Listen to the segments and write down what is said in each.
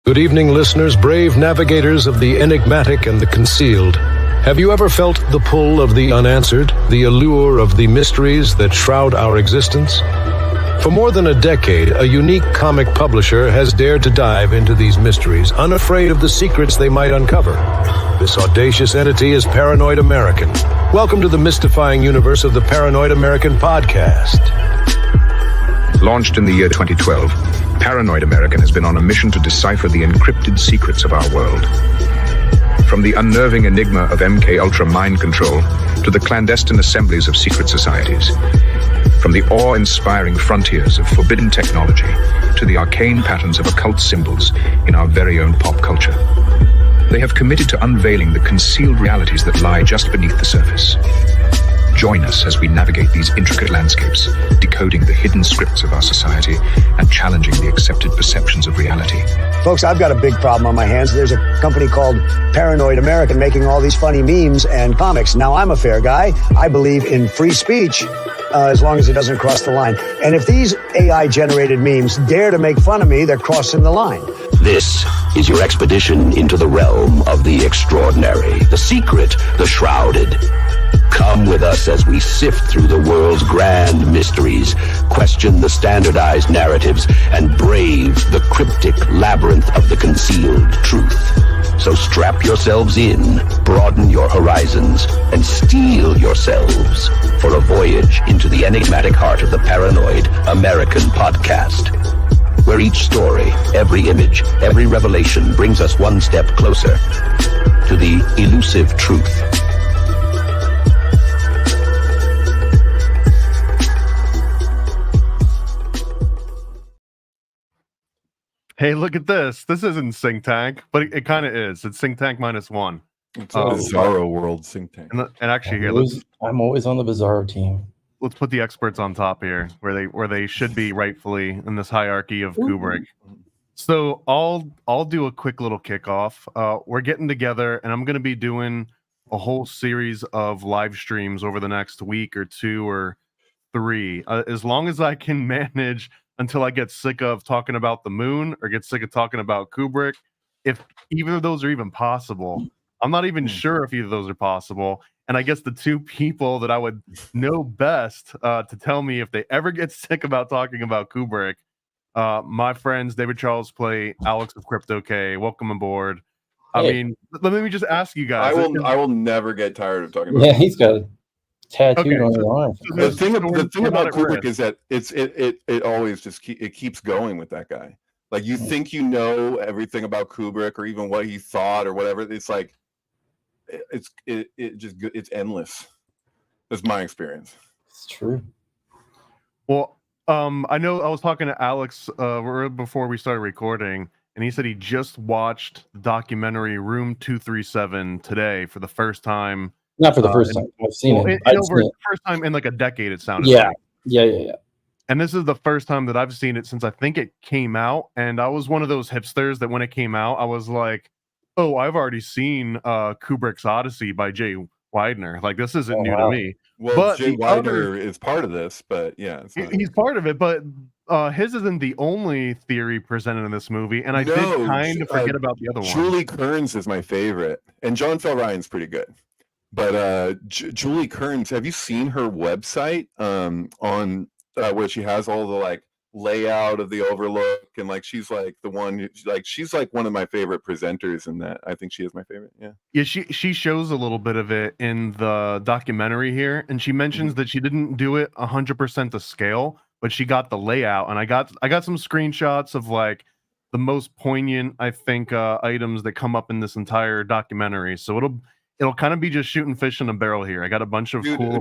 Good evening, listeners, brave navigators of the enigmatic and the concealed. Have you ever felt the pull of the unanswered, the allure of the mysteries that shroud our existence? For more than a decade, a unique comic publisher has dared to dive into these mysteries, unafraid of the secrets they might uncover. This audacious entity is Paranoid American. Welcome to the mystifying universe of the Paranoid American podcast. Launched in the year 2012, Paranoid American has been on a mission to decipher the encrypted secrets of our world. From the unnerving enigma of MK Ultra mind control to the clandestine assemblies of secret societies. From the awe-inspiring frontiers of forbidden technology to the arcane patterns of occult symbols in our very own pop culture. They have committed to unveiling the concealed realities that lie just beneath the surface. Join us as we navigate these intricate landscapes, decoding the hidden scripts of our society and challenging the accepted perceptions of reality. Folks, I've got a big problem on my hands. There's a company called Paranoid American making all these funny memes and comics. Now, I'm a fair guy. I believe in free speech, as long as it doesn't cross the line. And if these AI-generated memes dare to make fun of me, they're crossing the line. This is your expedition into the realm of the extraordinary, the secret, the shrouded. Come with us as we sift through the world's grand mysteries, question the standardized narratives, and brave the cryptic labyrinth of the concealed truth. So strap yourselves in, broaden your horizons, and steel yourselves for a voyage into the enigmatic heart of the Paranoid American podcast, where each story, every image, every revelation brings us one step closer to the elusive truth. Hey, look at this. This isn't Sync Tank, but it kind of is. It's Sync Tank -1. It's a Bizarro world Sync Tank. And actually, I'm always on the Bizarro team. Let's put the experts on top here, where they should be rightfully in this hierarchy of Kubrick. So I'll do a quick little kickoff. We're getting together, and I'm going to be doing a whole series of live streams over the next week or 2 or 3, as long as I can manage. Until I get sick of talking about the moon or get sick of talking about Kubrick. If either of those are even possible, I'm not even sure if either of those are possible. And I guess the two people that I would know best to tell me if they ever get sick about talking about Kubrick, my friends David Charles Play, Alex of Crypto K, welcome aboard. I mean, let me just ask you guys. I will never get tired of talking about. Yeah, he's got tattooed on his arm. The thing about Kubrick is that it always just keeps going with that guy. Like, you think you know everything about Kubrick or even what he thought or whatever. It's like it's endless. That's my experience. It's true. Well, I know I was talking to Alex before we started recording, and he said he just watched the documentary Room 237 today for the first time. Not for the first time. I've seen it. First time in like a decade, it sounded like. like. Yeah. And this is the first time that I've seen it since I think it came out. And I was one of those hipsters that when it came out, I was like, oh, I've already seen Kubrick's Odyssey by Jay Weidner. Like, this isn't new to me. Well, but Jay Weidner is part of this, but yeah. He's part of it, but his isn't the only theory presented in this movie. And I did kind of forget about the other one. Julie Kearns is my favorite. And John Fell Ryan's pretty good. But Julie Kearns, have you seen her website on where she has all the like layout of the Overlook, and like she's like the one she's like one of my favorite presenters in that. I think she is my favorite. Yeah, she shows a little bit of it in the documentary here, and she mentions that she didn't do it 100% to scale, but she got the layout, and I got some screenshots of like the most poignant, I think, items that come up in this entire documentary. So it'll kind of be just shooting fish in a barrel here. I got a bunch of cool. Her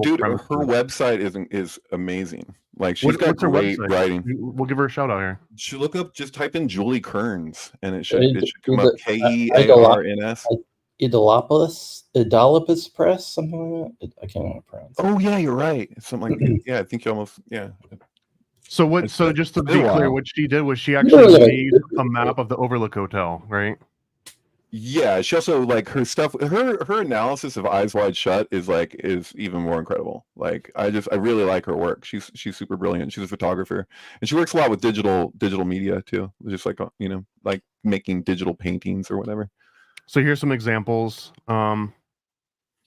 website is amazing. Like, she's got great writing. We'll give her a shout out here. She just type in Julie Kearns, and it should come up. Kearns. Idolopus Press, something like that. I can't remember pronounce. Oh yeah, you're right. Something like that. Yeah, I think you almost So what? So just to be clear, what she did was she actually made a map of the Overlook Hotel, right? Yeah, she also like her stuff. Her analysis of Eyes Wide Shut is even more incredible. Like I really like her work. She's super brilliant. She's a photographer, and she works a lot with digital media too. Just like like making digital paintings or whatever. So here's some examples.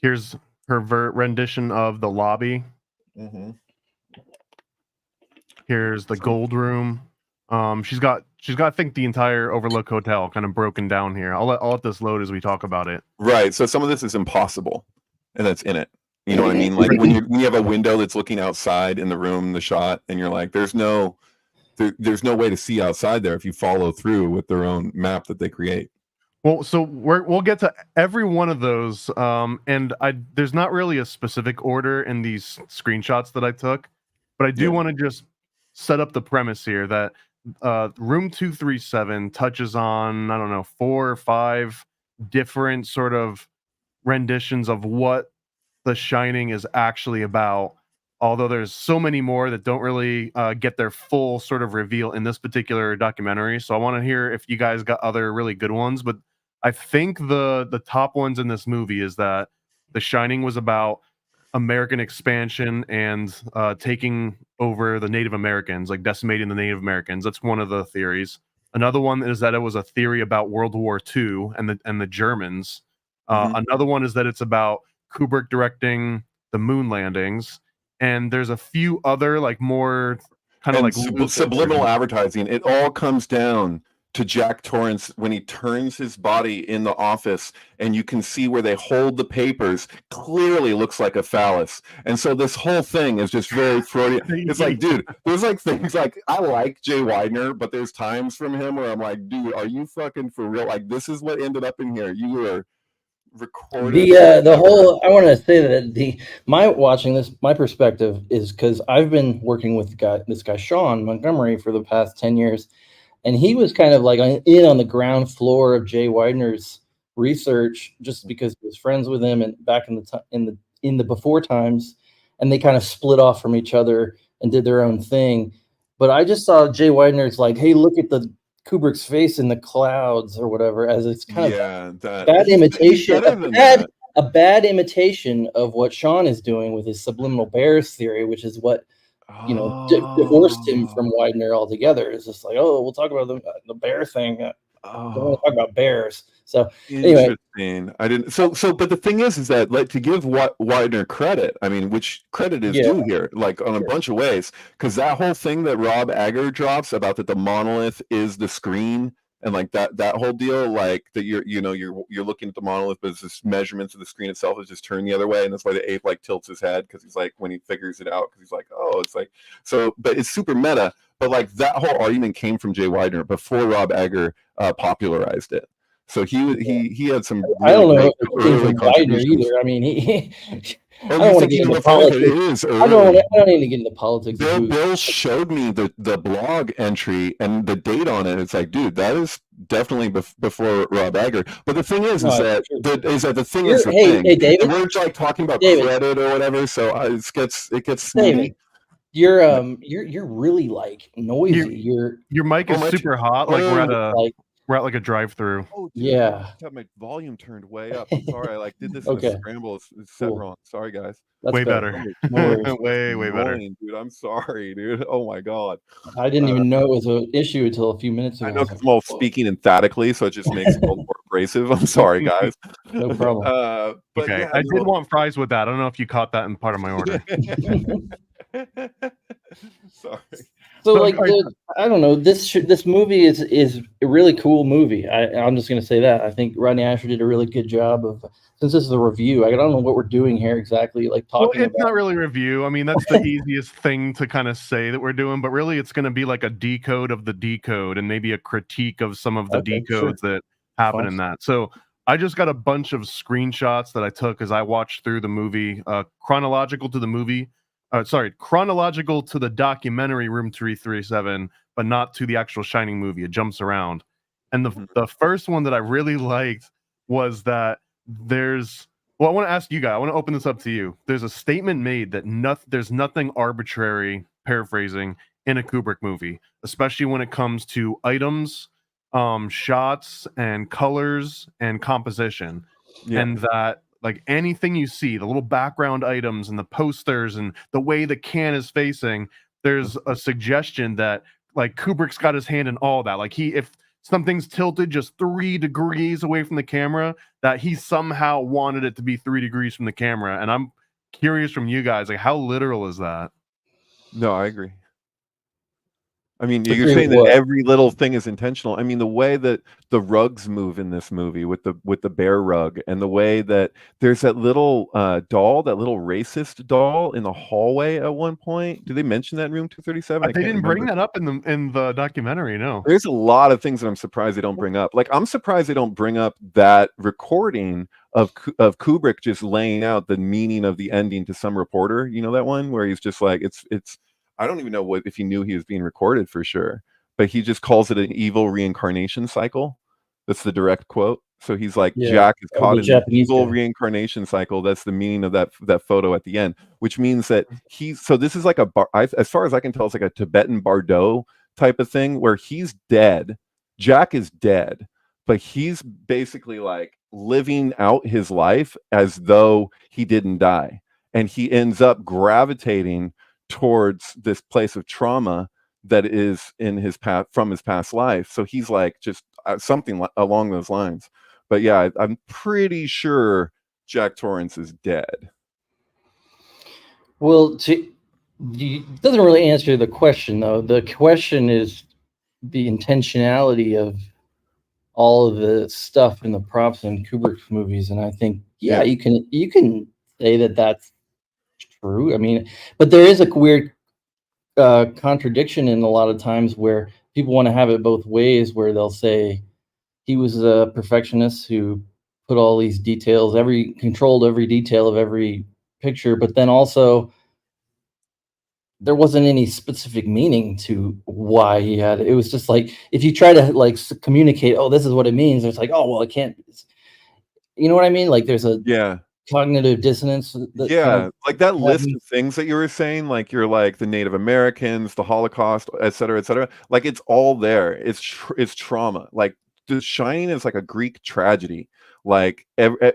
Here's her rendition of the lobby. Mm-hmm. Here's the gold room. She's got I think the entire Overlook Hotel kind of broken down here. I'll let this load as we talk about it. Right. So some of this is impossible, and that's in it. You know what I mean? Like when you have a window that's looking outside in the room, the shot, and you're like, there's no way to see outside there if you follow through with their own map that they create. Well, so we'll get to every one of those, and there's not really a specific order in these screenshots that I took, but I do want to just set up the premise here that room 237 touches on, I don't know, 4 or 5 different sort of renditions of what The Shining is actually about, although there's so many more that don't really get their full sort of reveal in this particular documentary. So I want to hear if you guys got other really good ones, but I think the top ones in this movie is that The Shining was about American expansion and taking over the Native Americans, like decimating the Native Americans. That's one of the theories. Another one is that it was a theory about World War II and the Germans. Another one is that it's about Kubrick directing the moon landings. And there's a few other like more kind of like subliminal advertising. It all comes down to Jack Torrance when he turns his body in the office, and you can see where they hold the papers clearly looks like a phallus. And so this whole thing is just very Freudian. It's like, dude, there's like things like, I like Jay Weidner, but there's times from him where I'm like, dude, are you fucking for real? Like, this is what ended up in here. You were recorded. The whole, I want to say that my perspective is because I've been working with this guy Sean Montgomery for the past 10 years. And he was kind of like in on the ground floor of Jay Weidner's research, just because he was friends with him and back in the before times, and they kind of split off from each other and did their own thing. But I just saw Jay Weidner's like, hey, look at the Kubrick's face in the clouds or whatever, as it's kind of bad imitation, a bad imitation of what Sean is doing with his subliminal bears theory, which is what divorced him from Widener altogether. It's just like, oh, we'll talk about the bear thing. Don't want to talk about bears. So anyway, I didn't. But the thing is that like to give Widener credit, I mean, which credit is due here, like on a bunch of ways, because that whole thing that Rob Agger drops about that the monolith is the screen. And like that whole deal, like that you're looking at the monolith, but it's just measurements of the screen itself is just turned the other way, and that's why the ape like tilts his head because he's like when he figures it out because he's like, oh, it's like so. But it's super meta. But like that whole argument came from Jay Weidner before Rob Agger popularized it. So he had some. I don't know if it came from Weidner either. I mean, he I don't want to get into politics. I don't need to get into politics. Bill showed me the blog entry and the date on it. It's like, dude, that is definitely before Rob Agger. But the thing is that the thing. Hey, David, and we're like talking about credit or whatever. So it gets snooty. You're really like noisy. Your mic is super hot. Like we're at like a drive-through. Oh, dude, yeah. I have my volume turned way up. I'm sorry. I like did this in a scramble. It's set wrong. Sorry, guys. That's way better. way better. Dude, I'm sorry, dude. Oh my god. I didn't even know it was an issue until a few minutes ago. I know because I'm all speaking emphatically, so it just makes it a little more abrasive. I'm sorry, guys. No problem. Okay. I did want fries with that. I don't know if you caught that in part of my order. Sorry. So like I don't know, this movie is a really cool movie. I'm just gonna say that. I think Rodney Asher did a really good job of, since this is a review, I don't know what we're doing here exactly, like talking it's not really a review. I mean, that's the easiest thing to kind of say that we're doing, but really it's gonna be like a decode of the decode and maybe a critique of some of the decodes that happen in that. So I just got a bunch of screenshots that I took as I watched through the movie, chronological to the documentary Room 337, but not to the actual Shining movie. It jumps around. And the first one that I really liked was that I want to ask you guys, I want to open this up to you. There's a statement made that there's nothing arbitrary, paraphrasing, in a Kubrick movie, especially when it comes to items, shots and colors and composition, and that like anything you see, the little background items and the posters and the way the can is facing, there's a suggestion that like Kubrick's got his hand in all that. Like if something's tilted just 3 degrees away from the camera, that he somehow wanted it to be 3 degrees from the camera. And I'm curious from you guys, like how literal is that? No, I agree. I mean, you're saying that every little thing is intentional. I mean, the way that the rugs move in this movie with the bear rug, and the way that there's that little doll, that little racist doll in the hallway at one point. Did they mention that in room 237? They didn't bring that up in the documentary. No, there's a lot of things that I'm surprised they don't bring up. Like, I'm surprised they don't bring up that recording of Kubrick just laying out the meaning of the ending to some reporter. You know that one where he's just like, it's. I don't even know if he knew he was being recorded for sure, but he just calls it an evil reincarnation cycle. That's the direct quote. So he's like, Jack is caught in an evil reincarnation cycle. That's the meaning of that photo at the end, which means that so this is like as far as I can tell, it's like a Tibetan Bardo type of thing where he's dead. Jack is dead, but he's basically like living out his life as though he didn't die. And he ends up gravitating towards this place of trauma that is in his path from his past life. So he's like just something along those lines. But yeah, I'm pretty sure Jack Torrance is dead. Well, it doesn't really answer the question though. The question is the intentionality of all of the stuff in the props in Kubrick's movies, and I think you can say that that's true. I mean, but there is a weird contradiction in a lot of times where people want to have it both ways, where they'll say he was a perfectionist who put all these details, controlled every detail of every picture, but then also there wasn't any specific meaning to why he had it. It was just like, if you try to like communicate, oh, this is what it means, it's like, oh, well, it can't, you know what I mean? Like there's a cognitive dissonance. Like that list of things that you were saying, like you're like the Native Americans, the Holocaust, et cetera, like it's all there. It's trauma. Like The Shining is like a Greek tragedy. Like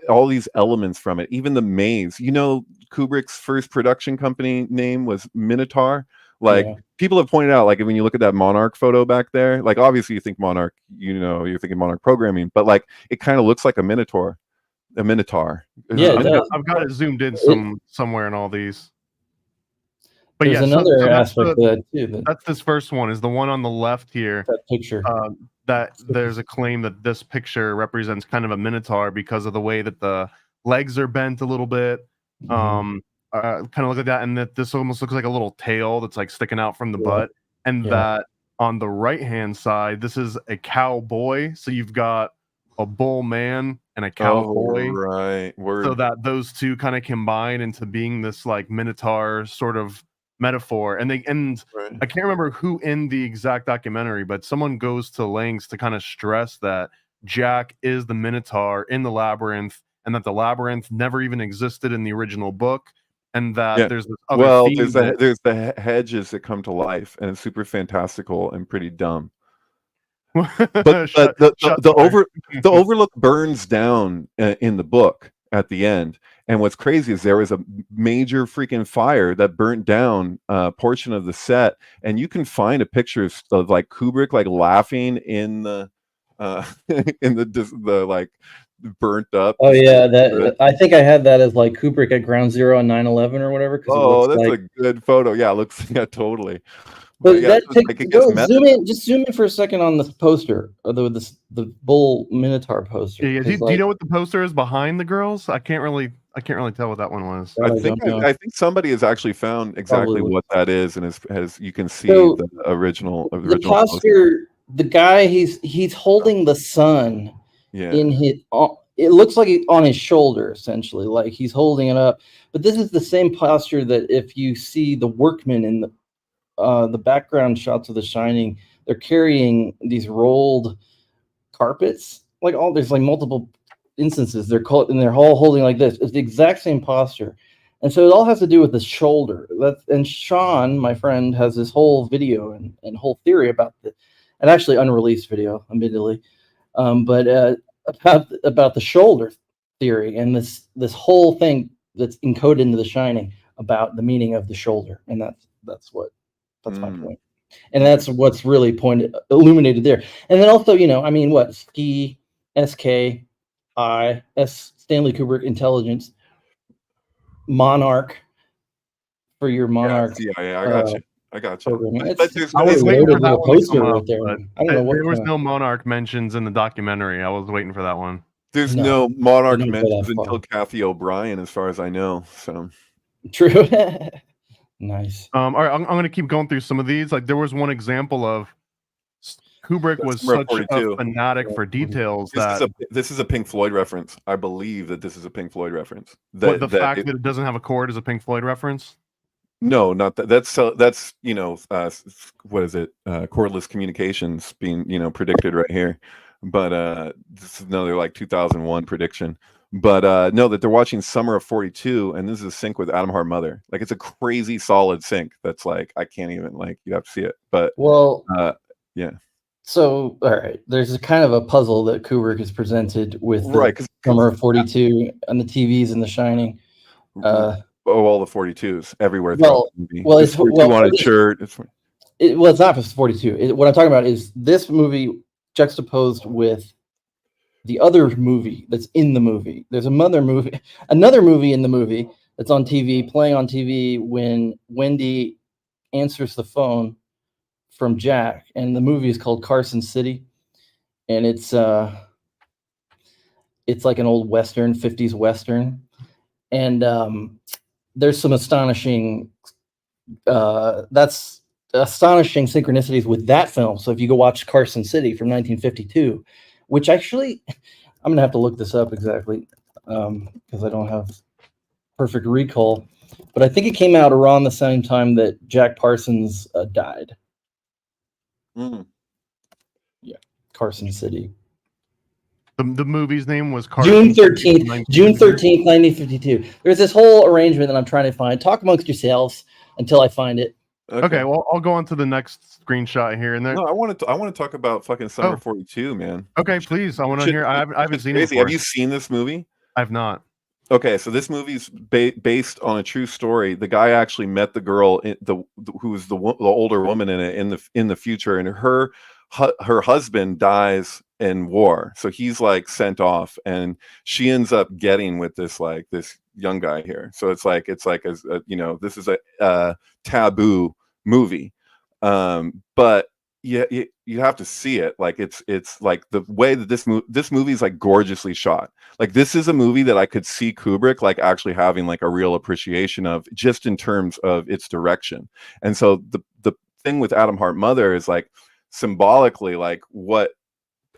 all these elements from it, even the maze. You know, Kubrick's first production company name was Minotaur. Like people have pointed out, like when you look at that Monarch photo back there, like obviously you think Monarch, you know, you're thinking Monarch programming, but like it kind of looks like a Minotaur. A Minotaur. Yeah, I've got it zoomed in somewhere in all these. But there's another aspect of that too. That's this first one, is the one on the left here. That picture. That there's a claim that this picture represents kind of a Minotaur because of the way that the legs are bent a little bit. Kind of look at that, and that this almost looks like a little tail that's like sticking out from the butt. And that on the right hand side, this is a cowboy. So you've got a bull man and a cowboy, right? Word. So that those two kind of combine into being this like Minotaur sort of metaphor. And I can't remember who in the exact documentary, but someone goes to lengths to kind of stress that Jack is the Minotaur in the labyrinth, and that the labyrinth never even existed in the original book, and that there's this other there's the hedges that come to life, and it's super fantastical and pretty dumb. But the overlook burns down in the book at the end, and what's crazy is there was a major freaking fire that burnt down a portion of the set, and you can find a picture of like Kubrick like laughing in the in the like burnt up. Oh yeah, that I think I had that as like Kubrick at Ground Zero on 9/11 or whatever. Oh, that's like a good photo. Yeah, it looks totally. But zoom in for a second on the poster, or the bull Minotaur poster. Yeah. Do you know what the poster is behind the girls? I can't really tell what that one was. I think somebody has actually found exactly what that is, and has you can see the original poster. The guy he's holding the sun in his. It looks like on his shoulder, essentially, like he's holding it up. But this is the same posture that if you see the workmen in the background shots of The Shining, they're carrying these rolled carpets. Like there's like multiple instances they're all holding like this. It's the exact same posture, and so it all has to do with the shoulder. And Sean, my friend, has this whole video and whole theory about an actually unreleased video, admittedly, but about the shoulder theory and this whole thing that's encoded into The Shining about the meaning of the shoulder, and that's my point, and that's what's really illuminated there. And then also, I mean, what SKI, Stanley Kubrick Intelligence, Monarch for your Monarch. Yeah, I got you. I was waiting for that one to come up, right there. but I don't know what there was no Monarch mentions in the documentary. I was waiting for that one. There's no Monarch mentions until Kathy O'Brien, as far as I know. So true. Nice. All right, I'm going to keep going through some of these. Like there was one example of Kubrick was such a fanatic for details this is a Pink Floyd reference. I believe that this is a Pink Floyd reference. The fact that it doesn't have a chord is a Pink Floyd reference? No, not that. That's what is it? Cordless communications being predicted right here. But this is another like 2001 prediction. But no, that they're watching Summer of 42, and this is a sync with Atom Heart Mother. Like it's a crazy solid sync. That's like I can't even you have to see it. But yeah. So all right, there's a kind of a puzzle that Kubrick has presented with Summer of 42 and the TVs in The Shining. All the 42s everywhere. Well, it's 42 on a shirt. It's not just 42. What I'm talking about is this movie juxtaposed with the other movie that's in the movie. There's another movie in the movie that's on TV, playing on TV when Wendy answers the phone from Jack, and the movie is called Carson City, and it's like an old Western, 50s Western, and there's some astonishing synchronicities with that film. So if you go watch Carson City from 1952, which actually I'm gonna have to look this up exactly because I don't have perfect recall, but I think it came out around the same time that Jack Parsons died. Yeah, Carson City. The movie's name was June 13th, 1952. There's this whole arrangement that I'm trying to find. Talk amongst yourselves until I find it. Okay, well, I'll go on to the next screenshot here. And there. No, I want to talk about fucking Summer 42, man. Okay, please. I want to hear. I haven't seen it. Have you seen this movie? I've not. Okay, so this movie's based on a true story. The guy actually met the girl, who was the older woman in it in the future, and her husband dies in war, so he's like sent off, and she ends up getting with this young guy here. So it's like this is a taboo movie, but you have to see it. Like it's like the way that this movie is like gorgeously shot. Like this is a movie that I could see Kubrick like actually having like a real appreciation of, just in terms of its direction. And so the thing with Atom Heart Mother is like symbolically like what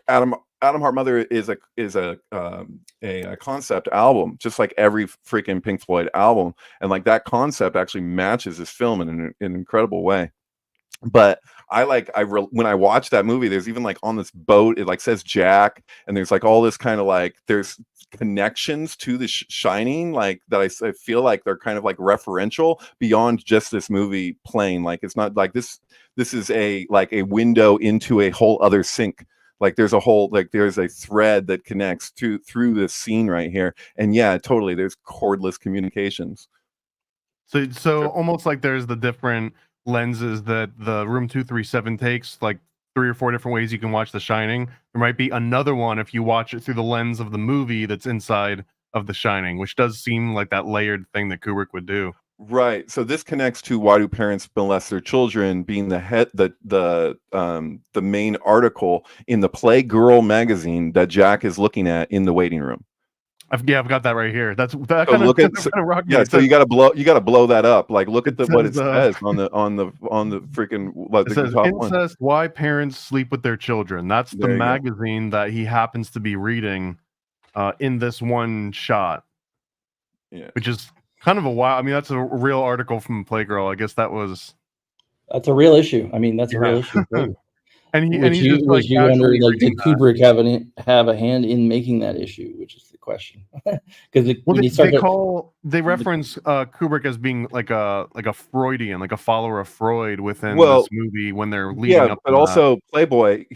Atom Heart Mother is a concept album, just like every freaking Pink Floyd album, and like that concept actually matches this film in an incredible way. But when I watch that movie, there's even like on this boat, it like says Jack, and there's like all this kind of like there's connections to the Shining, like that I feel like they're kind of like referential beyond just this movie playing. Like it's not like this is a window into a whole other sync. Like there's a thread that connects through this scene right here. And yeah, totally, there's cordless communications. So almost like there's the different lenses that the Room 237 takes, like 3 or 4 different ways you can watch The Shining. There might be another one if you watch it through the lens of the movie that's inside of The Shining, which does seem like that layered thing that Kubrick would do. Right. So this connects to Why Do Parents Molest Their Children being the main article in the Playgirl magazine that Jack is looking at in the waiting room. I've got that right here. So you gotta blow that up. Like look at what it says on the freaking it says incest, why parents sleep with their children. That's the magazine that he happens to be reading in this one shot. Yeah. Which is kind of a wild. I mean, that's a real article from Playgirl. I guess that's a real issue. I mean, that's a real issue. And did Kubrick have a hand in making that issue? Which is the question because Well, when you start they reference Kubrick as being like a Freudian, like a follower of Freud within Well, this movie when they're leading up but to that. also Playboy.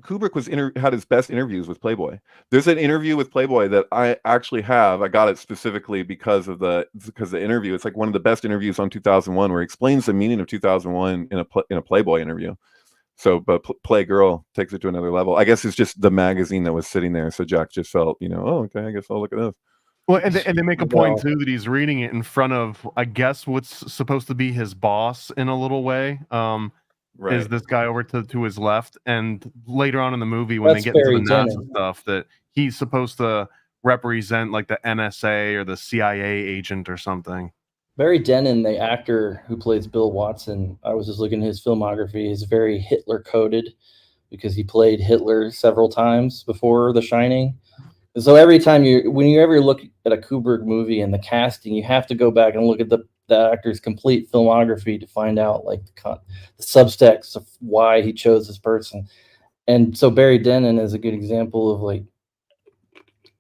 Kubrick was had his best interviews with Playboy. There's an interview with Playboy that I actually have. I got it specifically because of the interview. It's like one of the best interviews on 2001, where he explains the meaning of 2001 in a Playboy interview. So, but Playgirl takes it to another level. I guess it's just the magazine that was sitting there. So Jack just felt, oh, okay, I guess I'll look at this. Well, and they make a point too that he's reading it in front of, I guess, what's supposed to be his boss in a little way. Right. Is this guy over to his left? And later on in the movie, when they get into the NASA stuff, that he's supposed to represent like the NSA or the CIA agent or something. Barry Dennen, the actor who plays Bill Watson, I was just looking at his filmography, is very Hitler coded because he played Hitler several times before The Shining. And so every time when you ever look at a Kubrick movie and the casting, you have to go back and look at the actor's complete filmography to find out like the subtext of why he chose this person. And so Barry Dennen is a good example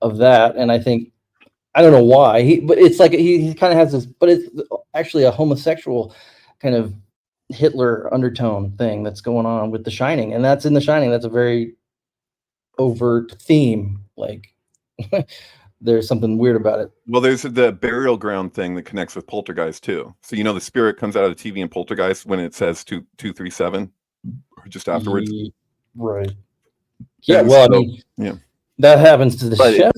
of that. And I think, I don't know why, but it's like he kind of has this, but it's actually a homosexual kind of Hitler undertone thing that's going on with The Shining. And that's in The Shining. That's a very overt theme. Like there's something weird about it. Well, there's the burial ground thing that connects with Poltergeist too. So the spirit comes out of the TV in Poltergeist when it says 237, or just afterwards. Right. Yeah. Well, so, I mean, that happens to the chef.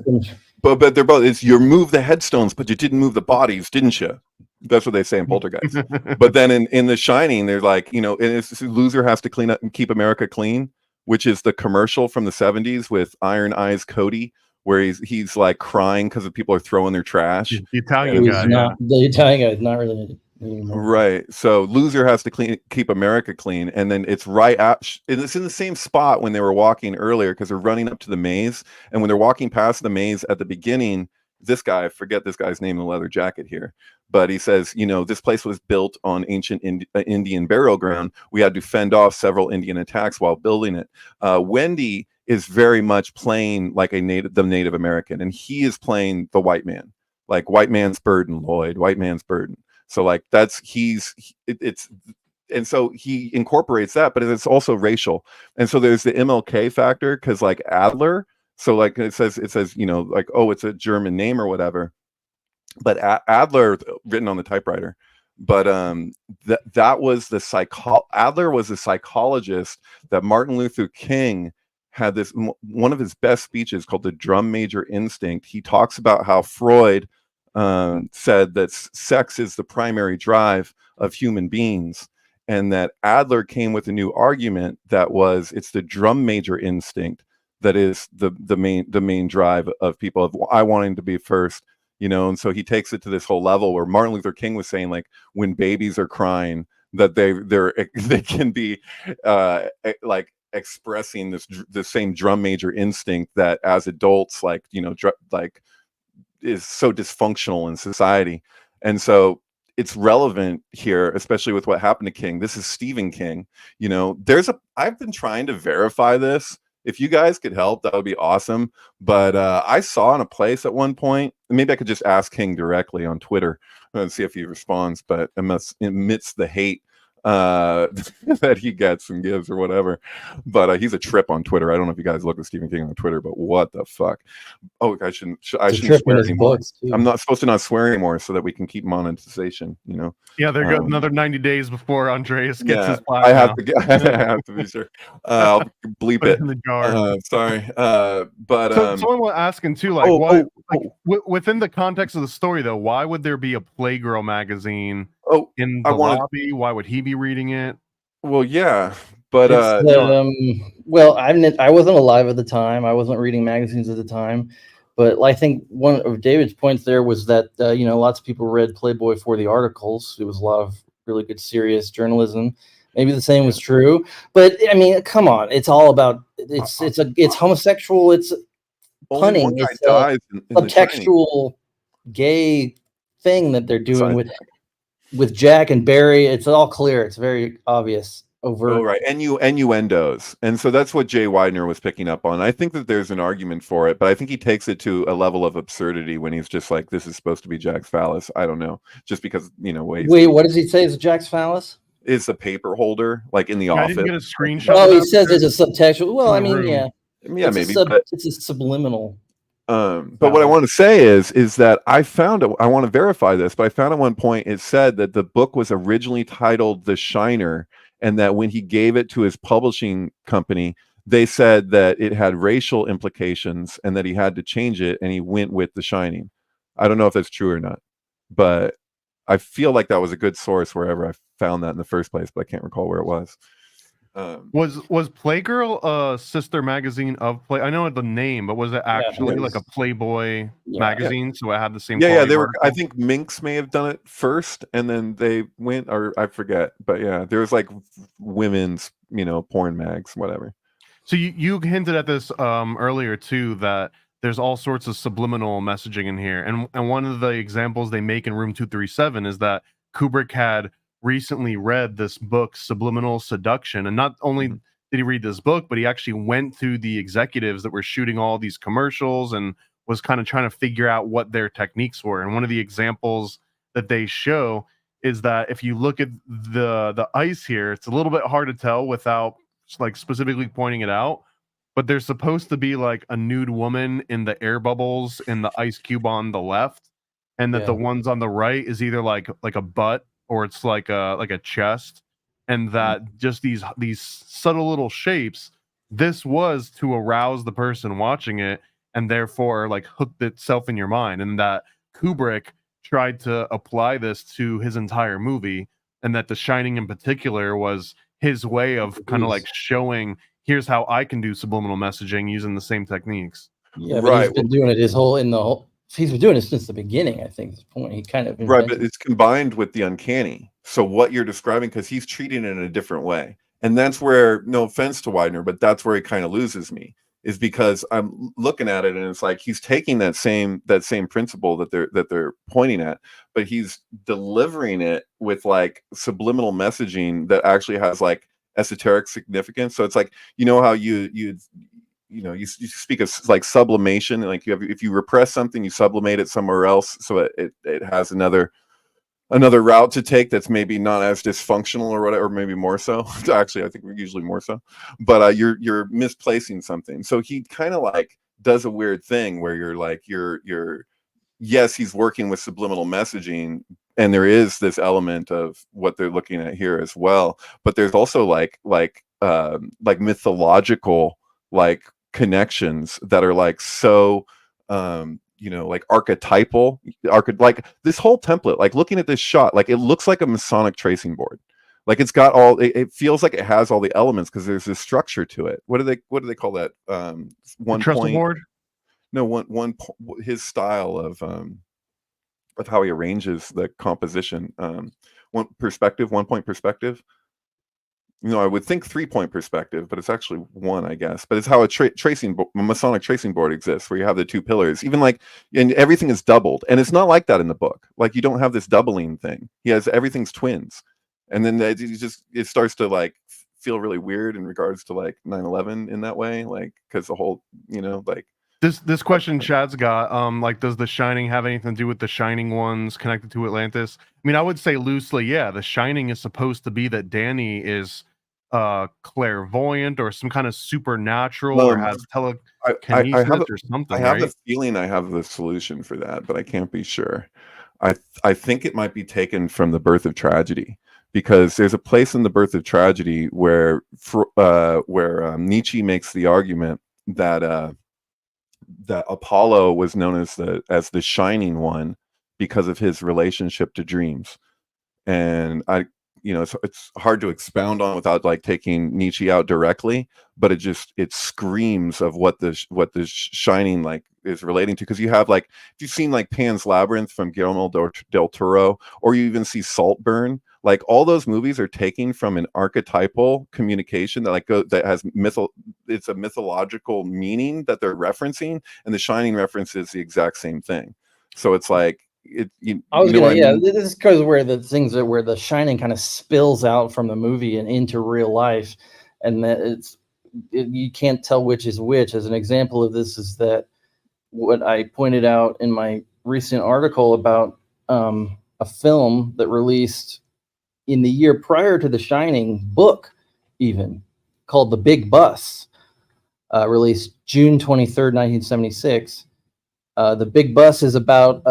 But they're both. It's you move the headstones, but you didn't move the bodies, didn't you? That's what they say in Poltergeist. But then in The Shining, they're like, and it's, loser has to clean up and keep America clean, which is the commercial from the 70s with Iron Eyes Cody, where he's like crying because people are throwing their trash. The Italian guy. The Italian guy is not really anymore. Right. So loser has to keep America clean, and then it's right at. It's in the same spot when they were walking earlier because they're running up to the maze, and when they're walking past the maze at the beginning, this guy, I forget this guy's name in the leather jacket here, but he says, this place was built on ancient Indian burial ground. We had to fend off several Indian attacks while building it. Wendy is very much playing like the Native American, and he is playing the white man, like white man's burden, Lloyd, white man's burden. So like and so he incorporates that, but it's also racial. And so there's the MLK factor because like Adler, so like it says, like, oh, it's a German name or whatever, but Adler written on the typewriter. But that was Adler was the psychologist that Martin Luther King had this one of his best speeches called The Drum Major Instinct. He talks about how Freud said that sex is the primary drive of human beings, and that Adler came with a new argument that was it's the drum major instinct that is the main drive of people of I wanting to be first, and so he takes it to this whole level where Martin Luther King was saying like when babies are crying that they can be like expressing the same drum major instinct that as adults like is so dysfunctional in society. And so it's relevant here, especially with what happened to King. This is Stephen King. I've been trying to verify this. If you guys could help, that would be awesome. But I saw in a place at one point, maybe I could just ask King directly on Twitter and see if he responds, but amidst the hate that he gets and gives or whatever. But he's a trip on Twitter. I don't know if you guys look at Stephen King on Twitter, but what the fuck? Oh, I shouldn't swear anymore. I'm not supposed to not swear anymore so that we can keep monetization, Yeah, they're good. Another 90 days before Andreas gets his plaque. I have to be sure. I'll bleep it. In the jar. Sorry. But someone was asking too, within the context of the story though, why would there be a Playgirl magazine in the lobby? Why would he be reading it? Well, yeah, but well, I wasn't alive at the time. I wasn't reading magazines at the time, but I think one of David's points there was that lots of people read Playboy for the articles. It was a lot of really good, serious journalism. Maybe the same was true, but I mean, come on, it's all about it's homosexual. It's punning. It's a subtextual gay thing that they're doing with Jack and Barry. It's all clear. It's very obvious. overt. Oh, right. Innuendos. And so that's what Jay Widener was picking up on. I think that there's an argument for it, but I think he takes it to a level of absurdity when he's just like, this is supposed to be Jack's phallus. I don't know. Just because, Wait, what does he say is Jack's phallus? Is the paper holder, like in the I office. didn't get a screenshot. Oh, he says it's a subtextual. Well, I mean, yeah. Yeah, it's maybe. It's a subliminal. But what I want to say is that I want to verify this, but I found at one point it said that the book was originally titled The Shiner, and that when he gave it to his publishing company, they said that it had racial implications and that he had to change it, and he went with The Shining. I don't know if that's true or not, but I feel like that was a good source wherever I found that in the first place, but I can't recall where it was. Was Playgirl a sister magazine of Play? I know the name, but was it actually like a Playboy magazine? So it had the same. Yeah, they were. I think Minx may have done it first, and then they went, or I forget. But yeah, there was like women's, porn mags, whatever. So you hinted at this earlier too, that there's all sorts of subliminal messaging in here, and one of the examples they make in Room 237 is that Kubrick had recently read this book, Subliminal Seduction, and not only did he read this book, but he actually went through the executives that were shooting all these commercials and was kind of trying to figure out what their techniques were. And one of the examples that they show is that if you look at the ice here, it's a little bit hard to tell without like specifically pointing it out, but there's supposed to be like a nude woman in the air bubbles in the ice cube on the left, and that the ones on the right is either like a butt or it's like a chest, and that just these subtle little shapes, this was to arouse the person watching it, and therefore like hooked itself in your mind, and that Kubrick tried to apply this to his entire movie, and that The Shining in particular was his way of kind of like showing, here's how I can do subliminal messaging using the same techniques. Yeah, but he's been doing it he's been doing it since the beginning, I think, at this point. He kind of right, but it's combined with the uncanny. So what you're describing, because he's treating it in a different way. And that's where, no offense to Widener, but that's where he kind of loses me, is because I'm looking at it and it's like he's taking that same principle that they're pointing at, but he's delivering it with like subliminal messaging that actually has like esoteric significance. So it's like, how you speak of like sublimation, and like if you repress something, you sublimate it somewhere else, so it has another route to take that's maybe not as dysfunctional or whatever, or maybe more so. Actually, I think we're usually more so, but you're misplacing something. So he kind of like does a weird thing where you're like yes, he's working with subliminal messaging, and there is this element of what they're looking at here as well, but there's also like mythological like connections that are like so like archetypal, like this whole template, like looking at this shot, like it looks like a Masonic tracing board. Like it's got all, it feels like it has all the elements because there's this structure to it. What do they call that? One trestle point board? No, his style of how he arranges the composition. One point perspective. I would think 3-point perspective, but it's actually one, I guess. But it's how a Masonic tracing board exists, where you have the two pillars, even like, and everything is doubled. And it's not like that in the book. Like you don't have this doubling thing. He has everything's twins, and then it starts to like feel really weird in regards to like 9/11 in that way, like because the whole like. This question Chad's got, like, does The Shining have anything to do with the Shining ones connected to Atlantis? I mean, I would say loosely, yeah. The Shining is supposed to be that Danny is clairvoyant or some kind of supernatural, or has telekinesis or something. I have right? the feeling I have the solution for that, but I can't be sure. I think it might be taken from The Birth of Tragedy, because there's a place in The Birth of Tragedy where Nietzsche makes the argument that that Apollo was known as the Shining One because of his relationship to dreams. And it's hard to expound on without like taking Nietzsche out directly, but it screams of what the Shining like is relating to. Because you have like, if you've seen like Pan's Labyrinth from Guillermo del Toro, or you even see Saltburn, like all those movies are taking from an archetypal communication that has it's a mythological meaning that they're referencing, and The Shining references the exact same thing. So it's like I was you know gonna, what I yeah. mean? This is because where the things are where The Shining kind of spills out from the movie and into real life, and that you can't tell which is which. As an example of this is that what I pointed out in my recent article about a film that released in the year prior to The Shining book, even called The Big Bus, released June 23rd, 1976. The Big Bus is about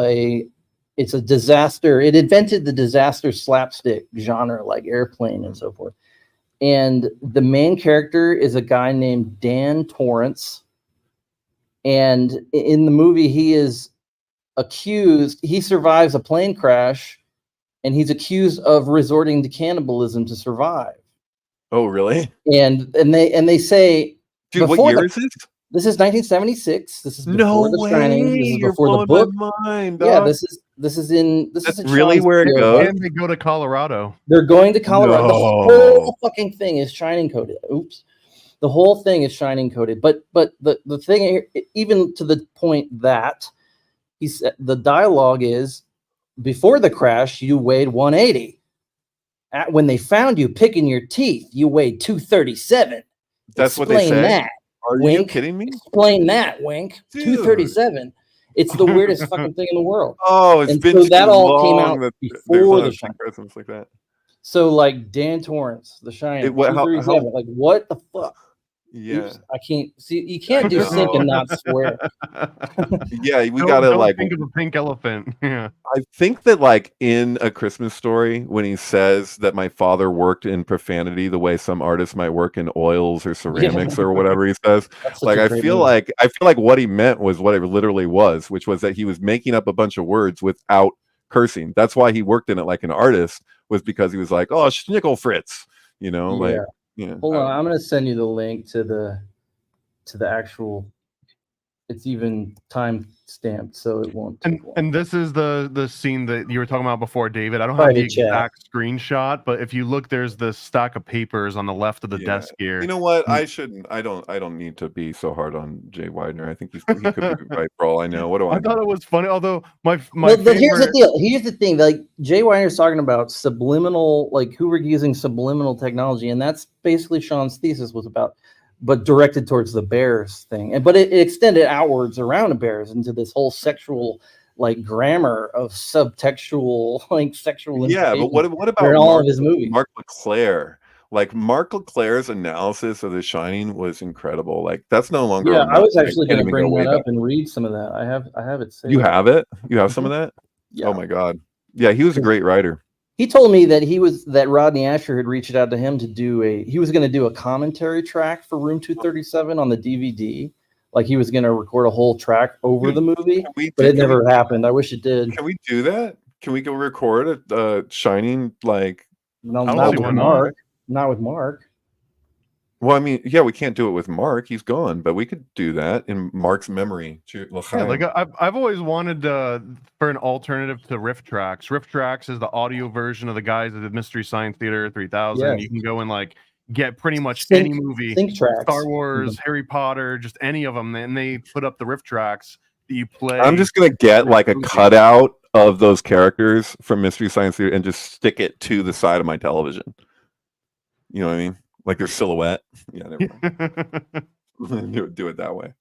it's a disaster. It invented the disaster slapstick genre like Airplane and so forth. And the main character is a guy named Dan Torrance. And in the movie, he is accused, he survives a plane crash, and he's accused of resorting to cannibalism to survive. Oh, really? And they say, Dude, what year is this? This is 1976. This is No before The Shining. way! This is You're before the blowing book. my mind, Yeah, dog. this is in That's in really Sean's where it yearbook. goes? And they go to Colorado. They're going to Colorado. The No. whole fucking thing is Shining coded. Oops. The whole thing is Shining coded. But the thing here, even to the point that he said the dialogue is, before the crash, you weighed 180. When they found you picking your teeth, you weighed 237. That's what they Explain say? that. Are you Wink. kidding me? Explain that, Wink. Dude. 237. It's the weirdest fucking thing in the world. Oh, it's And been so that too all came long out that there's before not The a Shining. synchro like that. So like Dan Torrance, The Shining, It- what- how- 237. Like what the fuck? Yeah. Oops, I can't see. You can't do sync and not swear. Yeah, we gotta Don't like. think of a pink elephant. Yeah. I think that like in A Christmas Story, when he says that my father worked in profanity the way some artists might work in oils or ceramics or whatever he says, That's such like a I great feel movie. like what he meant was what it literally was, which was that he was making up a bunch of words without cursing. That's why he worked in it like an artist, was because he was like, oh, schnickel Fritz, like, yeah. Hold on, I'm gonna send you the link to the actual. It's even time stamped, so it won't take long. And this is the scene that you were talking about before, David. I don't have the Private chat. exact screenshot, but if you look, there's this stack of papers on the left of the Yeah. desk here. You know what? I don't need to be so hard on Jay Weidner. I think he could be right for all I know. What do I I thought know? it was funny, although my But favorite. here's the deal. Here's the thing. Like Jay Weiner's talking about subliminal, like Kubrick using subliminal technology, and that's basically Sean's thesis was about, but directed towards the bears thing. But it extended outwards around the bears into this whole sexual, like grammar of subtextual, like sexual. Yeah, but what about in all of his movies? Mark LeClaire? Like Mark LeClaire's analysis of The Shining was incredible. Like that's no longer. Yeah, a I was myth. actually Can't going to even bring go way that up back. and read some of that. I have it saved. You have it? You have some of that? Yeah. Oh my god. Yeah, he was a great writer. He told me that Rodney Asher had reached out to him to he was going to do a commentary track for Room 237 on the DVD. Like he was going to record a whole track over the movie, but it never happened. I wish it did. Can we do that? Can we go record a Shining like? No, I don't not see with why Mark. Not with Mark. Well, I mean, yeah, we can't do it with Mark. He's gone, but we could do that in Mark's memory. Yeah, like I've always wanted for an alternative to Riff Tracks. Riff Tracks is the audio version of the guys at the Mystery Science Theater 3000. Yes. You can go and like get pretty much Sync- any movie, sync tracks. Star Wars, Harry Potter, just any of them, and they put up the Riff Tracks that you play. I'm just gonna get like a cutout of those characters from Mystery Science Theater and just stick it to the side of my television. You know what I mean? Like their silhouette. Yeah, never mind. do it that way.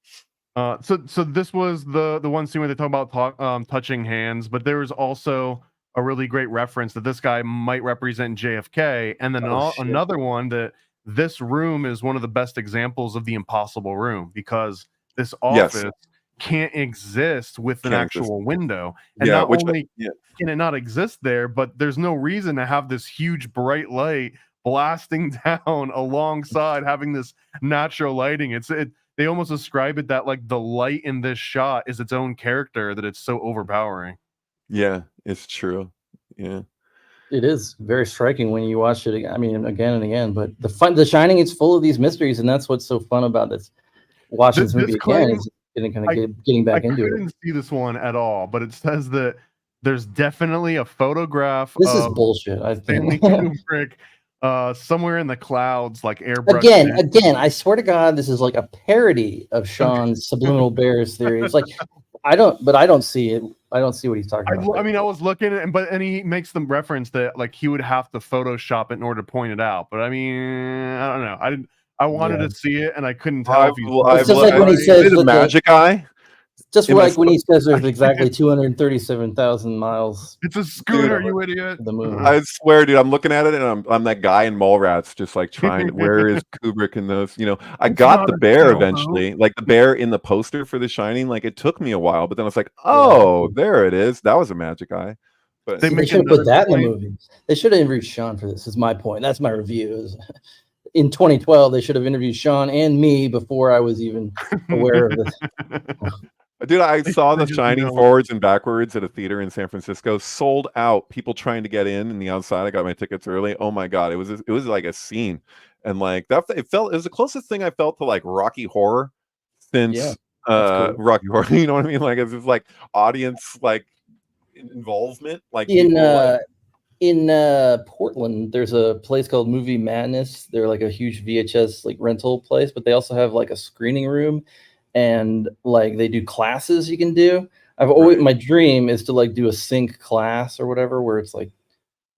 So this was the one scene where they talk about touching hands, but there was also a really great reference that this guy might represent JFK, and then another one that this room is one of the best examples of the impossible room, because this office can't exist with an actual window, and not only can it not exist there, but there's no reason to have this huge bright light blasting down alongside having this natural lighting. They almost describe it that like the light in this shot is its own character, that it's so overpowering. Yeah, it's true. Yeah, it is very striking when you watch it. I mean, again and again. But The Shining is full of these mysteries, and that's what's so fun about this. Watching this movie again is getting back into it. I couldn't see this one at all, but it says that there's definitely a photograph. This is bullshit. I think. Stanley Kubrick. Somewhere in the clouds, like airbrush. Again, I swear to God, this is like a parody of Sean's subliminal bears theory. It's like I don't see it. I don't see what he's talking about. I mean, I was looking at, and he makes them reference that like he would have to Photoshop it in order to point it out. But I mean, I don't know. I wanted to see it, and I couldn't tell if he's. It's just like when he says the magic eye. Just like when he says there's exactly 237,000 miles. It's a scooter, you idiot. The movie. I swear, dude, I'm looking at it and I'm that guy in Mallrats, just like trying. Where is Kubrick in those? You know, I got the bear eventually, like the bear in the poster for The Shining. Like it took me a while, but then I was like, oh, there it is. That was a magic eye. But they should have put that in the movie. They should have interviewed Sean for this. Is my point. That's my review. In 2012, they should have interviewed Sean and me before I was even aware of this. Dude, I saw The Shining forwards and backwards at a theater in San Francisco, sold out. People trying to get in the outside. I got my tickets early. Oh my god, it was like a was the closest thing I felt to like Rocky Horror since cool. Rocky Horror. You know what I mean? Like it's just like audience like involvement. Like in Portland, there's a place called Movie Madness. They're like a huge VHS like rental place, but they also have like a screening room. And like they do classes you can do. My dream is to like do a sync class or whatever, where it's like a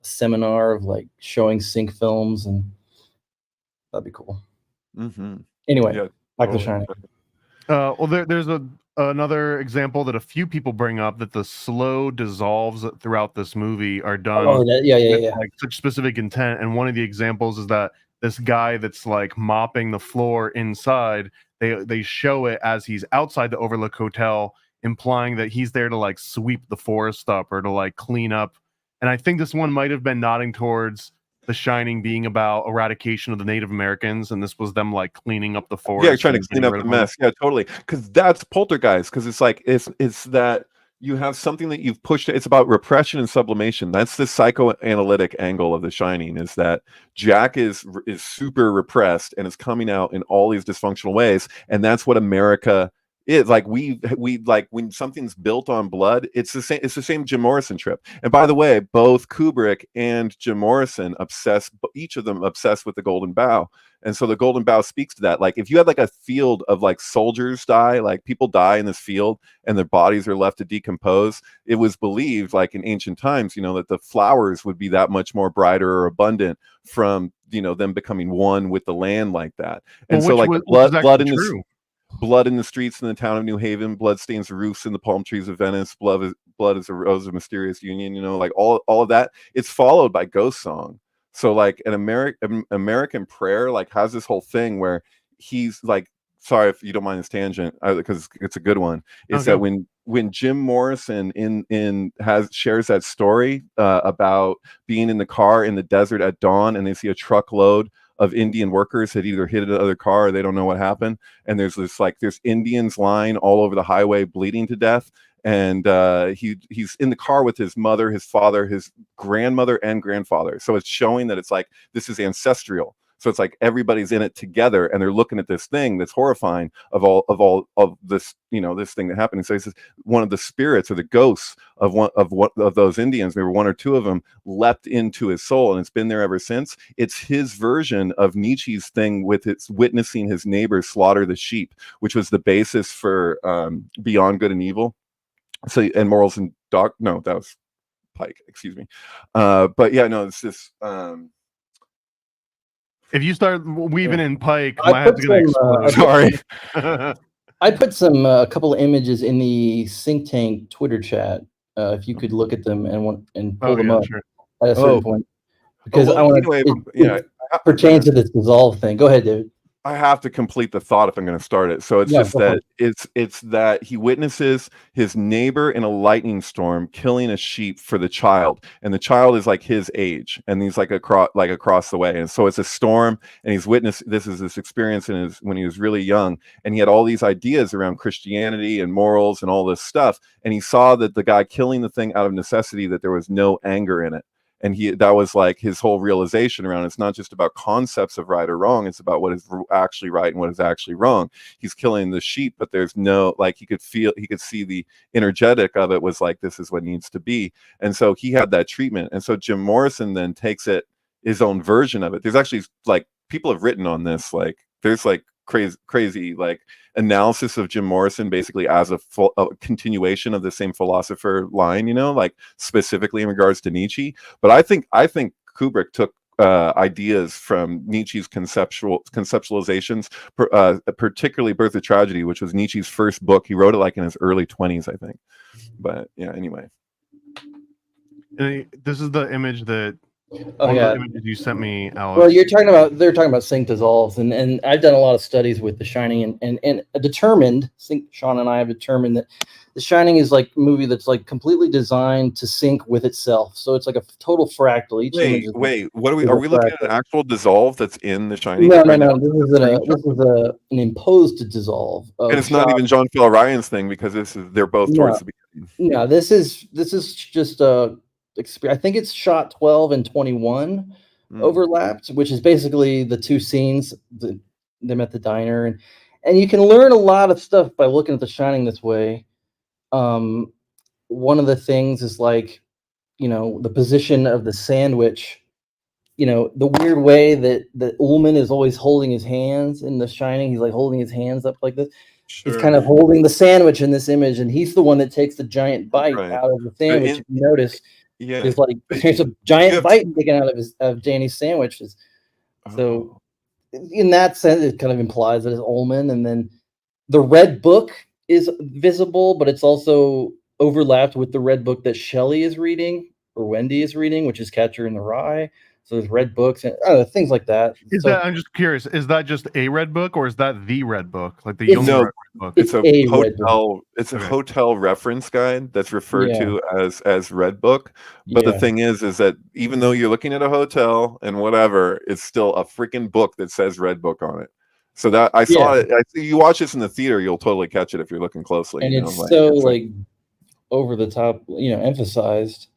seminar of like showing sync films, and that'd be cool. Anyway, back to Shining. Well, there's another example that a few people bring up, that the slow dissolves throughout this movie are done. With like such specific intent. And one of the examples is that this guy that's like mopping the floor inside. They show it as he's outside the Overlook Hotel, implying that he's there to like sweep the forest up or to like clean up. And I think this one might have been nodding towards The Shining being about eradication of the Native Americans, and this was them like cleaning up the forest. Yeah, trying to clean up the mess. Yeah, totally. Because that's Poltergeist. Because it's like it's that you have something that you've pushed. It's about repression and sublimation. That's the psychoanalytic angle of The Shining, is that Jack is super repressed and is coming out in all these dysfunctional ways. And that's what America is. Like we like when something's built on blood, it's the same Jim Morrison trip. And by the way, both Kubrick and Jim Morrison each of them obsessed with the Golden Bough. And so the Golden Bough speaks to that. Like if you had like a field of like soldiers die, like people die in this field and their bodies are left to decompose, it was believed like in ancient times, you know, that the flowers would be that much more brighter or abundant from, you know, them becoming one with the land like that. And so like blood in the streets in the town of New Haven, blood stains the roofs in the palm trees of Venice, blood is a rose of mysterious union, you know, like all of that. It's followed by Ghost Song. So like an American Prayer like has this whole thing where he's like, sorry if you don't mind this tangent because it's a good one. Is that when Jim Morrison shares that story about being in the car in the desert at dawn, and they see a truckload of Indian workers had either hit another car or they don't know what happened, and there's Indians lying all over the highway bleeding to death. And he's in the car with his mother, his father, his grandmother, and grandfather. So it's showing that it's like this is ancestral. So it's like everybody's in it together, and they're looking at this thing that's horrifying of this, you know, this thing that happened. And so he says one of the spirits or the ghosts of those Indians, maybe one or two of them, leapt into his soul, and it's been there ever since. It's his version of Nietzsche's thing with its witnessing his neighbors slaughter the sheep, which was the basis for Beyond Good and Evil. So, and Morals and no, that was Pike, excuse me. But yeah, no, it's just if you start weaving in Pike, my head's gonna explode. Sorry. I put a couple of images in the Think Tank Twitter chat. If you could look at them and pull them up at a certain point, because I want to. It pertains to this dissolve thing. Go ahead, David. I have to complete the thought if I'm going to start it. So it's it's that he witnesses his neighbor in a lightning storm killing a sheep for the child, and the child is like his age, and he's like across the way, and so it's a storm, and he's witnessed this experience when he was really young, and he had all these ideas around Christianity and morals and all this stuff, and he saw that the guy killing the thing out of necessity, that there was no anger in it. And that was like his whole realization around it's not just about concepts of right or wrong. It's about what is actually right and what is actually wrong. He's killing the sheep, but there's no, like, he could see the energetic of it was like, this is what needs to be. And so he had that treatment. And so Jim Morrison then takes his own version of it. There's actually like people have written on this, like there's like crazy like analysis of Jim Morrison, basically as a continuation of the same philosopher line, you know, like specifically in regards to Nietzsche. But I think Kubrick took ideas from Nietzsche's conceptualizations, particularly Birth of Tragedy, which was Nietzsche's first book. He wrote it like in his early 20s, I think. But yeah, anyway. This is the image that Oh, one yeah. of the images you sent me, Alex. Well, they're talking about sync dissolves, and I've done a lot of studies with The Shining, and Sean and I have determined that The Shining is like a movie that's like completely designed to sync with itself. So it's like a total fractal. Wait, what are we looking at? An actual dissolve that's in The Shining? No. This is an imposed dissolve. And it's not even John Phil Ryan's thing, because they're both towards the beginning. No, this is just I think it's shot 12 and 21 overlapped, which is basically the two scenes, them at the diner, and you can learn a lot of stuff by looking at The Shining this way. One of the things is like, you know, the position of the sandwich, you know, the weird way that Ullman is always holding his hands in The Shining. He's like holding his hands up like this. Sure. He's kind of holding the sandwich in this image, and he's the one that takes the giant bite out of the sandwich. If you notice, there's like there's a giant bite taken out of Danny's sandwiches. So in that sense, it kind of implies that it's Ullman. And then the red book is visible, but it's also overlapped with the red book that Shelley is reading, or Wendy is reading, which is Catcher in the Rye. So there's red books and things like that. I'm just curious, is that just a red book, or is that the red book, like the red book? It's a hotel. It's a hotel reference guide that's referred to as red book. But the thing is that even though you're looking at a hotel and whatever, it's still a freaking book that says red book on it. So that I saw it. You watch this in the theater, you'll totally catch it if you're looking closely. And it's so like over the top, you know, emphasized.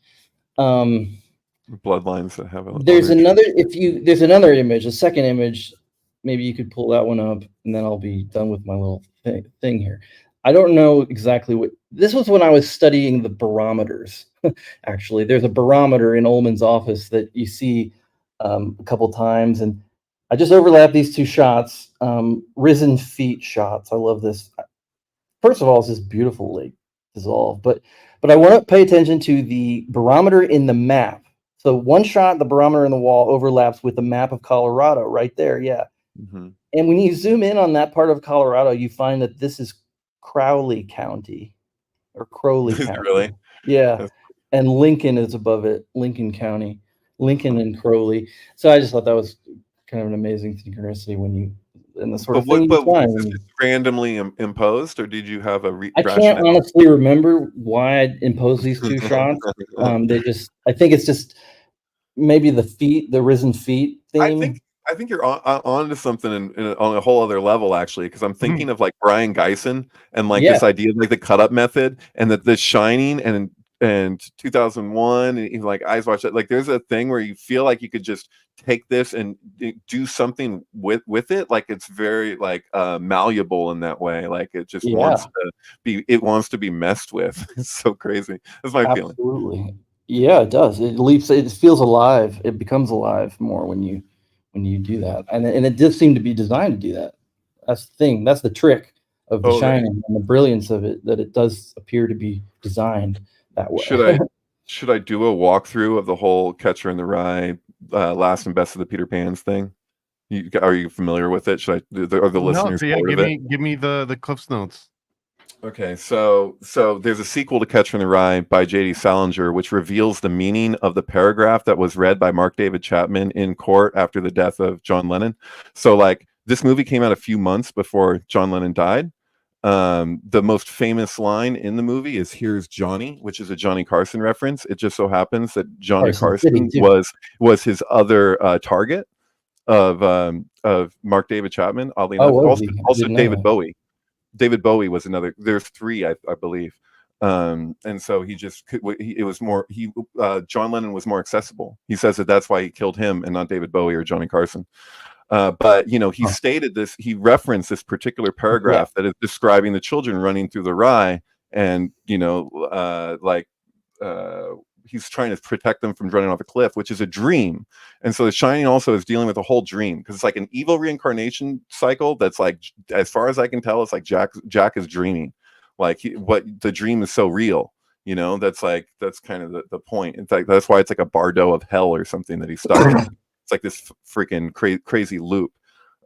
Bloodlines that have there's another image, a second image. Maybe you could pull that one up, and then I'll be done with my little thing here. I don't know exactly what this was when I was studying the barometers. Actually, there's a barometer in Ullman's office that you see a couple times, and I just overlap these two shots, risen feet shots. I love this. First of all, it's this beautiful lake dissolve, but I want to pay attention to the barometer in the map. So one shot, the barometer in the wall overlaps with the map of Colorado right there. Yeah. Mm-hmm. And when you zoom in on that part of Colorado, you find that this is Crowley County or Crowley County. Really? Yeah. And Lincoln is above it, Lincoln County, Lincoln and Crowley. So I just thought that was kind of an amazing synchronicity when you, and the sort of thing. But was this randomly imposed, or did you have I can't honestly remember why I imposed these two shots. I think it's just maybe the risen feet theme. I think you're on to something on a whole other level, actually, because I'm thinking of like Brian Geisen and like this idea of like the cut up method, and that The Shining and 2001 and like Eyes Watch That, like there's a thing where you feel like you could just take this and do something with it, like it's very like malleable in that way, like it just wants to be messed with. It's so crazy. That's my feeling. Absolutely. Yeah, it does. It feels alive. It becomes alive more when you do that, and it does seem to be designed to do that. That's the thing. That's the trick of The Shining and the brilliance of it, that it does appear to be designed that way. Should I do a walkthrough of the whole Catcher in the Rye, last and best of the Peter Pans thing? Are you familiar with it? Should I? Are the listeners? No, give me the Cliff's Notes. Okay, so there's a sequel to Catcher in the Rye by J.D. Salinger, which reveals the meaning of the paragraph that was read by Mark David Chapman in court after the death of John Lennon. So, like, this movie came out a few months before John Lennon died. The most famous line in the movie is "Here's Johnny," which is a Johnny Carson reference. It just so happens that Johnny Carson was his other target of Mark David Chapman. Oddly enough, also David Bowie. David Bowie was another. There's three, I believe, and so John Lennon was more accessible. He says that's why he killed him and not David Bowie or Johnny Carson. But he stated this. He referenced this particular paragraph that is describing the children running through the rye, and he's trying to protect them from running off a cliff, which is a dream. And so The Shining also is dealing with a whole dream, because it's like an evil reincarnation cycle that's like, as far as I can tell, it's like Jack is dreaming, like what the dream is so real, you know. That's kind of the point. In fact, that's why it's like a bardo of hell or something that he's stuck in. It's like this freaking crazy loop.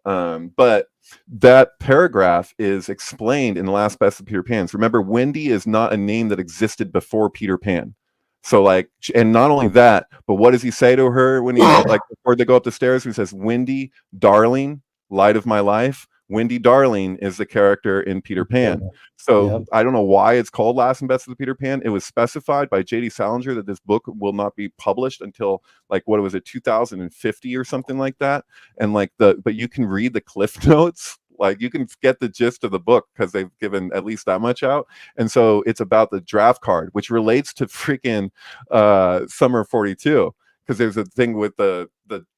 But that paragraph is explained in The Last Best of Peter Pan's. Remember, Wendy is not a name that existed before Peter Pan. So like, and not only that, but what does he say to her when he like before they go up the stairs? He says, "Wendy, darling, light of my life." Wendy Darling is the character in Peter Pan. So I don't know why it's called Last and Best of the Peter Pan. It was specified by J.D. Salinger that this book will not be published until like, what was it, 2050 or something like that. And like but you can read the cliff notes. Like you can get the gist of the book because they've given at least that much out. And so it's about the draft card, which relates to freaking Summer 42. Because there's a thing with the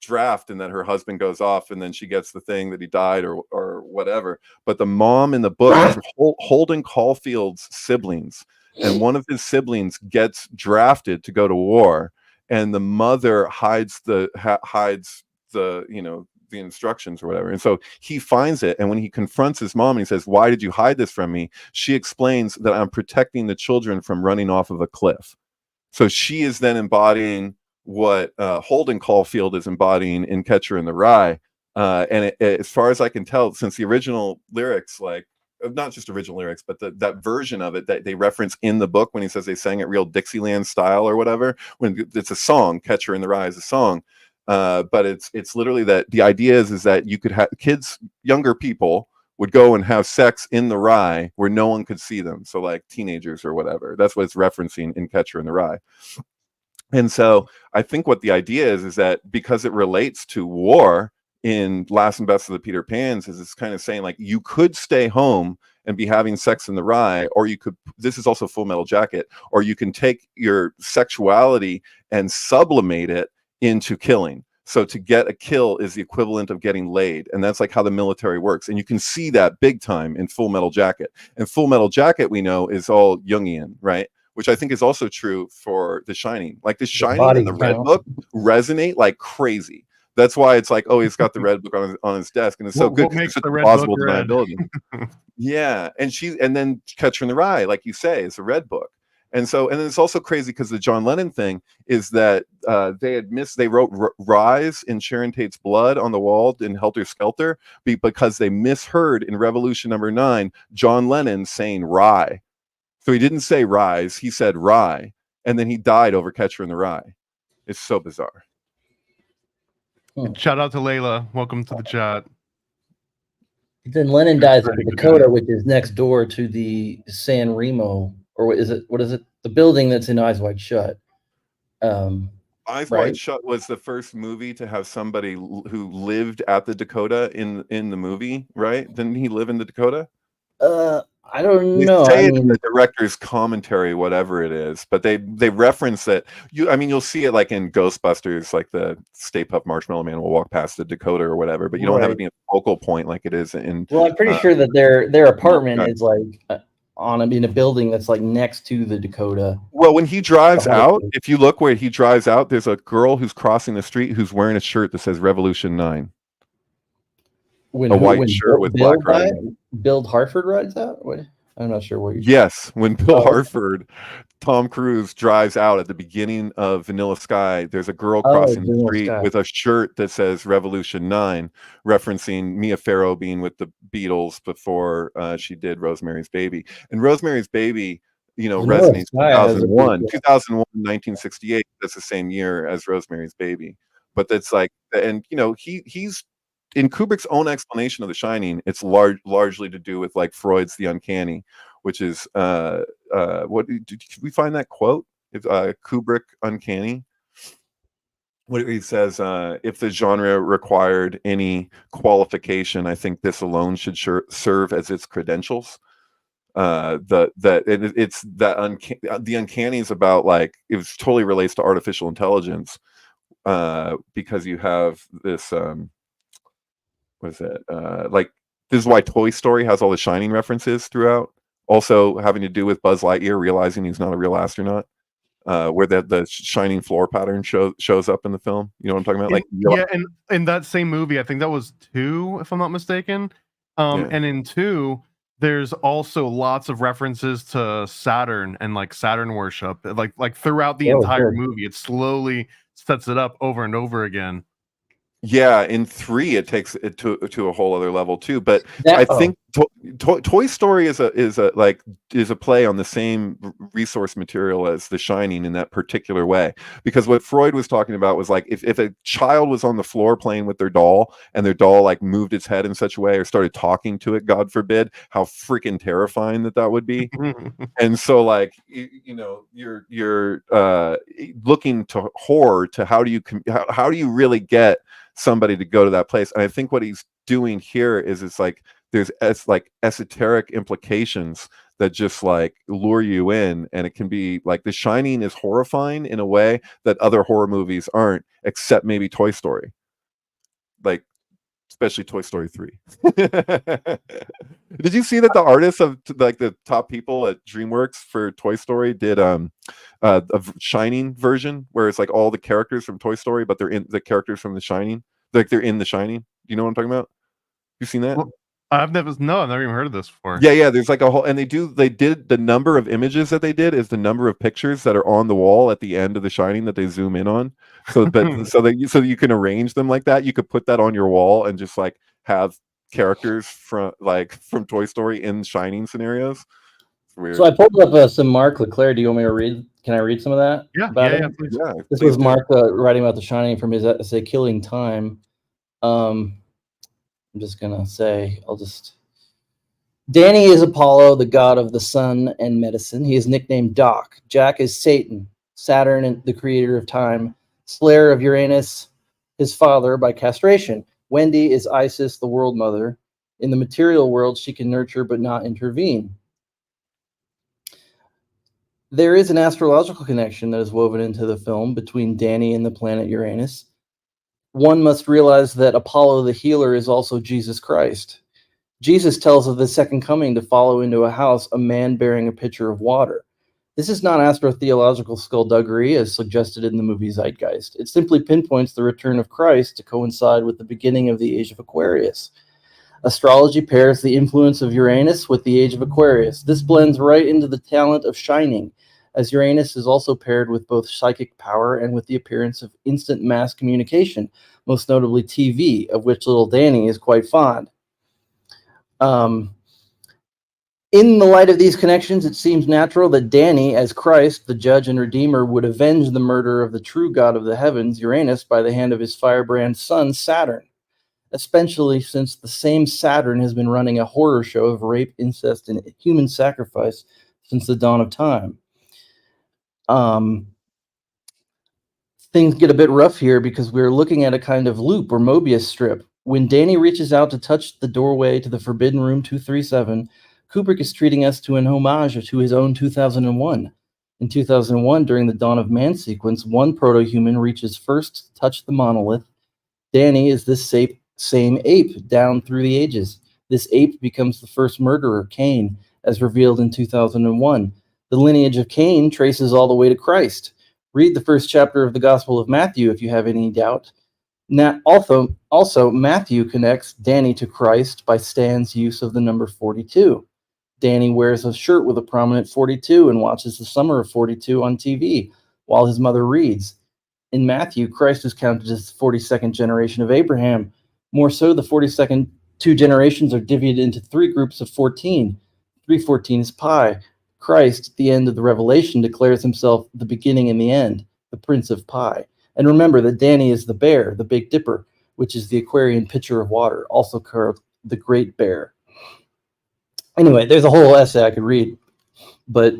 draft, and then her husband goes off, and then she gets the thing that he died or whatever. But the mom in the book is Holden Caulfield's siblings, and one of his siblings gets drafted to go to war, and the mother hides the the instructions or whatever. And so he finds it, and when he confronts his mom and he says, "Why did you hide this from me?" she explains that I'm protecting the children from running off of a cliff. So she is then embodying what Holden Caulfield is embodying in Catcher in the Rye. And as far as I can tell, since the original lyrics, like not just original lyrics, but that version of it that they reference in the book when he says they sang it real Dixieland style or whatever, when it's a song, Catcher in the Rye is a song. But it's literally that the idea is that you could have kids, younger people would go and have sex in the rye where no one could see them. So like teenagers or whatever. That's what it's referencing in Catcher in the Rye. And so I think what the idea is that because it relates to war in Last and Best of the Peter Pans, is it's kind of saying like you could stay home and be having sex in the rye, or you could, this is also Full Metal Jacket, or you can take your sexuality and sublimate it into killing. So to get a kill is the equivalent of getting laid. And that's like how the military works. And you can see that big time in Full Metal Jacket. And Full Metal Jacket, we know, is all Jungian, right? Which I think is also true for The Shining. Like The Shining and the Red Book resonate like crazy. That's why it's like, oh, he's got the Red Book on his desk, and it's so good. What makes it's the Red plausible Book red? deniability. Yeah, and then Catcher in the Rye, like you say, is a Red Book. And then it's also crazy because the John Lennon thing is that they wrote Rise in Sharon Tate's blood on the wall in Helter Skelter because they misheard in Revolution number 9 John Lennon saying Rye. So he didn't say Rise, he said Rye, and then he died over Catcher in the Rye. It's so bizarre. Shout out to Layla. Welcome to the chat. Then Lennon dies at the Dakota, which is next door to the San Remo, or what is it? The building that's in Eyes Wide Shut. Eyes Wide Shut was the first movie to have somebody who lived at the Dakota in the movie, right? Didn't he live in the Dakota? I don't know. Say it in the director's commentary, whatever it is, but they reference that. You'll see it like in Ghostbusters, like the Stay Puft Marshmallow Man will walk past the Dakota or whatever, but you don't have it being a focal point like it is in. Well, I'm pretty sure that their apartment is like in a building that's like next to the Dakota. Well, when he drives out, if you look where he drives out, there's a girl who's crossing the street who's wearing a shirt that says Revolution 9. A white shirt with black writing. Bill Harford rides out? What? I'm not sure what you're Yes, when Bill Harford, Tom Cruise drives out at the beginning of Vanilla Sky, there's a girl crossing the street with a shirt that says Revolution 9, referencing Mia Farrow being with the Beatles before she did Rosemary's Baby. And Rosemary's Baby, resonates 2001, 1968. That's the same year as Rosemary's Baby. But that's like, and he's in Kubrick's own explanation of The Shining, it's largely to do with like Freud's The Uncanny, which is what did we find that quote? Kubrick Uncanny. What he says, if the genre required any qualification, I think this alone should serve as its credentials. The uncanny is about like it totally relates to artificial intelligence, because you have this. What is it? Like this is why Toy Story has all the Shining references throughout. Also having to do with Buzz Lightyear realizing he's not a real astronaut. where the shining floor pattern shows up in the film. You know what I'm talking about? Like yeah, and in that same movie, I think that was 2, if I'm not mistaken. And in 2, there's also lots of references to Saturn and like Saturn worship, like throughout the entire movie. It slowly sets it up over and over again. Yeah, in 3 it takes it to a whole other level too. But I think Toy Story is a play on the same resource material as The Shining in that particular way. Because what Freud was talking about was like if a child was on the floor playing with their doll and their doll like moved its head in such a way or started talking to it, God forbid, how freaking terrifying that would be. And so like you know you're looking to horror to how do you really get somebody to go to that place. And I think what he's doing here is it's like there's like esoteric implications that just like lure you in, and it can be like The Shining is horrifying in a way that other horror movies aren't, except maybe Toy Story, like especially Toy Story 3. Did you see that the artists of like the top people at DreamWorks for Toy Story did a Shining version where it's like all the characters from Toy Story, but they're in the characters from The Shining, like they're in The Shining. You know what I'm talking about? You seen that? Well, I've never even heard of this before. Yeah. There's like a whole, and they did the number of images that they did is the number of pictures that are on the wall at the end of The Shining that they zoom in on. So that you can arrange them like that. You could put that on your wall and just like have characters from Toy Story in Shining scenarios. It's weird. So I pulled up some Mark Leclerc. Do you want me to read? Can I read some of that? Yeah. This was Mark writing about The Shining from his essay "Killing Time." I'm just gonna say, Danny is Apollo, the god of the sun and medicine. He is nicknamed Doc. Jack is Satan, Saturn, and the creator of time, slayer of Uranus, his father by castration. Wendy is Isis, the world mother. In the material world, she can nurture but not intervene. There is an astrological connection that is woven into the film between Danny and the planet Uranus. One must realize that Apollo the healer is also Jesus Christ. Jesus tells of the second coming to follow into a house a man bearing a pitcher of water. This is not astrotheological skullduggery as suggested in the movie Zeitgeist. It simply pinpoints the return of Christ to coincide with the beginning of the age of Aquarius. Astrology pairs the influence of Uranus with the age of Aquarius. This blends right into the talent of Shining, as Uranus is also paired with both psychic power and with the appearance of instant mass communication, most notably TV, of which little Danny is quite fond. In the light of these connections, it seems natural that Danny, as Christ, the judge and redeemer, would avenge the murder of the true god of the heavens, Uranus, by the hand of his firebrand son, Saturn, especially since the same Saturn has been running a horror show of rape, incest, and human sacrifice since the dawn of time. Things get a bit rough here because we're looking at a kind of loop or Mobius strip. When Danny reaches out to touch the doorway to the Forbidden Room 237, Kubrick is treating us to an homage to his own 2001. In 2001, during the Dawn of Man sequence, one proto-human reaches first to touch the monolith. Danny is this same ape down through the ages. This ape becomes the first murderer, Cain, as revealed in 2001. The lineage of Cain traces all the way to Christ. Read the first chapter of the Gospel of Matthew if you have any doubt. Now, also, Matthew connects Danny to Christ by Stan's use of the number 42. Danny wears a shirt with a prominent 42 and watches the Summer of 42 on TV while his mother reads. In Matthew, Christ is counted as the 42nd generation of Abraham. More so, the 42nd two generations are divided into 3 groups of 14. 314 is pi. Christ, at the end of the Revelation, declares himself the beginning and the end, the Prince of Pi. And remember that Danny is the bear, the Big Dipper, which is the Aquarian pitcher of water, also called the Great Bear. Anyway, there's a whole essay I could read, but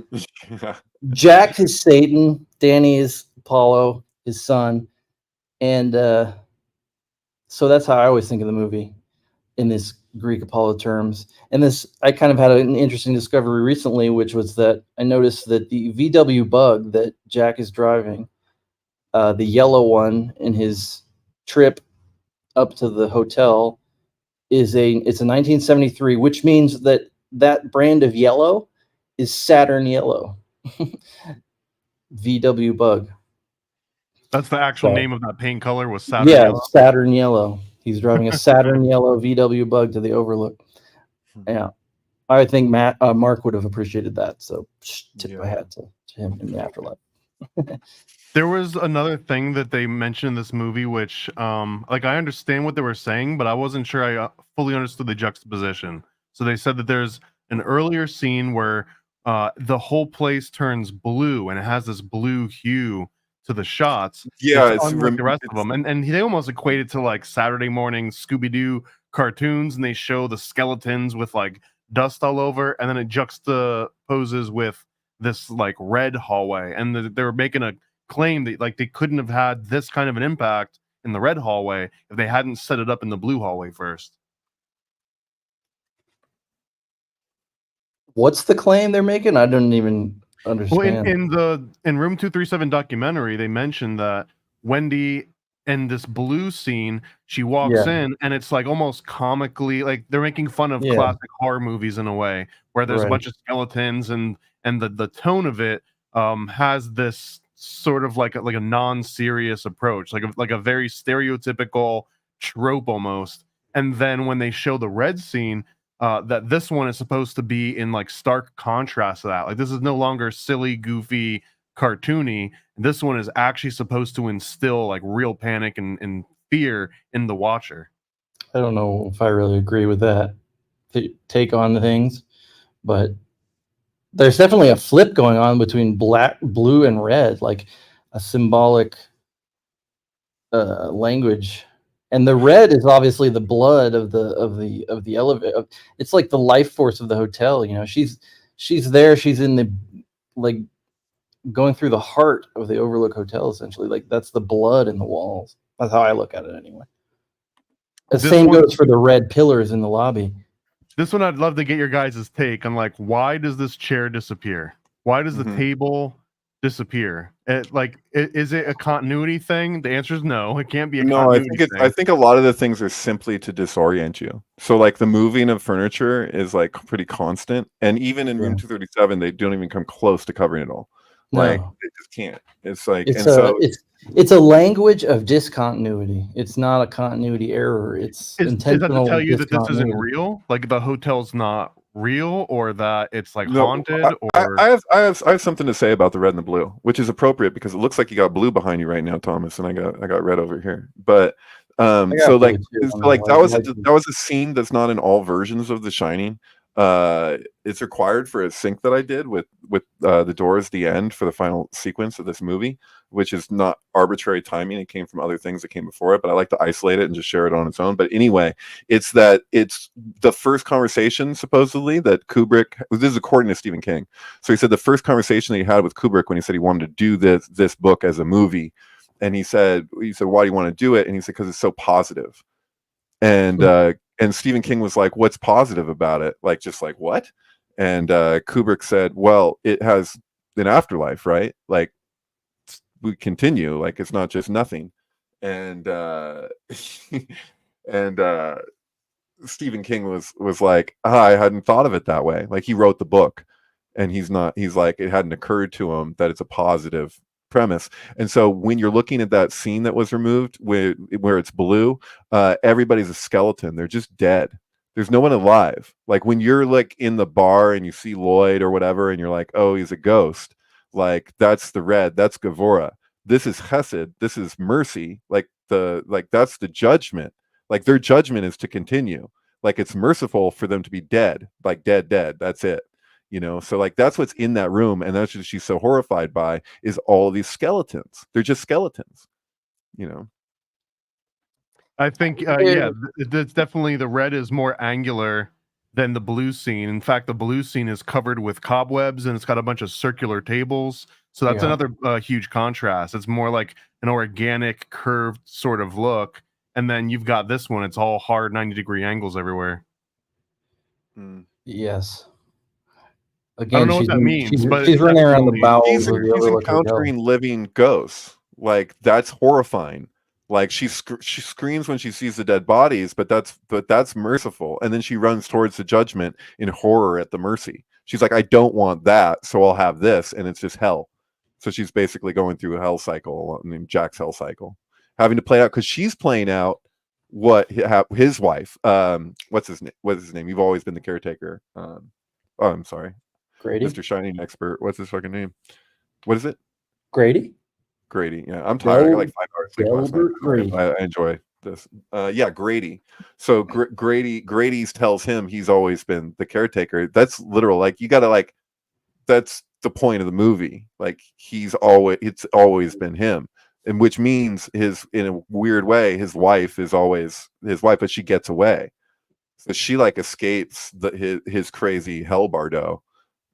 Jack is Satan, Danny is Apollo, his son, and so that's how I always think of the movie in this Greek Apollo terms. And this, I kind of had an interesting discovery recently, which was that I noticed that the VW Bug that Jack is driving, the yellow one in his trip up to the hotel, it's a 1973, which means that brand of yellow is Saturn yellow. VW Bug. That's the actual So, name of that paint color, was Saturn yeah, Yellow. Saturn Yellow. He's driving a Saturn Yellow VW Bug to the Overlook. Yeah, I think Mark would have appreciated that. So tip my hat to him in the afterlife. There was another thing that they mentioned in this movie, which, like, I understand what they were saying, but I wasn't sure I fully understood the juxtaposition. So they said that there's an earlier scene where the whole place turns blue, and it has this blue hue to the shots. Yeah, it's unlike the rest of them, and they almost equated to like Saturday morning Scooby-Doo cartoons, and they show the skeletons with like dust all over, and then it juxtaposes with this like red hallway, and they were making a claim that like they couldn't have had this kind of an impact in the red hallway if they hadn't set it up in the blue hallway first. What's the claim they're making? I don't even understand. Well, in Room 237 documentary, they mentioned that Wendy in this blue scene, she walks in and it's like almost comically, like they're making fun of classic horror movies in a way, where there's a bunch of skeletons, and the tone of it has this sort of like a non-serious approach, like a very stereotypical trope almost. And then when they show the red scene, that this one is supposed to be in like stark contrast to that. Like, this is no longer silly, goofy, cartoony. This one is actually supposed to instill like real panic and fear in the watcher. I don't know if I really agree with that take on things, but there's definitely a flip going on between black, blue, and red, like a symbolic language. And the red is obviously the blood of the elevator. It's like the life force of the hotel. You know, she's there. She's in the, like, going through the heart of the Overlook Hotel, essentially. Like, that's the blood in the walls. That's how I look at it anyway. The same goes for the red pillars in the lobby. This one I'd love to get your guys' take on, like, why does this chair disappear? Why does the table disappear? Is it a continuity thing? The answer is no. It can't be a continuity thing. I think a lot of the things are simply to disorient you. So like the moving of furniture is like pretty constant, and even in Room 237, they don't even come close to covering it all. Like they just can't. It's like it's a language of discontinuity. It's not a continuity error. It's intentional. Is that to tell you that this isn't real? Like the hotel's not real, or that it's like haunted? I have something to say about the red and the blue, which is appropriate because it looks like you got blue behind you right now, Thomas, and I got red over here. But that was a scene that's not in all versions of The Shining. It's required for a sync that I did with the doors, the end for the final sequence of this movie, which is not arbitrary timing. It came from other things that came before it, but I like to isolate it and just share it on its own. But anyway, it's the first conversation supposedly that Kubrick, this is according to Stephen King. So he said the first conversation that he had with Kubrick when he said he wanted to do this book as a movie. And he said, why do you want to do it? And he said, because it's so positive. And Stephen King was like, what's positive about it? Like, just like what? And Kubrick said, well, it has an afterlife, right? Like, we continue, like it's not just nothing. And Stephen King was like, I hadn't thought of it that way. Like, he wrote the book, and he's like, it hadn't occurred to him that it's a positive premise. And so when you're looking at that scene that was removed where it's blue, everybody's a skeleton. They're just dead. There's no one alive. Like when you're like in the bar and you see Lloyd or whatever, and you're like, oh, he's a ghost. Like that's the red, that's Gavora. This is Chesed, this is mercy. Like that's the judgment. Like their judgment is to continue. Like it's merciful for them to be dead, like dead. That's it. You know, so like that's what's in that room, and that's what she's so horrified by, is all these skeletons. They're just skeletons, you know. I think it's definitely, the red is more angular than the blue scene. In fact, the blue scene is covered with cobwebs, and it's got a bunch of circular tables. So that's another huge contrast. It's more like an organic, curved sort of look. And then you've got this one, it's all hard 90-degree angles everywhere. Yes. Again, I don't know what that means, but she's running around the bowels. He's encountering living ghosts. Like that's horrifying. Like she screams when she sees the dead bodies, but that's merciful. And then she runs towards the judgment in horror at the mercy. She's like, I don't want that, so I'll have this, and it's just hell. So she's basically going through a hell cycle, I mean Jack's hell cycle, having to play out because she's playing out what his wife, what's his name? You've always been the caretaker. Oh, I'm sorry, Grady. Mr. Shining Expert. What's his fucking name? What is it? Grady. Grady. Yeah, I'm tired. I got like 5 hours sleep last night. Grady. I enjoy this. Yeah, Grady. So Grady's tells him he's always been the caretaker. That's literal. Like you gotta like, that's the point of the movie. Like it's always been him, and which means in a weird way, his wife is always his wife, but she gets away. So she like escapes his crazy hell bardo,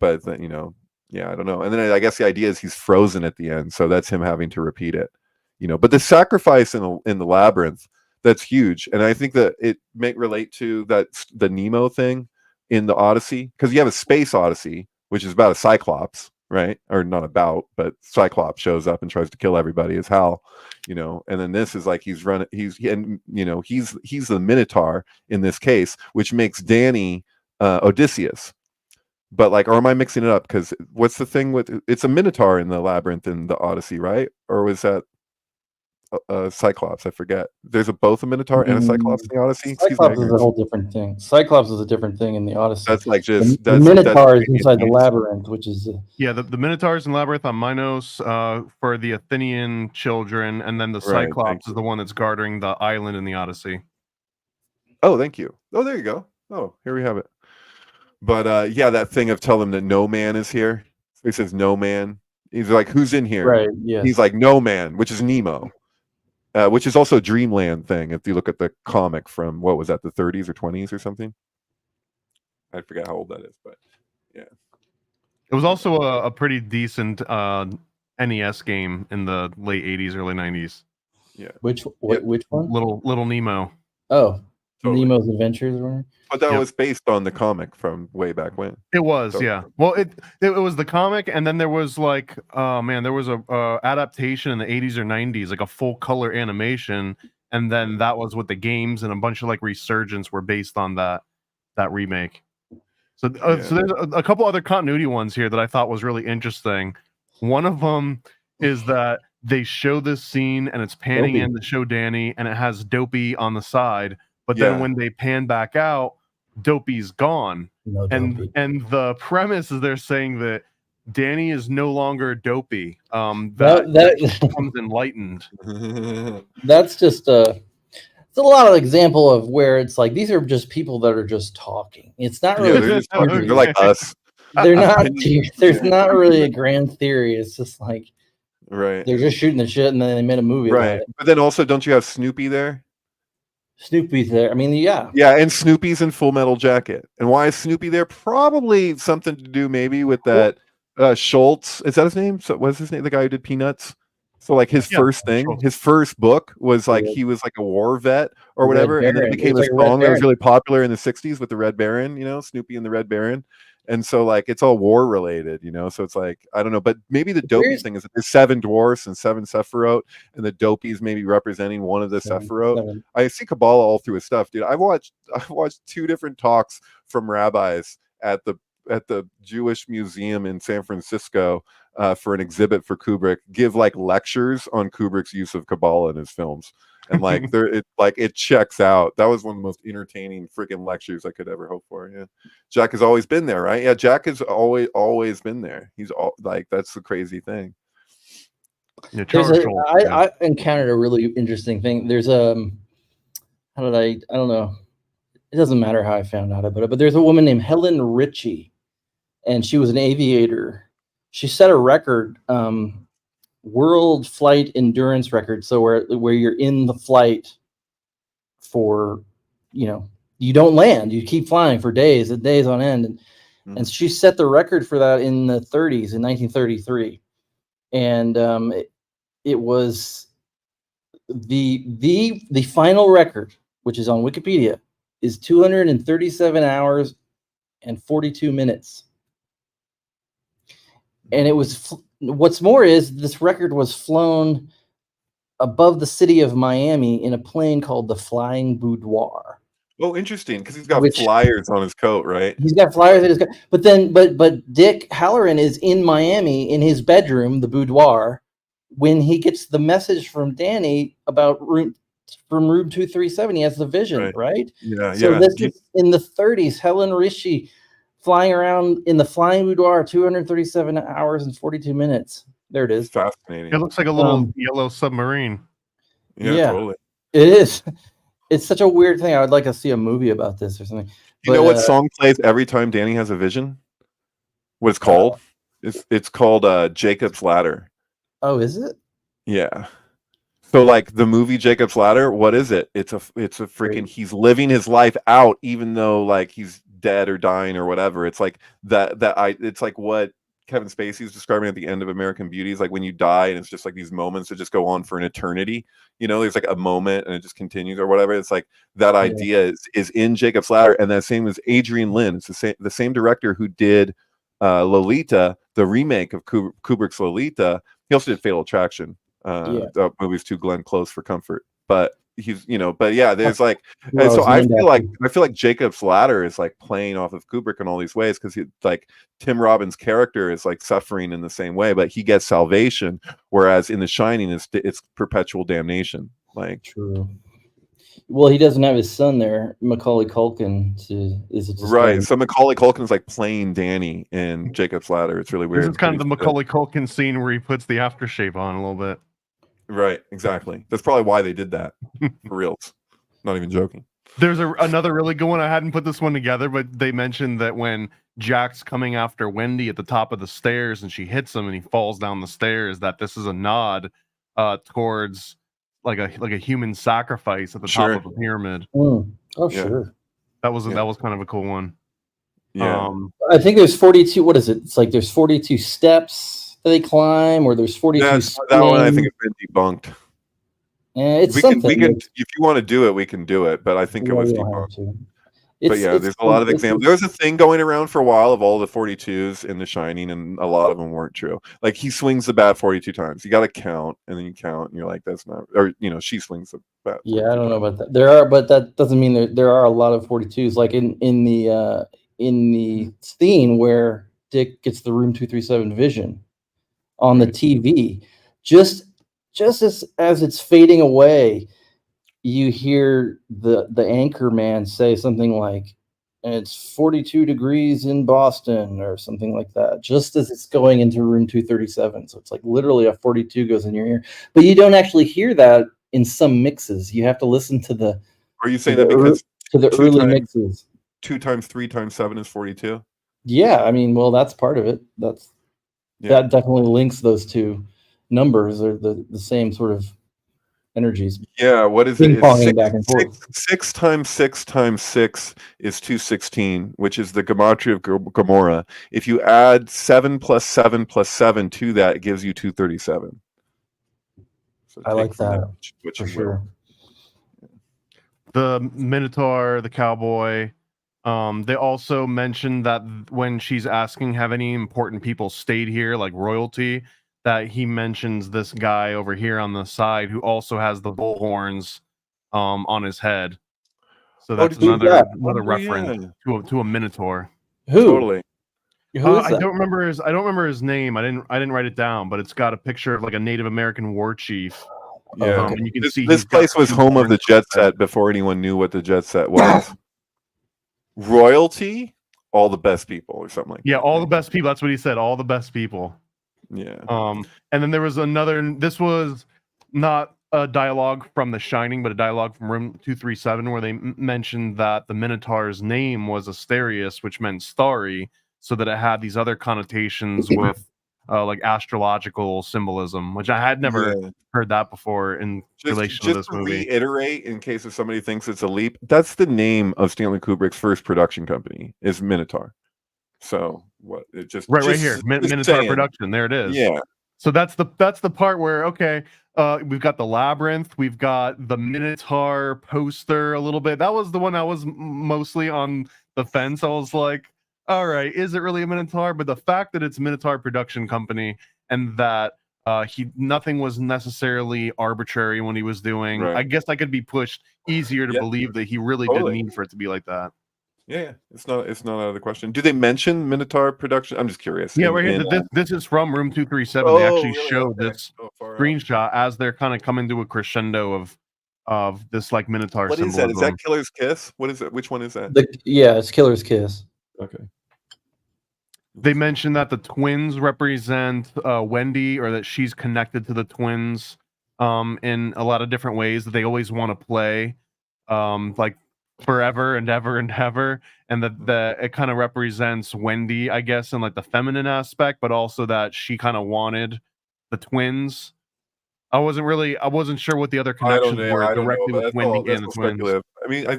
but then, you know, yeah, I don't know. And then I guess the idea is he's frozen at the end, so that's him having to repeat it, you know. But the sacrifice in the labyrinth, that's huge, and I think that it may relate to the Nemo thing in the Odyssey, because you have a space Odyssey, which is about a Cyclops, right? Or not about, but Cyclops shows up and tries to kill everybody as Hal, you know. And then this is like he's the Minotaur in this case, which makes Danny Odysseus. But like, or am I mixing it up? Because what's the thing with it's a Minotaur in the labyrinth in the Odyssey, right? Or was that Cyclops? I forget. There's both a Minotaur and a Cyclops in the Odyssey. Cyclops is a whole different thing. Cyclops is a different thing in the Odyssey. That's like just the Minotaur is inside the labyrinth, which is the Minotaur's in Labyrinth on Minos for the Athenian children, and then the Cyclops is the one that's guarding the island in the Odyssey. Oh, thank you. Oh, there you go. Oh, here we have it. But yeah, that thing of tell him that no man is here. He says no man. He's like, who's in here? Right. Yeah. He's like no man, which is Nemo. Which is also a Dreamland thing. If you look at the comic from what was that, the 30s or 20s or something. I forget how old that is, but yeah. It was also a pretty decent NES game in the late 80s, early 90s. Yeah. Which one? Little Nemo. Oh, totally. Nemo's Adventures. But that was based on the comic from way back when. It was, yeah. Well, it was the comic, and then there was like, there was a adaptation in the 80s or 90s, like a full color animation, and then that was what the games and a bunch of like resurgence were based on that remake. So, so there's a couple other continuity ones here that I thought was really interesting. One of them is that they show this scene and it's panning in to show Danny, and it has Dopey on the side. But then when they pan back out, Dopey's gone. No Dopey. And the premise is they're saying that Danny is no longer Dopey. That becomes enlightened. That's just it's a lot of example of where it's like these are just people that are just talking. It's not really they're like us. They're not there's not really a grand theory. It's just like they're just shooting the shit and then they made a movie about it. But then also, don't you have Snoopy there? Snoopy's there. I mean, yeah, and Snoopy's in Full Metal Jacket. And why is Snoopy there? Probably something to do maybe with that Schultz. Is that his name? So what's his name? The guy who did Peanuts. So like his first thing, his first book was like he was like a war vet or whatever, and then it became a song that was really popular in the 60s with the Red Baron, you know, Snoopy and the Red Baron. And so like it's all war related, you know. So it's like I don't know, but maybe the Dopey thing is that there's 7 dwarfs and 7 Sephiroth, and the Dopey's maybe representing one of the Sephiroth. I see Kabbalah all through his stuff, dude. I've watched 2 different talks from rabbis at the Jewish Museum in San Francisco for an exhibit for Kubrick, give like lectures on Kubrick's use of Kabbalah in his films. And like it checks out. That was one of the most entertaining freaking lectures I could ever hope for. Yeah. Jack has always been there, right? Yeah, Jack has always been there. He's all like that's the crazy thing. Yeah, I encountered a really interesting thing. There's I don't know. It doesn't matter how I found out about it, but there's a woman named Helen Ritchie, and she was an aviator. She set a record, world flight endurance record. So where you're in the flight for, you don't land, you keep flying for days and days on end. And she set the record for that in the 30s in 1933. And it was the final record, which is on Wikipedia, is 237 hours and 42 minutes. And it was, what's more is this record was flown above the city of Miami in a plane called the Flying Boudoir. Oh, interesting, because he's got Which- flyers on his coat, right? He's got flyers in his coat. But then, but Dick Halloran is in Miami in his bedroom, the boudoir, when he gets the message from Danny about room 237. He has the vision, right? Yeah, So yeah. this is in the 30s. Helen Rishi flying around in the flying boudoir, 237 hours and 42 minutes. There it is. Fascinating. It looks like a little yellow submarine. Yeah, totally. It is. It's such a weird thing. I would like to see a movie about this or something. You know what song plays every time Danny has a vision? What it's called? It's called Jacob's Ladder. Oh, is it? Yeah. So like the movie Jacob's Ladder, what is it? It's a freaking he's living his life out even though like he's dead or dying or whatever. It's like it's like what Kevin Spacey is describing at the end of American Beauty is like when you die and it's just like these moments that just go on for an eternity. You know, there's like a moment and it just continues or whatever. It's like that idea is in Jacob's Ladder, and that same as Adrian Lin. It's the same director who did Lolita, the remake of Kubrick's Lolita. He also did Fatal Attraction. The movie's too Glenn Close for comfort, but he's but yeah, there's like and so I feel like Jacob's Ladder is like playing off of Kubrick in all these ways, because he like Tim Robbins' character is like suffering in the same way, but he gets salvation, whereas in The Shining it's perpetual damnation. Like true. Well, he doesn't have his son there, Macaulay Culkin. Right. So Macaulay Culkin is like playing Danny in Jacob's Ladder. It's really weird. This is kind of the Macaulay Culkin scene where he puts the aftershave on a little bit. Right, exactly. That's probably why they did that. For reals. Not even joking. There's another really good one. I hadn't put this one together, but they mentioned that when Jack's coming after Wendy at the top of the stairs and she hits him and he falls down the stairs, that this is a nod towards like a human sacrifice at the top of the pyramid. Oh, sure. That was kind of a cool one. Yeah. I think there's 42. What is it? It's like there's 42 steps that they climb, or there's 42. That one I think has been debunked. It's we can if you want to do it, we can do it, but I think it was debunked. But yeah, there's a lot of examples. There was a thing going around for a while of all the 42s in The Shining, and a lot of them weren't true. Like he swings the bat 42 times. You got to count, and then you count, and you're like, that's not. Or she swings the bat. Yeah, I don't know about that. There are, but that doesn't mean there are a lot of 42s. Like in the scene where Dick gets the room 237 vision on the TV, just as it's fading away, you hear the anchor man say something like, it's 42 degrees in Boston or something like that, just as it's going into room 237. So it's like literally a 42 goes in your ear, but you don't actually hear that in some mixes. You have to listen to the. Are you saying that because to the early mixes? 2 times 3 times 7 is 42. Yeah, I mean, well, that's part of it. That definitely links those two numbers, or the same sort of energies. Yeah, what is it? Ping-ponging back and forth. 6 times 6 times 6 is 216, which is the gematria of Gomorrah. If you add 7 plus 7 plus 7 to that, it gives you 237. So I like that. Which for sure. The Minotaur, the cowboy. They also mentioned that when she's asking, have any important people stayed here, like royalty, that he mentions this guy over here on the side who also has the bull horns on his head. So that's another reference to a Minotaur. Who? Totally. I don't remember his name. I didn't write it down, but it's got a picture of like a Native American war chief. Yeah, and you can see this place was home of the Jet Set before anyone knew what the Jet Set was. Royalty, all the best people, or something like that. Yeah, all the best people. That's what he said. All the best people. Yeah. And then there was another. This was not a dialogue from The Shining, but a dialogue from Room 237, where they mentioned that the Minotaur's name was Asterius, which meant starry, so that it had these other connotations with like astrological symbolism, which I had never heard that before in relation to this movie. Just to reiterate, in case if somebody thinks it's a leap, that's the name of Stanley Kubrick's first production company, is Minotaur. So what? It just right here, Minotaur Production. There it is. Yeah. So that's the part where we've got the labyrinth, we've got the Minotaur poster a little bit. That was the one I was mostly on the fence. I was like, all right, is it really a Minotaur? But the fact that it's Minotaur Production Company and that Nothing was necessarily arbitrary when he was doing. Right. I guess I could be pushed easier to believe that he really did mean for it to be like that. Yeah, it's not out of the question. Do they mention Minotaur production? I'm just curious. Yeah, right here. This is from Room 237. They actually show this screenshot as they're kind of coming to a crescendo of this like Minotaur What is symbolism. that? Is that Killer's Kiss? What is it? Which one is that? It's Killer's Kiss. Okay. They mentioned that the twins represent Wendy, or that she's connected to the twins in a lot of different ways, that they always want to play like forever and ever and ever, and that it kind of represents Wendy, I guess, in like the feminine aspect, but also that she kind of wanted the twins. I wasn't sure what the other connections were directly with Wendy and the twins. I mean, I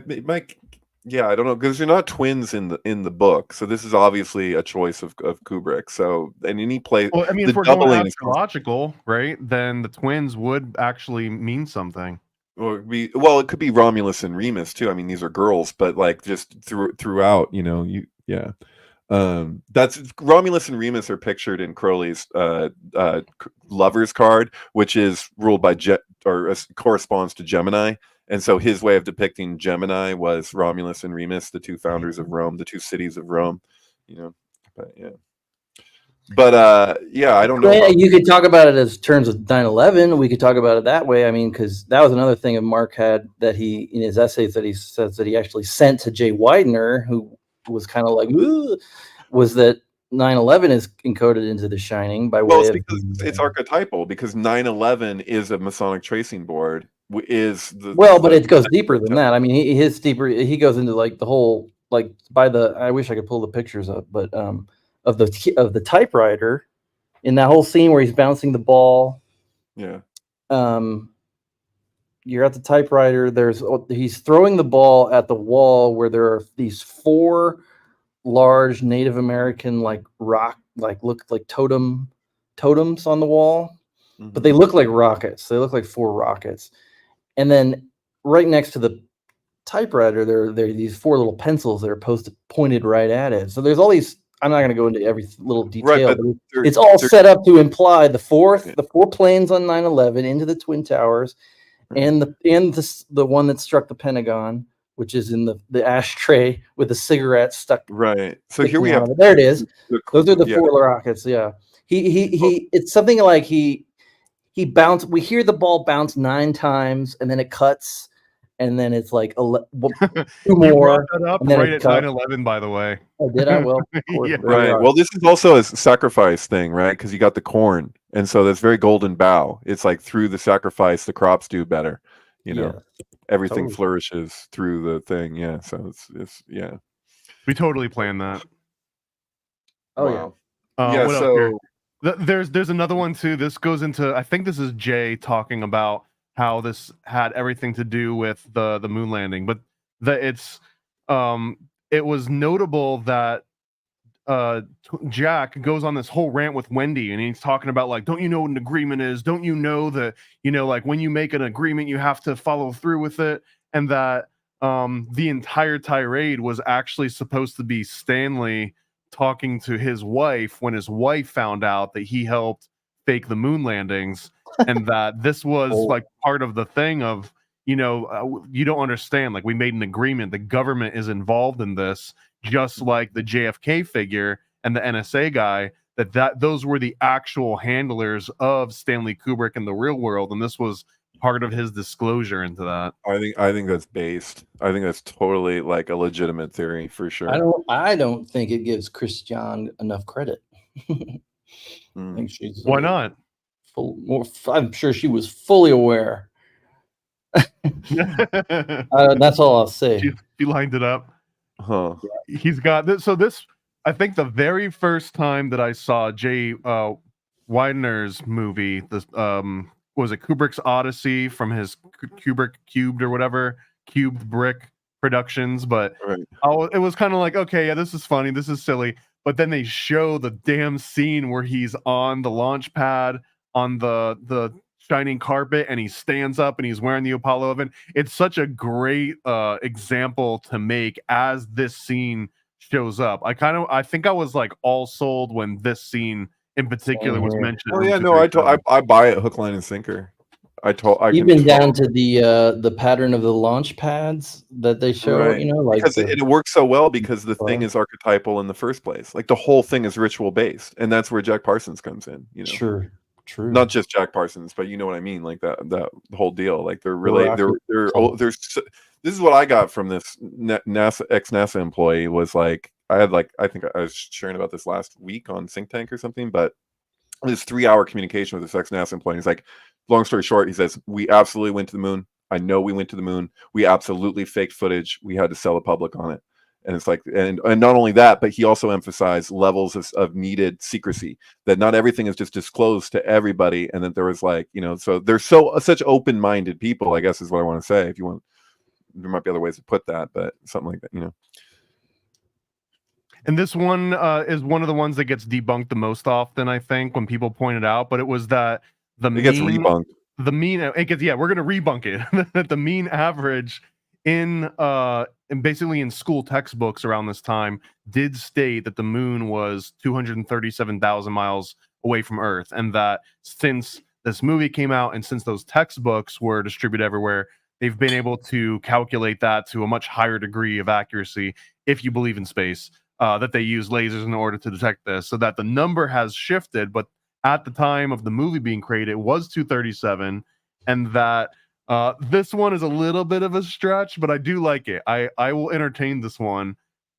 don't know, because you're not twins in the book, so this is obviously a choice of Kubrick. So, and any place, well, I mean, if we're going astrological, right, then the twins would actually mean something. Well, it could be Romulus and Remus too. I mean, these are girls, but like just throughout, that's Romulus and Remus are pictured in Crowley's lover's card, which is ruled by corresponds to Gemini. And so his way of depicting Gemini was Romulus and Remus, the two founders of Rome, the two cities of Rome, but yeah. But I don't know. You could talk about it as terms of 9/11. We could talk about it that way. I mean, because that was another thing that Mark had, that he, in his essays, that he says that he actually sent to Jay Widener, who was kind of like, was that 9/11 is encoded into The Shining by way of... because it's archetypal, because 9/11 is a Masonic tracing board. But it goes deeper than that. I mean, he goes into like the whole, like, I wish I could pull the pictures up, but of the typewriter in that whole scene where he's bouncing the ball. Yeah. You're at the typewriter. He's throwing the ball at the wall where there are these 4 large Native American look like totems on the wall, but they look like rockets. They look like 4 rockets. And then right next to the typewriter, there are these 4 little pencils that are pointed right at it. So there's all these. I'm not going to go into every little detail, but it's all set up to imply the 4 planes on 9/11 into the Twin Towers, and the one that struck the Pentagon, which is in the ashtray with a cigarette stuck. Right. So here we have. There it is. Those are the 4 rockets. Yeah. It's something like he bounced. We hear the ball bounce 9 times, and then it cuts. And then it's like 2 more. That up right at 9/11, by the way. Oh, did I? Well, of course, yeah. Right. Well, this is also a sacrifice thing, right? Because you got the corn, and so that's very golden bough. It's like through the sacrifice, the crops do better. Everything flourishes through the thing. Yeah. So it's yeah. We totally planned that. Oh wow. Yeah. So there's another one too. This goes into, I think this is Jay talking about how this had everything to do with the moon landing, but it was notable that Jack goes on this whole rant with Wendy, and he's talking about, like, don't you know what an agreement is? Don't you know that, like, when you make an agreement, you have to follow through with it? And that the entire tirade was actually supposed to be Stanley talking to his wife when his wife found out that he helped fake the moon landings. And that this was like part of the thing of, you don't understand, like, we made an agreement, the government is involved in this, just like the JFK figure and the NSA guy, that those were the actual handlers of Stanley Kubrick in the real world, and this was part of his disclosure into that. I think that's based. I think that's totally like a legitimate theory for sure. I don't think it gives Christian enough credit. I think she's why not? I'm sure she was fully aware. That's all I'll say. She lined it up. Huh. He's got this. So this, I think, the very first time that I saw Jay Widener's movie, this was it Kubrick's Odyssey, from his Kubrick Cubed Brick Productions. But right. It was kind of like, okay, yeah, this is funny, this is silly. But then they show the damn scene where he's on the launch pad on the shining carpet, and he stands up and he's wearing the Apollo oven. It's such a great example to make as this scene shows up. I think I was like all sold when this scene in particular was mentioned. Oh in yeah, room no, I 237. buy it hook, line, and sinker. You've been down to the pattern of the launch pads that they show, right. you know, like Because it works so well because the thing Well. is archetypal in the first place. Like the whole thing is ritual based, and that's where Jack Parsons comes in. You know, True. not just Jack Parsons, but you know what I mean. Like that whole deal. Like they're really this is what I got from this NASA ex-NASA employee was like I think I was sharing about this last week on Think Tank or something, but this 3-hour communication with this ex-NASA employee. He's like, long story short, he says, we absolutely went to the moon. I know we went to the moon. We absolutely faked footage. We had to sell the public on it. And it's like, and not only that, but he also emphasized levels of needed secrecy, that not everything is just disclosed to everybody. And that there was like, you know, so they're such open-minded people, I guess is what I want to say. If you want, there might be other ways to put that, but something like that, you know. And this one is one of the ones that gets debunked the most often, I think, when people point it out. But it was that it gets rebunked. The mean, it gets, yeah, we're gonna rebunk it. The mean average in basically in school textbooks around this time did state that the moon was 237,000 miles away from Earth, and that since this movie came out and since those textbooks were distributed everywhere, they've been able to calculate that to a much higher degree of accuracy if you believe in space. That they use lasers in order to detect this, so that the number has shifted, but at the time of the movie being created, it was 237, and that this one is a little bit of a stretch, but I do like it. I will entertain this one,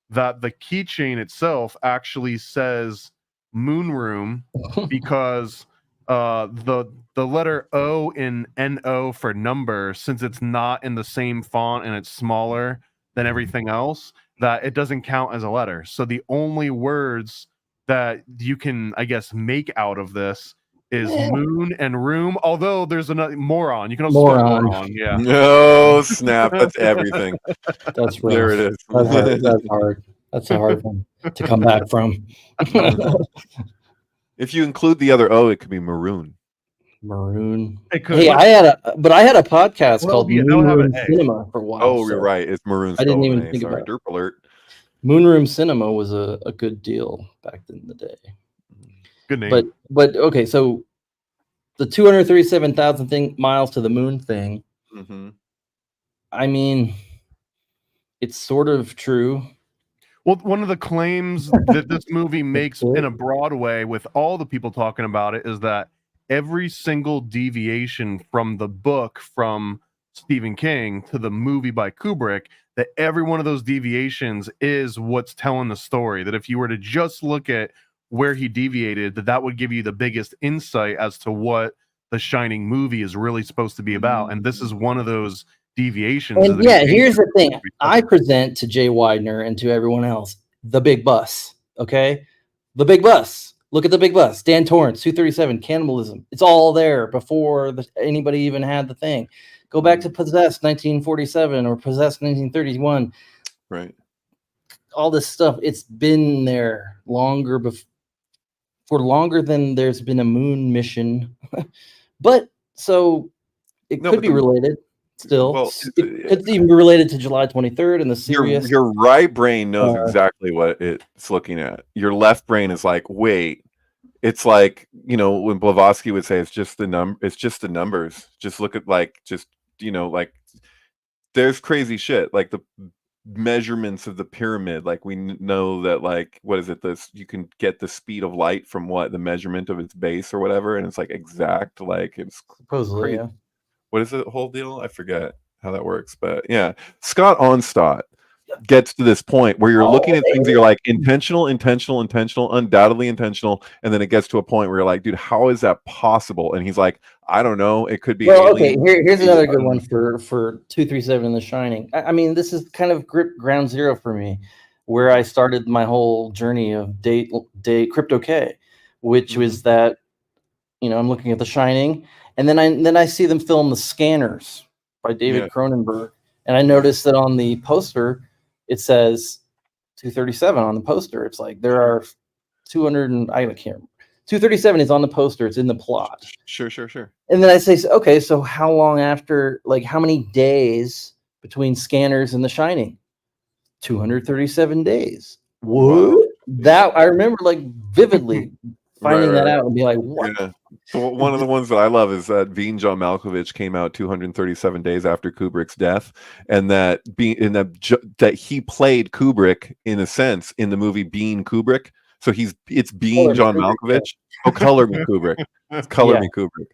that the keychain itself actually says moon room because the letter O in NO for number, since it's not in the same font and it's smaller than everything else, that it doesn't count as a letter. So the only words that you can, I guess, make out of this is moon and room. Although there's another moron. You can also spell moron. Yeah. No snap. That's everything. That's rough. There it is. That's hard. That's a hard one to come back from. If you include the other O, it could be maroon. Maroon. It could. Hey, I had a podcast called Moonroom an Cinema for a while. Oh, you're right. It's maroon. I didn't even think Sorry, about it. derp alert. Moonroom Cinema was a good deal back in the day. Good name. But okay, so the 237,000 miles to the moon thing. Mm-hmm. I mean, it's sort of true. Well, one of the claims that this movie makes in a broad way, with all the people talking about it, is that every single deviation from the book from Stephen King to the movie by Kubrick, that every one of those deviations is what's telling the story. That if you were to just look at where he deviated, that would give you the biggest insight as to what the Shining movie is really supposed to be about. And this is one of those deviations. And yeah, here's the thing. I present to Jay Widener and to everyone else the big bus. Okay? The big bus. Look at the big bus. Dan Torrance, 237, cannibalism. It's all there before anybody even had the thing. Go back to Possessed 1947 or Possessed 1931. Right. All this stuff, it's been there longer for longer than there's been a moon mission. But so it could be related still. Well, it could even be related to July 23rd and the Sirius. Your right brain knows exactly what it's looking at. Your left brain is like, wait. It's like, you know, when Blavatsky would say it's just the numbers. Just look at like there's crazy shit. Like the measurements of the pyramid, like we know that, like, what is it, this you can get the speed of light from the measurement of its base or whatever, and it's like exact, like it's supposedly, yeah. What is the whole deal? I forget how that works, but yeah, Scott Onstott gets to this point where you're looking at things that you're like intentional, undoubtedly intentional, and then it gets to a point where you're like, dude, how is that possible? And he's like, I don't know, it could be. Well, okay, here's another good one for 237 in The Shining. I mean, this is kind of ground zero for me, where I started my whole journey of day Crypto K, which was that, you know, I'm looking at The Shining, and then I see them film The Scanners by David Cronenberg, and I noticed that on the poster it says 237 on the poster. It's like there are 200 and I can't remember. 237 is on the poster. It's in the plot. Sure. And then I say, okay, so how long after, like how many days between Scanners and The Shining? 237 days. What? Wow. That I remember like vividly. finding that right. out and be like, what? Yeah. So one of the ones that I love is that Being John Malkovich came out 237 days after Kubrick's death, and that that he played Kubrick in a sense in the movie Being Kubrick. So it's Being Color Me John Kubrick, yeah. Malkovich. Oh, Color Me Kubrick. It's Color Yeah. Me Kubrick.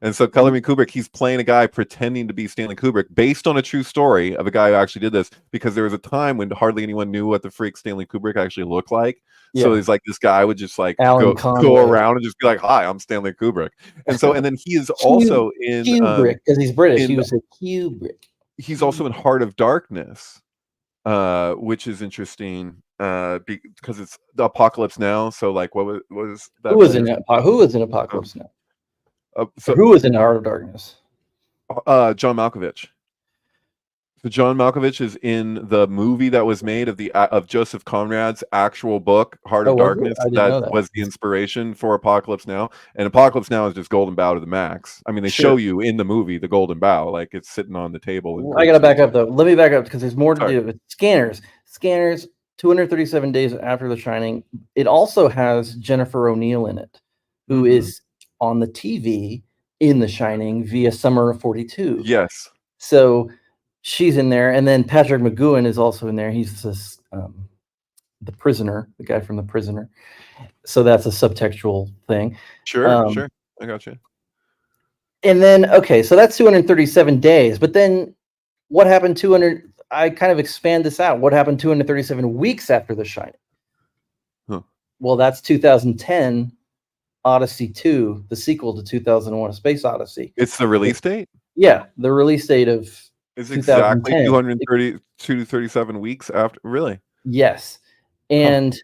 And so Color Me Kubrick, he's playing a guy pretending to be Stanley Kubrick based on a true story of a guy who actually did this, because there was a time when hardly anyone knew what the freak Stanley Kubrick actually looked like. So Yeah. it's like this guy would just like Alan go Conway. around and just be like, "Hi, I'm Stanley Kubrick." And then he is also in Kubrick, because he's British. He in- was a Kubrick. he's also in Heart of Darkness, which is interesting because it's the Apocalypse Now. So like, what was that? Who was in Apocalypse Now? So Who was in Heart of Darkness? John Malkovich. So John Malkovich is in the movie that was made of Joseph Conrad's actual book, Heart of Darkness. I didn't know That was the inspiration for Apocalypse Now. And Apocalypse Now is just Golden Bow to the max. I mean, they show you in the movie the Golden Bow, like it's sitting on the table. I gotta back up though. Let me back up because there's more to do with Scanners. 237 days after The Shining. It also has Jennifer O'Neill in it, who is on the TV in The Shining via Summer of 42. Yes. So she's in there, and then Patrick McGoohan is also in there. He's this, the prisoner, the guy from The Prisoner. So that's a subtextual thing. Sure, sure. I got you. And then, okay, so that's 237 days. But then what happened I kind of expand this out. What happened 237 weeks after The Shining? Huh. Well, that's 2010 Odyssey 2, the sequel to 2001: A Space Odyssey. It's the release date? Yeah, the release date of It's exactly 237 weeks after. Really? Yes. And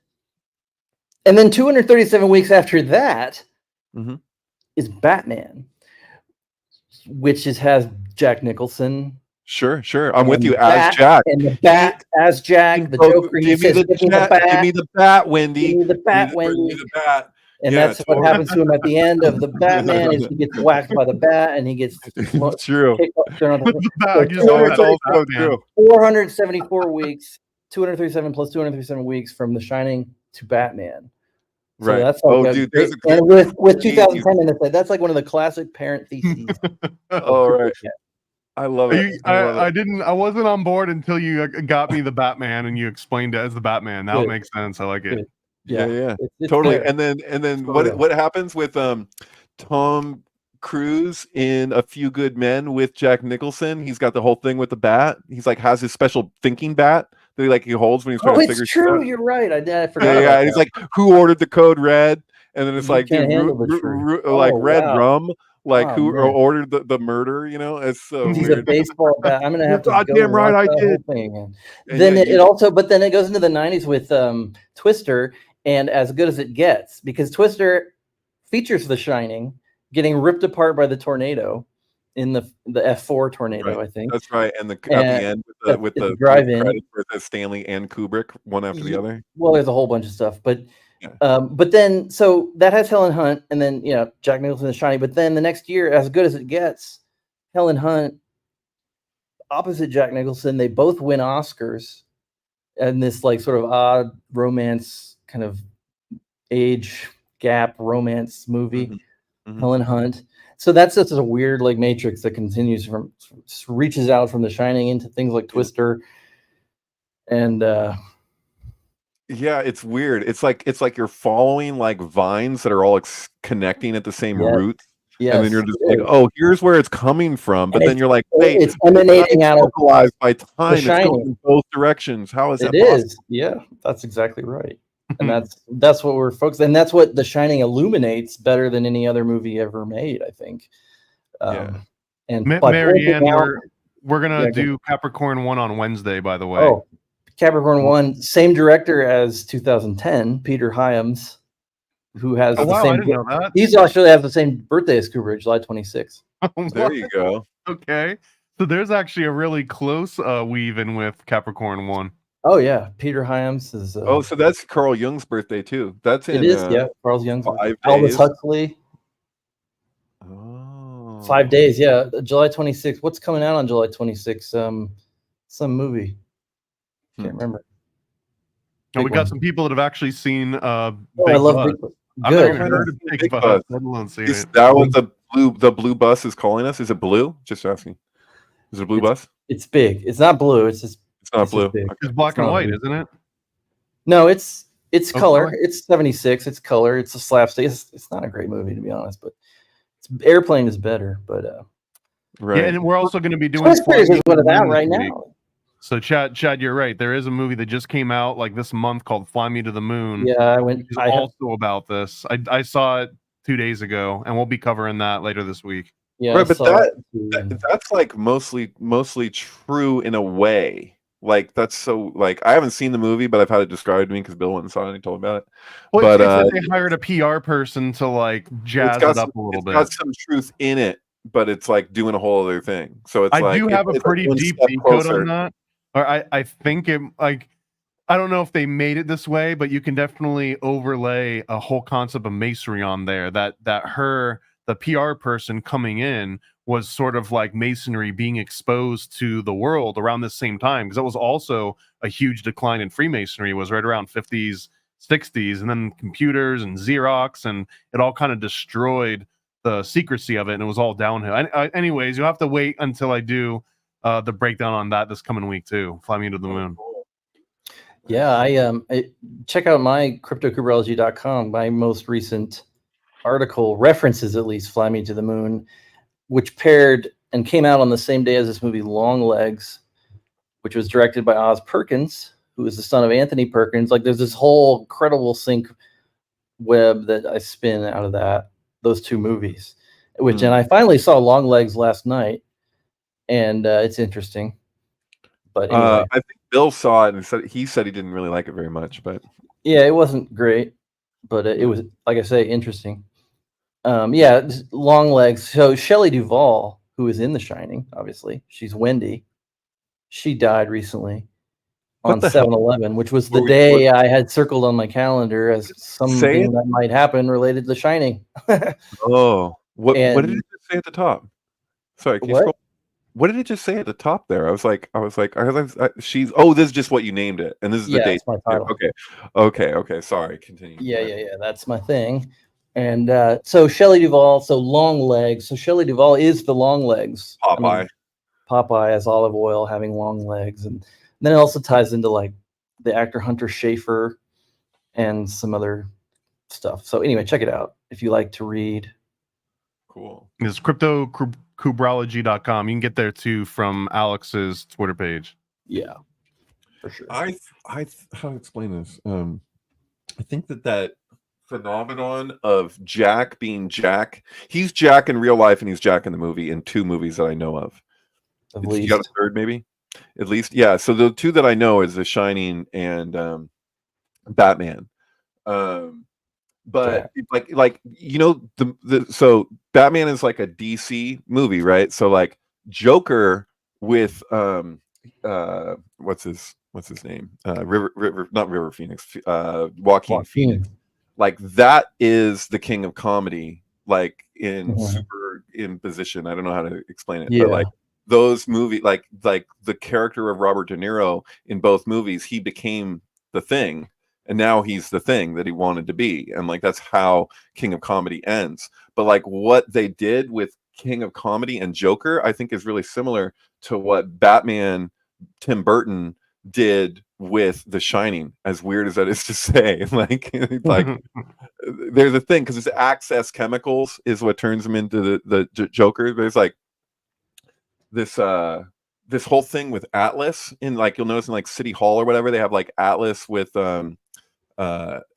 then 237 weeks after that is Batman, which has Jack Nicholson. Sure. I'm with you as Jack. And the Bat as Jack, the Joker. Give me the bat, Wendy. Give me the bat, Wendy. Give me the bat. And that's what happens to him at the end of the Batman is he gets whacked by the bat and he gets true. 474 weeks, 237 plus 237 weeks from The Shining to Batman. So right. That's dude, and with 2010 in it, that's like one of the classic parent theses. All right. I love it. I wasn't on board until you got me the Batman and you explained it as the Batman. That would make sense. I like it. Good. Yeah. It's Totally. fair. And then what happens with Tom Cruise in A Few Good Men with Jack Nicholson? He's got the whole thing with the bat. He's like has his special thinking bat that he holds when he's trying to figure shit out. It's true. You're right. I forgot. Yeah. And he's like, who ordered the code red? And then it's like, dude, red rum. Like who ordered the murder? You know, it's so he's weird. a baseball bat. I'm gonna have to. Goddamn right, I did. Then it also, but then it goes into the 90s with Twister and As Good as It Gets, because Twister features The Shining getting ripped apart by the tornado in the F4 tornado, I think. That's right. And at the end with the drive-in with Stanley and Kubrick, one after the other. Well, there's a whole bunch of stuff, but then so that has Helen Hunt, and then Jack Nicholson is Shining. But then the next year, As Good as It Gets, Helen Hunt opposite Jack Nicholson, they both win Oscars, and this like sort of odd romance kind of age gap romance movie. Helen Hunt. So that's just a weird like matrix that continues reaches out from The Shining into things like Twister, and yeah, it's weird. It's like you're following like vines that are all connecting at the same root. Yes, and then you're just like, oh, here's where it's coming from. But then you're like, wait, it's emanating out of localized by time. It's going in both directions. How is that possible? Yeah, that's exactly right. And that's what we're focused. And that's what The Shining illuminates better than any other movie ever made, I think. And Marianne, we're gonna do Capricorn 1 on Wednesday, by the way. Oh, Capricorn 1, same director as 2010, Peter Hyams, who has the same. I didn't know that. He's actually has the same birthday as Kubrick, July 26th. There you go. Okay, so there's actually a really close weave in with Capricorn 1. Oh yeah, Peter Hyams is. So that's Carl Jung's birthday too. That's in. It is, Carl Jung's. 5 days. Aldous Huxley. Oh. 5 days, July 26th. What's coming out on July 26th? Some movie. Can't remember. And we got some people that have actually seen. I love I've never Good. even heard of Big Bus, let alone seen Is it. that what the blue bus is calling us? Is it blue? Just asking. Is it a blue bus? It's big. It's not blue. It's just. It's not It's blue. just big. Okay. It's black It's and not white, blue. isn't it? No, it's Oh, color. color? It's 76. It's color. It's a slapstick. It's not a great movie, to be honest, but Airplane is better. But Right. Yeah, and we're also going to be doing Toy Story is Fly Me to what the it's out Moon right this week. now. So Chad, you're right. There is a movie that just came out like this month called Fly Me to the Moon. Yeah, I went. Which is I have, also about this. I saw it 2 days ago, and we'll be covering that later this week. yeah, Right, I but saw that too. that's like mostly true in a way. Like that's so like I haven't seen the movie, but I've had it described to me because Bill went and saw it and he told me about it. Well, But it's that they hired a PR person to like jazz it up a little it's bit. got some truth in it, but it's like doing a whole other thing. So it's I like do have a it's pretty one deep step decode closer. on that. Or I think it like I don't know if they made it this way, but you can definitely overlay a whole concept of masonry on there. That the PR person coming in was sort of like masonry being exposed to the world around the same time, because that was also a huge decline in Freemasonry. Was right around 50s, 60s, and then computers and Xerox, and it all kind of destroyed the secrecy of it, and it was all downhill. Anyways, you'll have to wait until I do the breakdown on that this coming week too. Fly Me to the Moon. Yeah, I check out my cryptokubrology.com. My most recent article references at least Fly Me to the Moon, which paired and came out on the same day as this movie Long Legs, which was directed by Oz Perkins, who is the son of Anthony Perkins. Like there's this whole incredible sync web that I spin out of those two movies. And I finally saw Long Legs last night, and it's interesting. But anyway, I think Bill saw it and he said he didn't really like it very much, but yeah, it wasn't great, but it was, like I say, interesting. Yeah, Long Legs. So Shelley Duvall, who is in The Shining, obviously, she's Wendy. She died recently on 7/11, which was the day I had circled on my calendar as something that might happen related to The Shining. What did it say at the top? Sorry, can you scroll? What did it just say at the top there? I was like, she's. Oh, this is just what you named it, and this is the date. That's my title. Okay. Sorry, continue. Yeah. That's my thing. And so Shelley Duvall, so Long Legs. So Shelley Duvall is the Long Legs. Popeye. Popeye as olive oil having long legs, and then it also ties into like the actor Hunter Schafer and some other stuff. So anyway, check it out if you like to read. Cool. It's cryptokubrology.com. You can get there too from Alex's Twitter page. Yeah, for sure. How to explain this? I think that phenomenon of Jack being Jack. He's Jack in real life and he's Jack in the movie in two movies that I know of. You got a third, maybe? At least, yeah. So the two that I know is The Shining and Batman. But like you know so Batman is like a DC movie, right? So like Joker with what's his name? River Phoenix, Joaquin Phoenix. Like that is the king of comedy, like in super imposition. I don't know how to explain it, but like those movies, like the character of Robert De Niro in both movies, he became the Thing. And now he's the Thing that he wanted to be. And like, that's how King of Comedy ends. But like what they did with King of Comedy and Joker, I think is really similar to what Batman, Tim Burton did with The Shining, as weird as that is to say. like there's a thing, because it's access chemicals is what turns him into the Joker. But it's like this whole thing with Atlas in, like, you'll notice in like City Hall or whatever, they have like Atlas with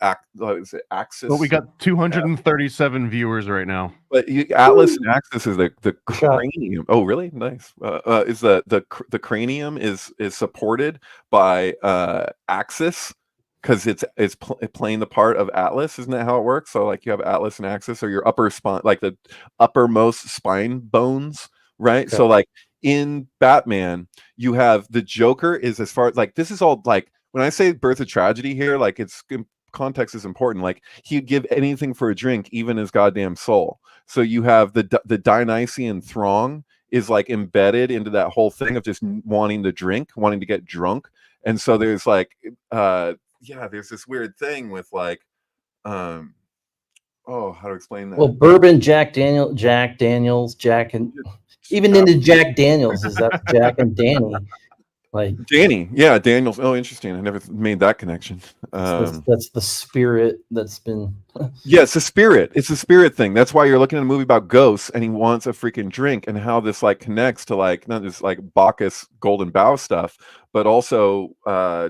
Axis. Well, we got 237 viewers right now. But Atlas and Axis is the cranium. Oh, really? Nice. Is the cranium is supported by Axis, because it's playing the part of Atlas. Isn't that how it works? So like you have Atlas and Axis, or your upper spine, like the uppermost spine bones, right? Okay. So like in Batman, you have the Joker is, as far as like, this is all like, when I say birth of tragedy here, like it's context is important. Like he'd give anything for a drink, even his goddamn soul. So you have the Dionysian throng is like embedded into that whole thing of just wanting to drink, wanting to get drunk. And so there's like, there's this weird thing with like, Oh, how to explain that? Well, bourbon, Jack Daniels, Jack, and even into Jack Daniels is that Jack and Danny. Like Danny, yeah, Daniels. Oh, interesting. I never made that connection. that's the spirit that's been. Yeah, it's the spirit. It's the spirit thing. That's why you're looking at a movie about ghosts, and he wants a freaking drink, and how this like connects to like not just like Bacchus Golden Bough stuff, but also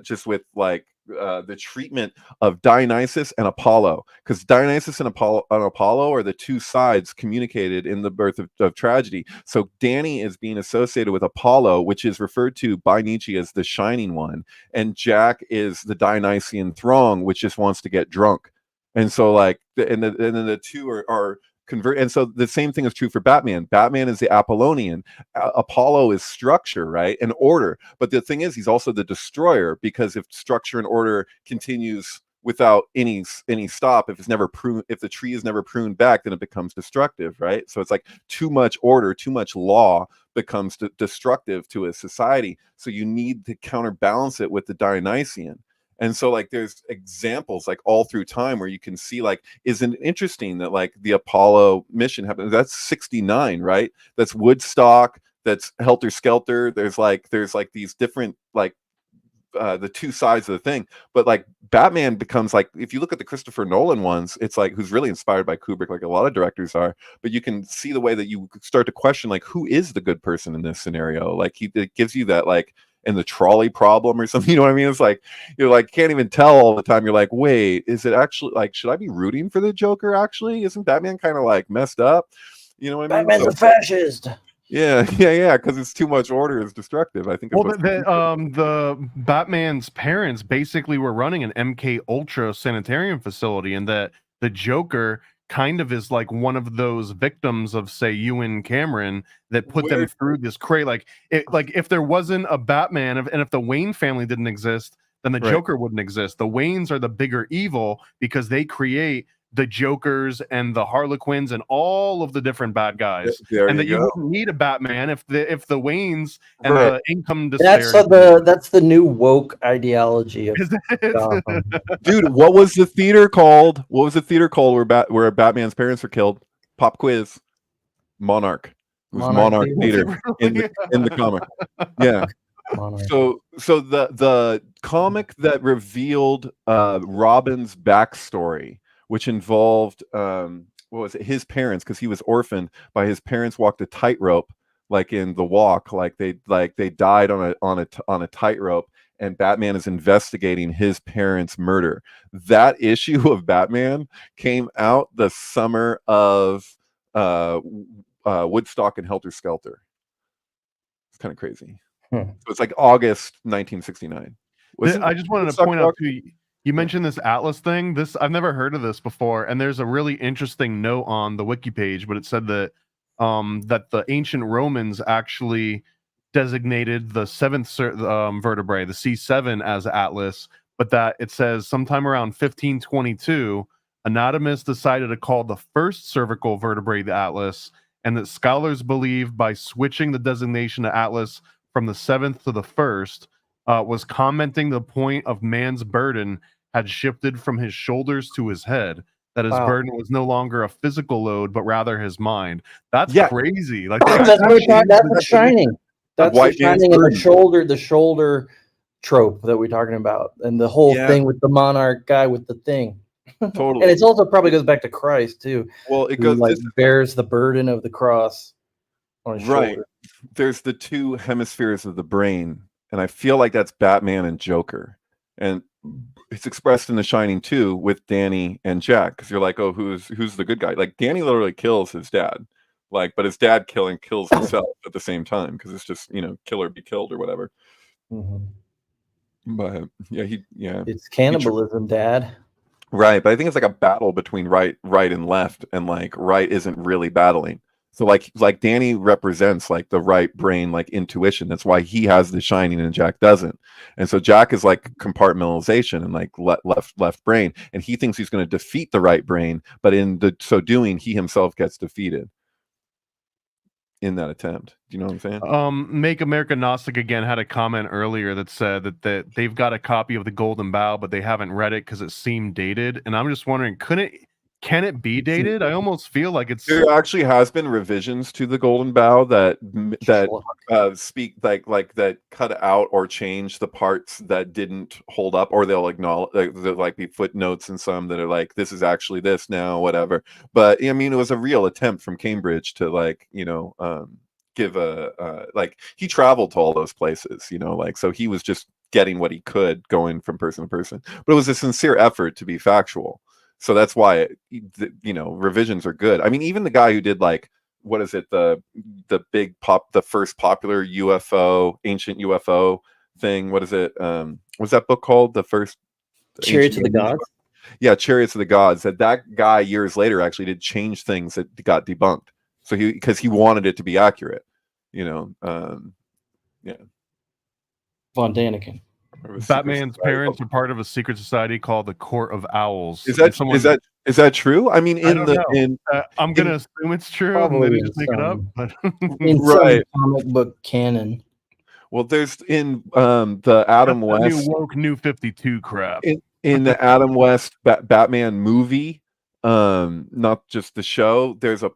just with like the treatment of Dionysus and Apollo, because Dionysus and Apollo are the two sides communicated in the birth of tragedy. So Danny is being associated with Apollo, which is referred to by Nietzsche as the shining one, and Jack is the Dionysian throng, which just wants to get drunk. And so like and then the two are convert, and so the same thing is true for Batman. Batman is the Apollonian. Apollo is structure, right, and order. But the thing is, he's also the destroyer, because if structure and order continues without any stop, if it's never pruned, if the tree is never pruned back, then it becomes destructive, right? So it's like too much order, too much law becomes destructive to a society. So you need to counterbalance it with the Dionysian. And so like there's examples like all through time where you can see like, isn't it interesting that like the Apollo mission happened? That's 69, right? That's Woodstock, that's Helter Skelter. There's like these different like the two sides of the thing. But like Batman becomes like, if you look at the Christopher Nolan ones, it's like who's really inspired by Kubrick, like a lot of directors are, but you can see the way that you start to question like who is the good person in this scenario. Like it gives you that like, and the trolley problem or something, you know what I mean? It's like you're like can't even tell all the time. You're like, wait, is it actually like, should I be rooting for the Joker? Actually, isn't Batman kind of like messed up? You know what I mean? Batman's a fascist. Yeah, because it's too much order is destructive. I think. Well, the Batman's parents basically were running an MK Ultra sanitarium facility, and that the Joker kind of is like one of those victims of, say, Ewan Cameron that put them through this like if there wasn't a Batman, and if the Wayne family didn't exist, then the Joker wouldn't exist. The Waynes are the bigger evil because they create the Jokers and the Harlequins and all of the different bad guys, and that you wouldn't need a Batman if the Waynes and the income disparity. That's the new woke ideology of dude. What was the theater called? What was the theater called where Batman's parents were killed? Pop quiz. Monarch. It was Monarch Theater in the comic. Yeah. Monarch. So the comic that revealed Robin's backstory, which involved what was it? His parents, because he was orphaned by his parents, walked a tightrope, like in The Walk, like they died on a tightrope, and Batman is investigating his parents' murder. That issue of Batman came out the summer of Woodstock and Helter Skelter. It's kind of crazy. So it's like August 1969. I just wanted to point out to you mentioned this Atlas thing. This I've never heard of this before, and there's a really interesting note on the wiki page, but it said that that the ancient Romans actually designated the seventh vertebrae, the C7, as Atlas, but that it says sometime around 1522, anatomists decided to call the first cervical vertebrae the Atlas, and that scholars believe by switching the designation to Atlas from the seventh to the first, was commenting the point of man's burden had shifted from his shoulders to his head, that his burden was no longer a physical load, but rather his mind. That's crazy. Like that's the Shining. That's the Shining, and the shoulder trope that we're talking about, and the whole thing with the monarch guy with the thing. Totally. And it's also probably goes back to Christ too. Well, it goes like bears the burden of the cross on his shoulder. There's the two hemispheres of the brain. And I feel like that's Batman and Joker. And it's expressed in The Shining too with Danny and Jack. Because you're like, oh, who's the good guy? Like Danny literally kills his dad. Like, but his dad kills himself at the same time, because it's just, kill or be killed or whatever. Mm-hmm. But it's cannibalism, Dad. Right. But I think it's like a battle between right and left, and like right isn't really battling. So like Danny represents like the right brain, like intuition. That's why he has the Shining and Jack doesn't. And so Jack is like compartmentalization and like left brain, and he thinks he's going to defeat the right brain, but in so doing, he himself gets defeated in that attempt. Do you know what I'm saying? Make America Gnostic Again had a comment earlier that said that they've got a copy of the Golden Bough, but they haven't read it because it seemed dated. And I'm just wondering, couldn't can it be dated? I almost feel like it's There actually has been revisions to the Golden Bough that speak like that cut out or change the parts that didn't hold up, or they'll acknowledge there'll like be footnotes in some that are like, this is actually this now, whatever. But I mean, it was a real attempt from Cambridge to like, give a like, he traveled to all those places, like, so he was just getting what he could going from person to person, but it was a sincere effort to be factual. So that's why revisions are good. I mean, even the guy who did like, what is it, the first popular ancient UFO thing, what is it, what's that book called, the first Chariots of the Gods? Yeah, Chariots of the Gods. That guy years later actually did change things that got debunked, so because he wanted it to be accurate, yeah. Von Daniken. Batman's parents are part of a secret society called the Court of Owls. Is that true? I mean, I'm gonna assume it's true. Maybe just make it up. But in some comic book canon. Well, there's in the Adam West new 52 crap. In the Adam West Batman movie, not just the show. There's a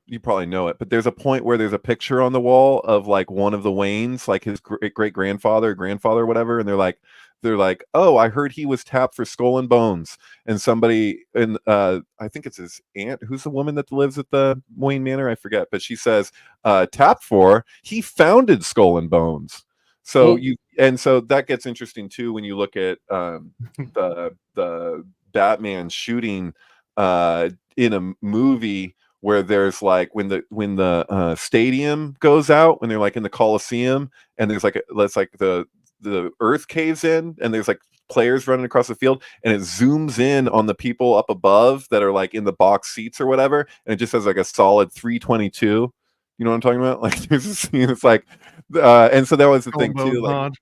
you probably know it, but there's a point where there's a picture on the wall of like one of the Waynes, like his great grandfather, whatever, and they're like, oh, I heard he was tapped for Skull and Bones, and somebody, and I think it's his aunt, who's the woman that lives at the Wayne Manor, I forget, but she says, tapped for, he founded Skull and Bones. So so that gets interesting too when you look at the Batman shooting in a movie where there's like when the stadium goes out, when they're like in the Coliseum, and there's like the earth caves in, and there's like players running across the field, and it zooms in on the people up above that are like in the box seats or whatever, and it just has like a solid 322. You know what I'm talking about? Like there's a scene, it's like, and so that was the thing too, like,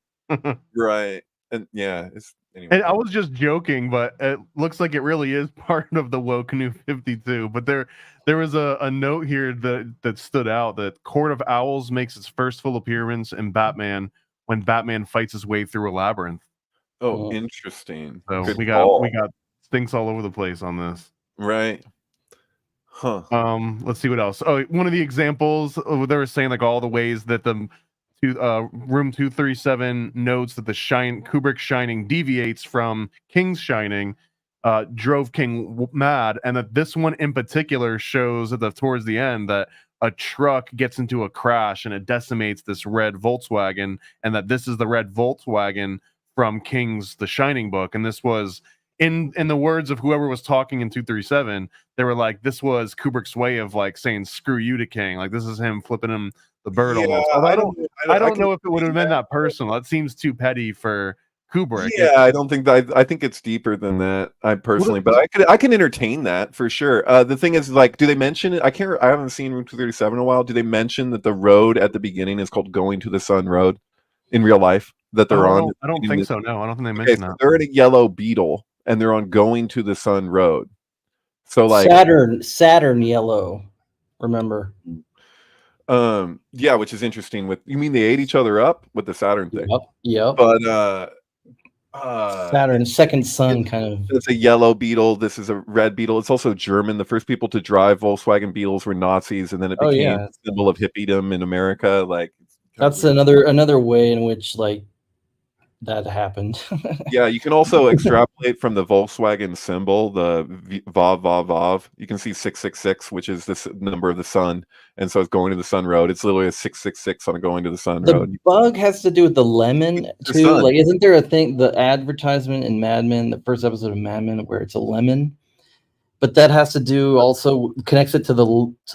right, and yeah, it's. Anyway. And I was just joking, but it looks like it really is part of the woke new 52. But there was a note here that stood out, that Court of Owls makes its first full appearance in Batman when Batman fights his way through a labyrinth. Oh, interesting. So we got stinks all over the place on this. Right. Huh. Let's see what else. Oh, one of the examples they were saying like all the ways that the room 237 notes that the Kubrick Shining deviates from King's Shining, drove King mad, and that this one in particular shows towards the end that a truck gets into a crash and it decimates this red Volkswagen, and that this is the red Volkswagen from King's The Shining book. And this was in the words of whoever was talking in 237, they were like, this was Kubrick's way of like saying screw you to King, like this is him flipping him the bird. Almost. I don't know if it would have been that personal. That seems too petty for Kubrick. Yeah, I don't think that. I think it's deeper than that. I personally, but I can entertain that for sure. The thing is, like, do they mention it? I haven't seen Room 237 in a while. Do they mention that the road at the beginning is called Going to the Sun Road in real life that they're on? I don't think so. No, I don't think they mentioned that. They're in a yellow Beetle and they're on Going to the Sun Road. So like Saturn yellow. Remember? Yeah, which is interesting. You mean they ate each other up with the Saturn thing? Yep. But Saturn, second sun, kind of. It's a yellow Beetle. This is a red Beetle. It's also German. The first people to drive Volkswagen Beetles were Nazis, and then it became a symbol of hippiedom in America. Like that's another way in which like that happened. Yeah, you can also extrapolate from the Volkswagen symbol, the Vav Vav Vav. You can see 666, which is this number of the sun, and so it's going to the sun road. It's literally a 666 on a going to the sun road. The bug has to do with the lemon too. Like, isn't there a thing? The advertisement in Mad Men, the first episode of Mad Men, where it's a lemon, but that has to do also connects it to the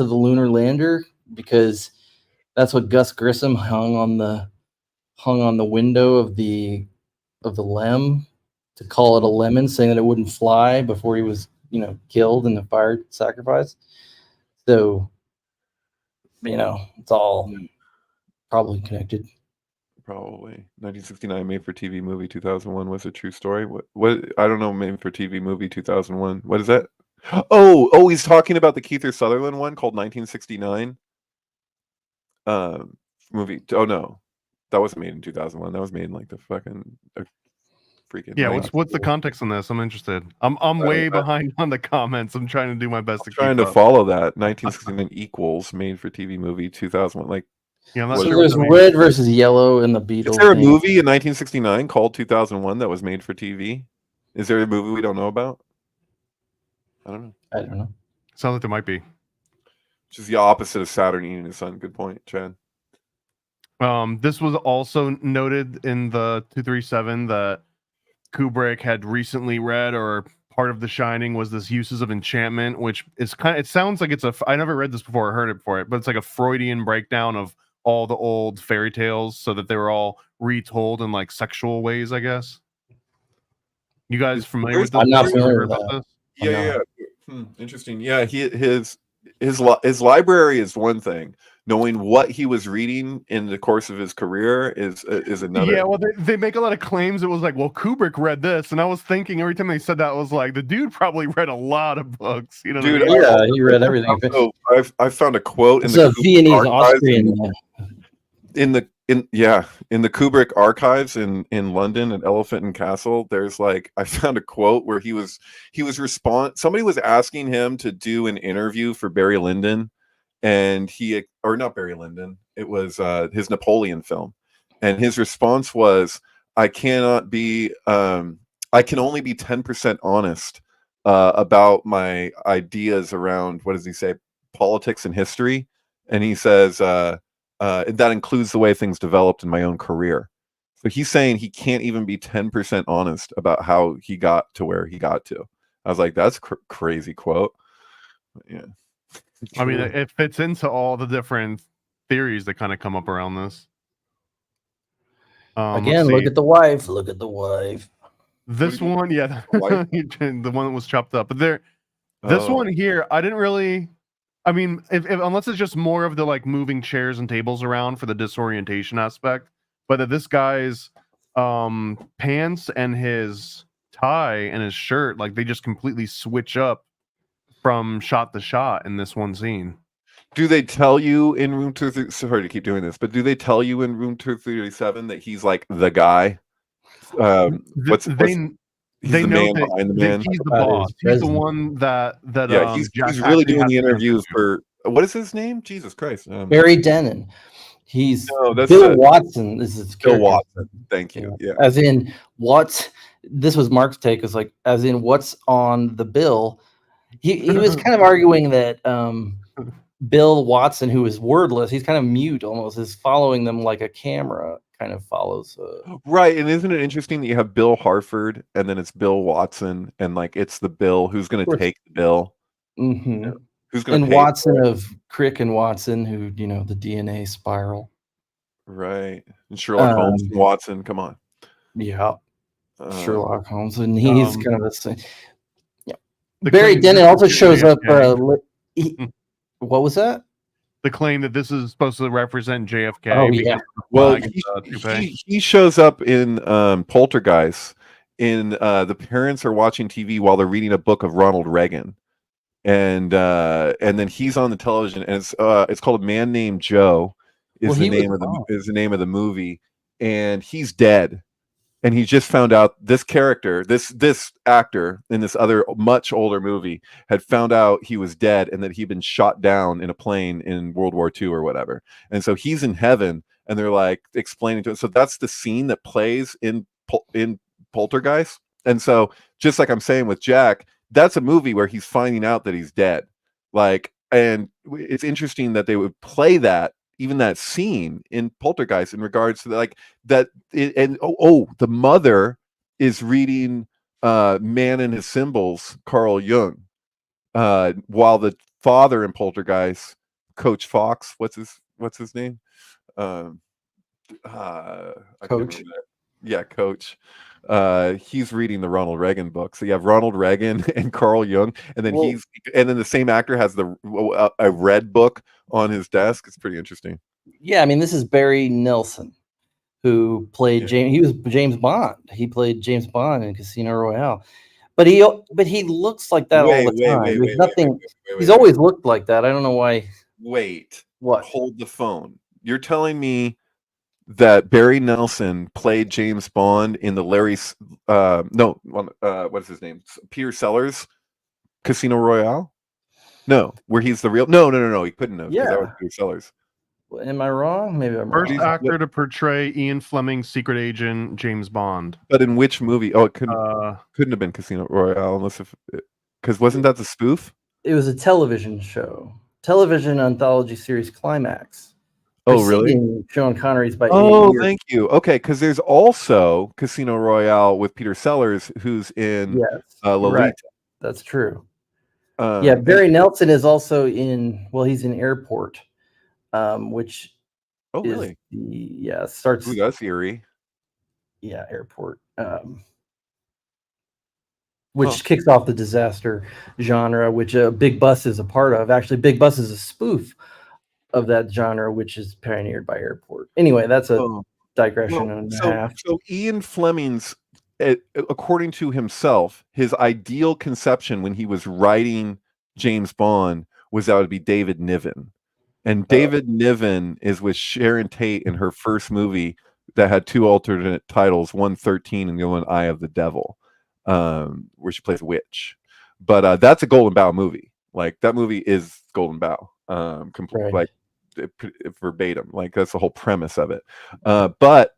lunar lander, because that's what Gus Grissom hung on the window of the lem to call it a lemon, saying that it wouldn't fly before he was, killed in the fire sacrifice. So, it's all probably connected. Probably. 1969 made for TV movie, 2001 was a true story. What I don't know, made for TV movie 2001. What is that? Oh, he's talking about the Kiefer Sutherland one called 1969. Movie. Oh no. That wasn't made in 2001. That was made in like the fucking freaking. Yeah, what's the context on this? I'm interested. I'm way behind on the comments. I'm trying to do my best to trying keep to up. follow that. 1969 equals made for TV movie 2001. Like, yeah, I'm not So sure there's red versus yellow in the Beatles. is there a movie in 1969 called 2001 that was made for TV? Is there a movie we don't know about? I don't know. Sounds like there might be. Which is the opposite of Saturn eating the sun. Good point, Chad. This was also noted in the 237 that Kubrick had recently read, or part of The Shining was this uses of enchantment, which is it sounds like it's I never read this before or heard it before, but it's like a Freudian breakdown of all the old fairy tales so that they were all retold in like sexual ways, I guess. You guys familiar with this? I'm not familiar with that. Yeah. Interesting. Yeah, his library is one thing. Knowing what he was reading in the course of his career is another. Yeah, well, they make a lot of claims. It was like, well, Kubrick read this, and I was thinking every time they said that, I was like, the dude probably read a lot of books. You know, dude, yeah, he read everything. So I found a quote in the Viennese Austrian. In the Kubrick archives in London at Elephant and Castle, there's like, I found a quote where somebody was asking him to do an interview for Barry Lyndon, and not Barry Lyndon, it was his Napoleon film, and his response was, I can only be 10% honest about my ideas around, what does he say, politics and history, and he says that includes the way things developed in my own career. So he's saying he can't even be 10% honest about how he got to where he got to. I was like, that's crazy quote. Yeah. I mean, it fits into all the different theories that kind of come up around this. Again, look at the wife. Look at the wife. This one, yeah, the one that was chopped up. But this one here, I didn't really. I mean, if unless it's just more of the like moving chairs and tables around for the disorientation aspect, but that this guy's pants and his tie and his shirt, like they just completely switch up from shot to shot in this one scene. Do they tell you in room 237? Sorry to keep doing this, but do they tell you in room 237 that he's like the guy? He's they the man behind the man. He's the boss. He's the one that yeah. He's really doing the interviews for, what is his name? Jesus Christ, Barry Denon. He's that's Bill Watson. This is Bill Watson. Thank you. Yeah. As in this was Mark's take, is like, as in what's on the bill. He was kind of arguing that Bill Watson, who is wordless, he's kind of mute almost, is following them like a camera kind of follows. Right, and isn't it interesting that you have Bill Harford and then it's Bill Watson, and like it's the Bill who's going to take the bill. Mm-hmm. You know, who's going to and Watson of Crick and Watson, who the DNA spiral. Right, and Sherlock Holmes and Watson. Come on. Yeah, Sherlock Holmes, and he's kind of a. Barry claim Denon also shows up. What was that? The claim that this is supposed to represent JFK. Oh, yeah. Well, he shows up in Poltergeist. The parents are watching TV while they're reading a book of Ronald Reagan, and then he's on the television, and it's called A Man Named Joe. Is the name of the movie, and he's dead. And he just found out this character, this actor in this other much older movie, had found out he was dead and that he'd been shot down in a plane in World War II or whatever. And so he's in heaven, and they're like explaining to him. So that's the scene that plays in Poltergeist. And so just like I'm saying with Jack, that's a movie where he's finding out that he's dead. Like, and it's interesting that they would play that, even that scene in Poltergeist, in regards to the mother is reading Man and His Symbols, Carl Jung, while the father in Poltergeist, Coach Fox, what's his name? Coach. Yeah, Coach. He's reading the Ronald Reagan book. So you have Ronald Reagan and Carl Jung, and then the same actor has a red book on his desk. It's pretty interesting. Yeah, I mean, this is Barry Nelson, who played James. He was James Bond. He played James Bond in Casino Royale, but he looks like that all the time. He's always looked like that. I don't know why. Wait. What? Hold the phone. You're telling me that Barry Nelson played James Bond in the what's his name? Peter Sellers Casino Royale? No, where he's the real. No. He couldn't have because that was Yeah. Peter Sellers. Am I wrong? Maybe I'm First wrong. actor to portray Ian Fleming's secret agent James Bond. But in which movie? Oh, it couldn't have been Casino Royale unless because wasn't that the spoof? It was a television show, television anthology series Climax. Oh, really? Sean Connery's by 8 Oh, years. thank you. Okay, because there's also Casino Royale with Peter Sellers, who's in Lolita. Right. That's true. Barry Nelson is also in. Well, he's in Airport, which. Oh, really? Starts. Ooh, that's eerie. Yeah, Airport. Which kicks off the disaster genre, which Big Bus is a part of. Actually, Big Bus is a spoof of that genre, which is pioneered by Airport. Anyway, that's a digression and a half. So Ian Fleming's, according to himself, his ideal conception when he was writing James Bond was that it would be David Niven. And David Niven is with Sharon Tate in her first movie that had 2 alternate titles, one 13 and the other one Eye of the Devil, where she plays a witch. But that's a Golden Bough movie. Like that movie is Golden Bough, like verbatim. Like that's the whole premise of it. But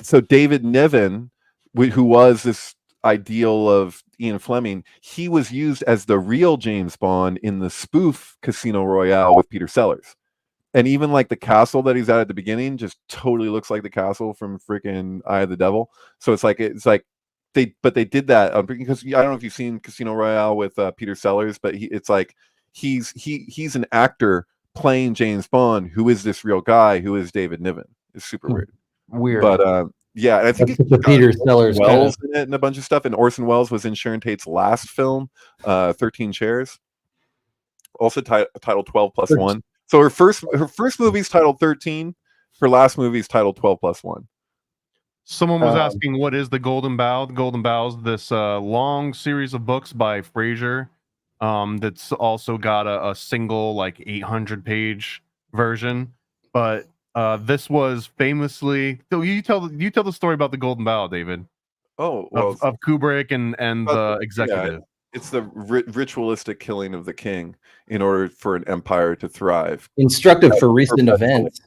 so David Niven, who was this ideal of Ian Fleming, he was used as the real James Bond in the spoof Casino Royale with Peter Sellers. And even like the castle that he's at the beginning just totally looks like the castle from freaking Eye of the Devil. So it's like they did that because I don't know if you've seen Casino Royale with Peter Sellers, but it's like he's an actor playing James Bond who is this real guy who is David Niven. It's super weird. But yeah, and I think the Peter Sellers Wells in it and a bunch of stuff. And Orson Welles was in Sharon Tate's last film, 13 Chairs, also titled 12 plus 1. So her first movie's titled 13. Her last movie's titled 12 plus 1. Someone was asking, what is the Golden Bough? The Golden Bough is this long series of books by Fraser that's also got a single like 800-page version. But this was famously. So you tell the story about the Golden Bough, David. Oh, well, of Kubrick and the executive. Yeah, it's the ritualistic killing of the king in order for an empire to thrive. Instructive for recent events.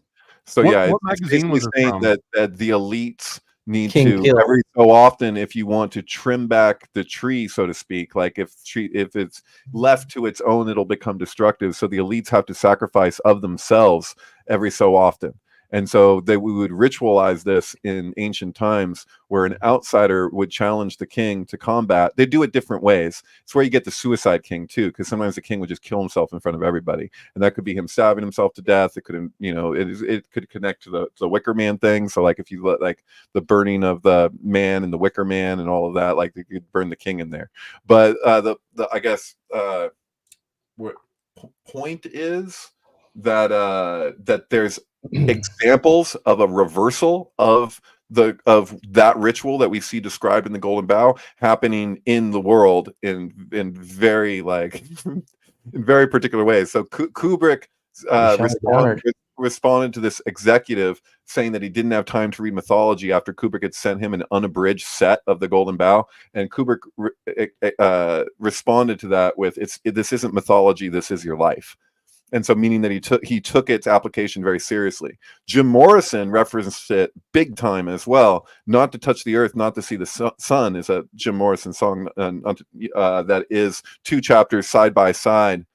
So what magazine was it saying from? that the elites need to every so often, if you want to trim back the tree, so to speak, like if it's left to its own, it'll become destructive. So the elites have to sacrifice of themselves every so often. And so we would ritualize this in ancient times where an outsider would challenge the king to combat. They do it different ways. It's where you get the suicide king too, because sometimes the king would just kill himself in front of everybody. And that could be him stabbing himself to death. It could, it could connect to the Wicker Man thing. So like if you let like the burning of the man and the Wicker Man and all of that, like you could burn the king in there. But I guess what point is that there's examples of a reversal of that ritual that we see described in the Golden Bough happening in the world in very like in very particular ways. So Kubrick responded to this executive saying that he didn't have time to read mythology after Kubrick had sent him an unabridged set of the Golden Bough, and Kubrick responded to that with this isn't mythology, this is your life. And so meaning that he took its application very seriously. Jim Morrison referenced it big time as well. Not to touch the earth, not to see the sun is a Jim Morrison song that is 2 chapters side by side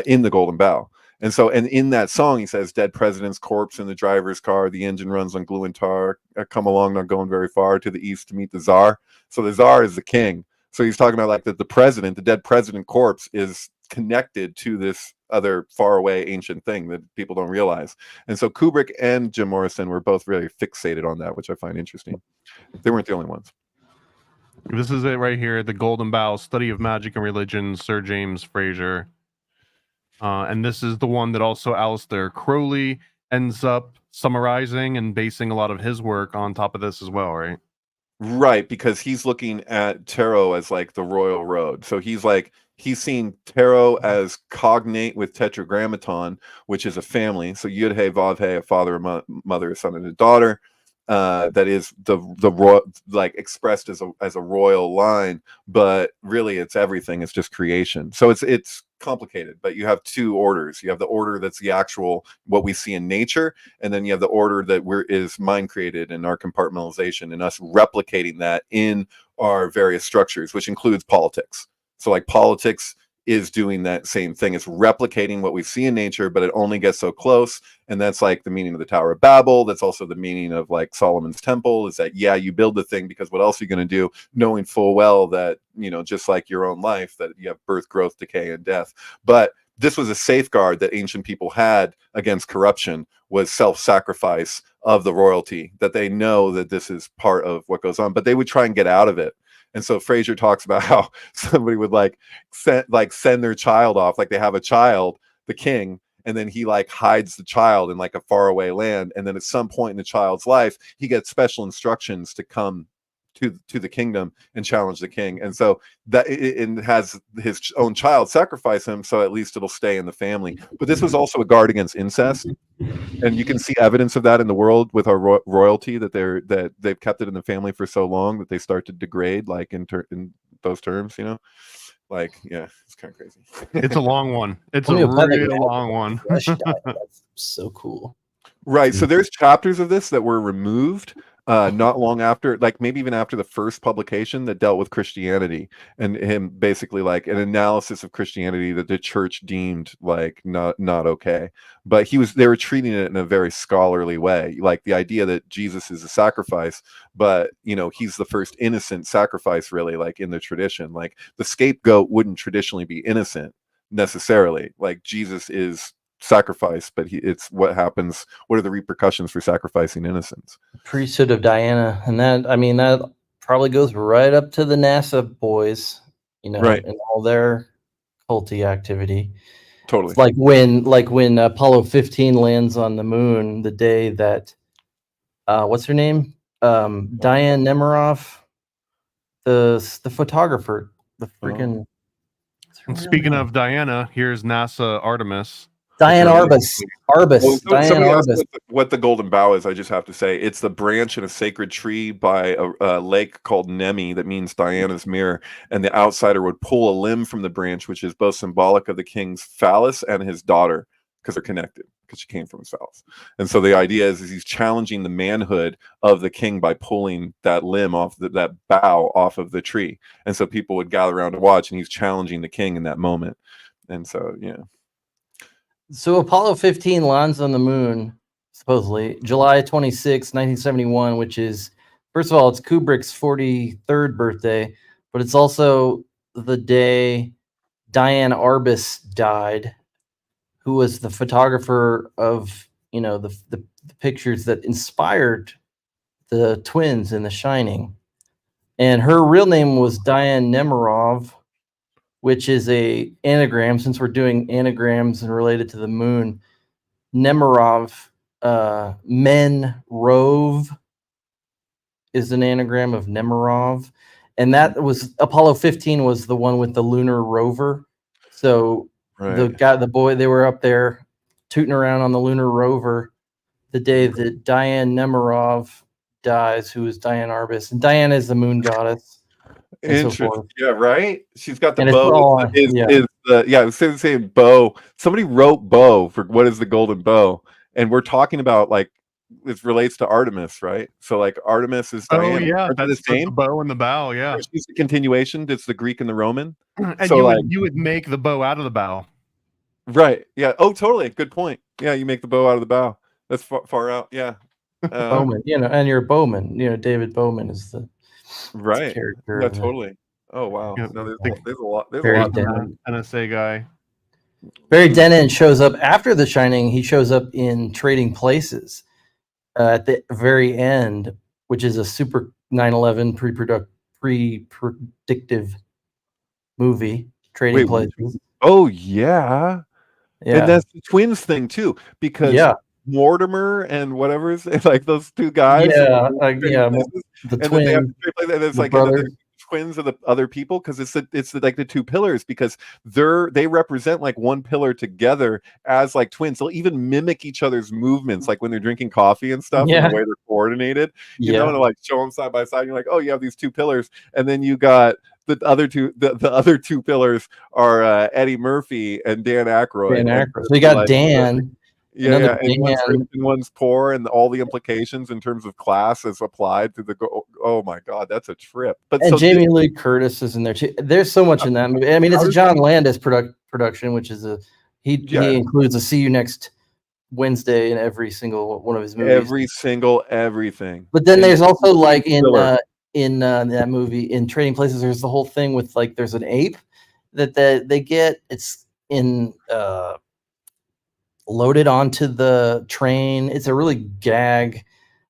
in the Golden Bough. And in that song, he says, dead president's corpse in the driver's car, the engine runs on glue and tar, come along, not going very far, to the east to meet the czar. So the czar is the king. So he's talking about like that the dead president corpse is connected to this other faraway ancient thing that people don't realize. And so Kubrick and Jim Morrison were both really fixated on that, which I find interesting. They weren't the only ones. This is it right here, the Golden Bough, Study of Magic and Religion, Sir James Fraser. And this is the one that also Aleister Crowley ends up summarizing and basing a lot of his work on top of this as well, right? Right, because he's looking at tarot as like the royal road. So he's seeing tarot as cognate with tetragrammaton, which is a family. So Yud Hey Vav Hey, a father, a mother, a son, and a daughter. That is the like expressed as a royal line, but really it's everything. It's just creation. So it's complicated. But you have two orders. You have the order that's the actual what we see in nature, and then you have the order that is mind created in our compartmentalization and us replicating that in our various structures, which includes politics. So like politics is doing that same thing. It's replicating what we see in nature, but it only gets so close. And that's like the meaning of the Tower of Babel. That's also the meaning of like Solomon's temple, is that, yeah, you build the thing because what else are you going to do, knowing full well that, just like your own life, that you have birth, growth, decay, and death. But this was a safeguard that ancient people had against corruption, was self-sacrifice of the royalty, that they know that this is part of what goes on, but they would try and get out of it. And so Fraser talks about how somebody would send their child off, like they have a child, the king, and then he like hides the child in like a faraway land. And then at some point in the child's life, he gets special instructions to come to the kingdom and challenge the king. And so that it has his own child sacrifice him, so at least it'll stay in the family. But this was also a guard against incest. And you can see evidence of that in the world with our royalty, that they've kept it in the family for so long that they start to degrade, like in those terms, like, yeah, it's kind of crazy. It's a long one. It's a really long one. That's so cool. Right. So there's chapters of this that were removed not long after, like maybe even after the first publication, that dealt with Christianity, and him basically like an analysis of Christianity that the church deemed like not okay. But they were treating it in a very scholarly way, like the idea that Jesus is a sacrifice, but he's the first innocent sacrifice, really, like in the tradition. Like the scapegoat wouldn't traditionally be innocent necessarily. Like Jesus is sacrifice, but it's what happens, what are the repercussions for sacrificing innocence? Priesthood of Diana, and that probably goes right up to the NASA boys, right, and all their culty activity. Totally. It's like when Apollo 15 lands on the moon, the day that what's her name, Diane Nemeroff, the photographer, the freaking. And speaking of Diana, here's NASA Artemis. Diane Arbus. Diane Arbus. What the golden bough is, I just have to say, it's the branch in a sacred tree by a lake called Nemi that means Diana's mirror, and the outsider would pull a limb from the branch, which is both symbolic of the king's phallus and his daughter, because they're connected, because she came from his phallus. And so the idea is he's challenging the manhood of the king by pulling that limb off, that bough off of the tree. And so people would gather around to watch, and he's challenging the king in that moment. And so, yeah. So Apollo 15 lands on the moon, supposedly, July 26, 1971, which is, first of all, it's Kubrick's 43rd birthday, but it's also the day Diane Arbus died, who was the photographer of, the pictures that inspired the twins in The Shining. And her real name was Diane Nemerov, which is a anagram, since we're doing anagrams and related to the moon. Nemerov, men rove, is an anagram of Nemerov. And that was, Apollo 15 was the one with the lunar rover. So the boy, they were up there tooting around on the lunar rover the day that Diane Nemerov dies, who is Diane Arbus. And Diane is the moon goddess. Interesting. So yeah, right. She's got the and bow. I was saying bow. Somebody wrote bow for what is the golden bow, and we're talking about like it relates to Artemis, right? So like Artemis is Diana. Oh yeah, that's the same. The bow and the bow. Yeah, she's the continuation. It's the Greek and the Roman. And so you would make the bow out of the bow. Right. Yeah. Oh, totally. Good point. Yeah, you make the bow out of the bow. That's far out. Yeah. Bowman. And you're a bowman. David Bowman is the. Right. Yeah, totally. Oh wow. Yeah, no, there's a lot. There's Barry a lot. Dennen. NSA guy. Barry Dennen shows up after The Shining. He shows up in Trading Places at the very end, which is a super 9/11 pre-predictive movie. Trading Places. Oh yeah. And that's the twins thing too, because Mortimer and whatever is like those two guys. Yeah, Trading yeah, Places, the and then they have twin, to trade places, and it's the like and then brother. the twins of the other people because like the two pillars because they represent like one pillar together as like twins. They'll even mimic each other's movements, like when they're drinking coffee and stuff, and the Yeah, way they're coordinated. yeah, And like show them side by side. And you're like, oh, you have these two pillars, and then you got the other two. The other two pillars are Eddie Murphy and Dan Dan Aykroyd, and Aykroyd. So you got like Dan, yeah, another yeah, and one's rich Dan, and one's poor, and all the implications in terms of class is applied to the. Oh my God, that's a trip! But and so Jamie Lee Curtis is in there too. There's so much in that movie. I mean, it's a John Landis production, which is he yeah, includes a "See You Next Wednesday" in every single one of his movies. every single everything. But then And there's also like thriller. in that movie in Trading Places, there's the whole thing with like there's an ape that they get. It's in loaded onto the train. It's a really gag.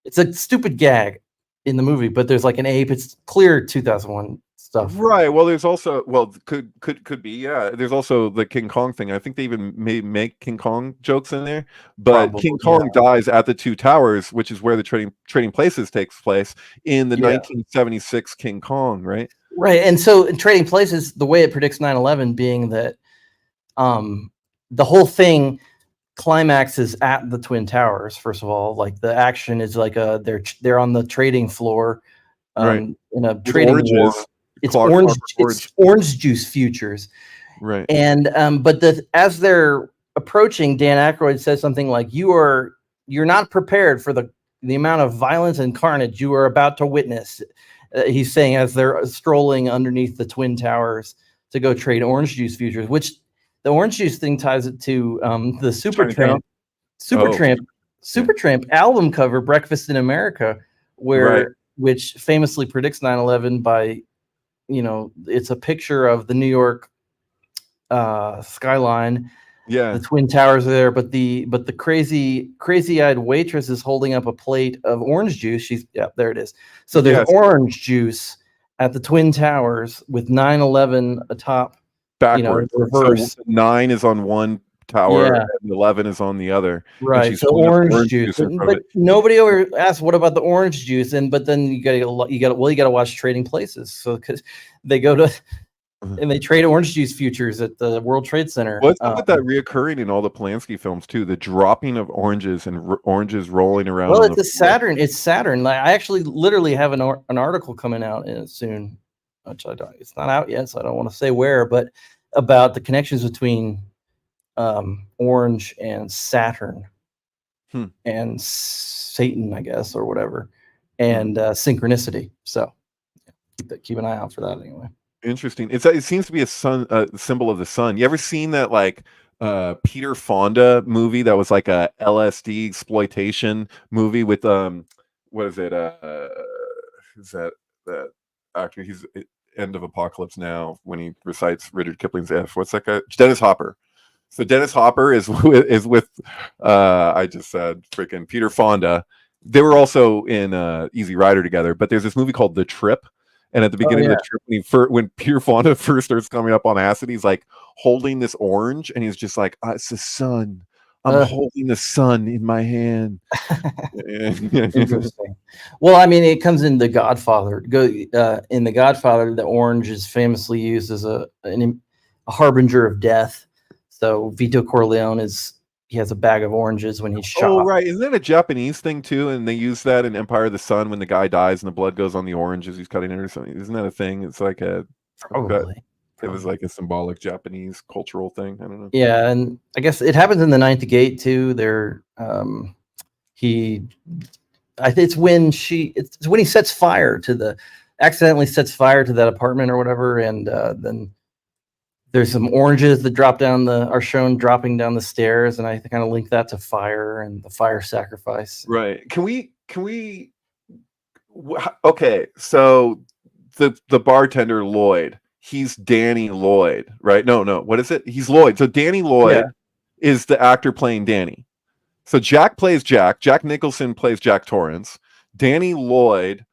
It's a stupid gag in the movie, but there's like an ape. It's clear 2001 stuff. Right. Well, there's also could be yeah. There's also the King Kong thing. I think they even make King Kong jokes in there. But Probably, King Kong dies at the Two Towers, which is where the Trading Places takes place in the 1976 King Kong, right? Right. And so in Trading Places, the way it predicts 9/11 being that the whole thing climaxes at the Twin Towers. First of all, like the action is like they're on the trading floor in a trading war. It's orange juice futures, right? And but as they're approaching, Dan Aykroyd says something like, you're not prepared for the amount of violence and carnage you are about to witness." He's saying as they're strolling underneath the Twin Towers to go trade orange juice futures, which the orange juice thing ties it to the Supertramp album cover, "Breakfast in America," which famously predicts 9/11 by, it's a picture of the New York skyline. Yeah, the Twin Towers are there, but the crazy-eyed waitress is holding up a plate of orange juice. There it is. So there's orange juice at the Twin Towers with 9/11 atop, backwards. Reverse. So 9 is on one tower and 11 is on the other. Right. So orange juice. But nobody ever asked what about the orange juice, but then you got to watch Trading Places. So because they go to and they trade orange juice futures at the World Trade Center. What's up with that reoccurring in all the Polanski films too? The dropping of oranges and oranges rolling around. Well, it's Saturn. It's Saturn. I actually literally have an article coming out soon, which it's not out yet, so I don't want to say where, but about the connections between orange and Saturn and Satan, I guess, or whatever, and synchronicity. So keep an eye out for that anyway. Interesting. It seems to be a symbol of the sun. You ever seen that like Peter Fonda movie that was like a LSD exploitation movie with what is it? Is that actor? He's End of Apocalypse Now when he recites Rudyard Kipling's F. What's that guy? Dennis Hopper. So Dennis Hopper is with I just said freaking Peter Fonda. They were also in Easy Rider together, but there's this movie called The Trip. And at the beginning of the trip, when Peter Fonda first starts coming up on acid, he's like holding this orange, and he's just like, "It's the sun. I'm holding the sun in my hand." Interesting. Well, I mean, it comes in The Godfather. In The Godfather, the orange is famously used as a harbinger of death. So Vito Corleone he has a bag of oranges when he's shot. Oh, right. Isn't that a Japanese thing too? And they use that in Empire of the Sun when the guy dies and the blood goes on the orange as he's cutting it or something. Isn't that a thing? It's like it was like a symbolic Japanese cultural thing. I don't know. Yeah, and I guess it happens in The Ninth Gate too. It's when he accidentally sets fire to that apartment or whatever, and then there's some oranges that are shown dropping down the stairs, and I kind of link that to fire and the fire sacrifice. Right. Can we? Okay, so the bartender Lloyd, he's Danny Lloyd, right? No, what is it? He's Lloyd. So Danny Lloyd is the actor playing Danny. So Jack plays Jack. Jack Nicholson plays Jack Torrance. Danny Lloyd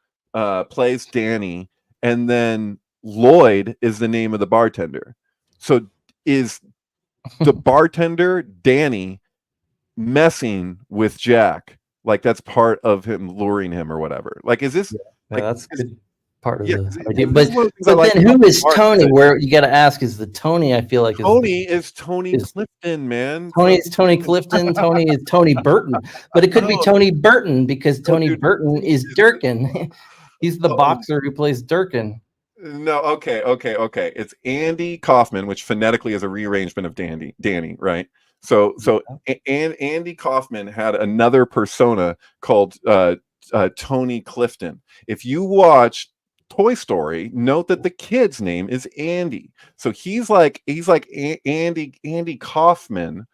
plays Danny, and then Lloyd is the name of the bartender. So is the bartender Danny messing with Jack. Like that's part of him luring him or whatever. Like, is this? Like, that's a good part of yeah, the idea. this is one of the things I like then who about is Mark, Tony? that Where you got to ask is the Tony? I feel like Tony is Tony Clifton, man. Tony's Tony Clifton. Tony is Tony Burton, but it could be Tony Burton because Tony Burton is Durkin. He's the boxer who plays Durkin. No, okay. It's Andy Kaufman, which phonetically is a rearrangement of Danny, right? So and Andy Kaufman had another persona called Tony Clifton. If you watch Toy Story, note that the kid's name is Andy. So he's like Andy Kaufman.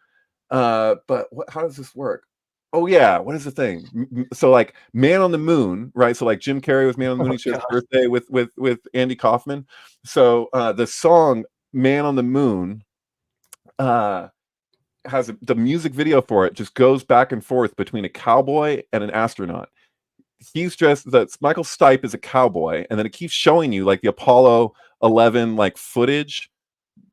But how does this work? Oh yeah, what is the thing? So like Man on the Moon, right? So like Jim Carrey was Man on the Moon. He shares birthday with Andy Kaufman. So the song Man on the Moon has the music video for it just goes back and forth between a cowboy and an astronaut. He's dressed Michael Stipe is a cowboy, and then it keeps showing you like the Apollo 11 like footage,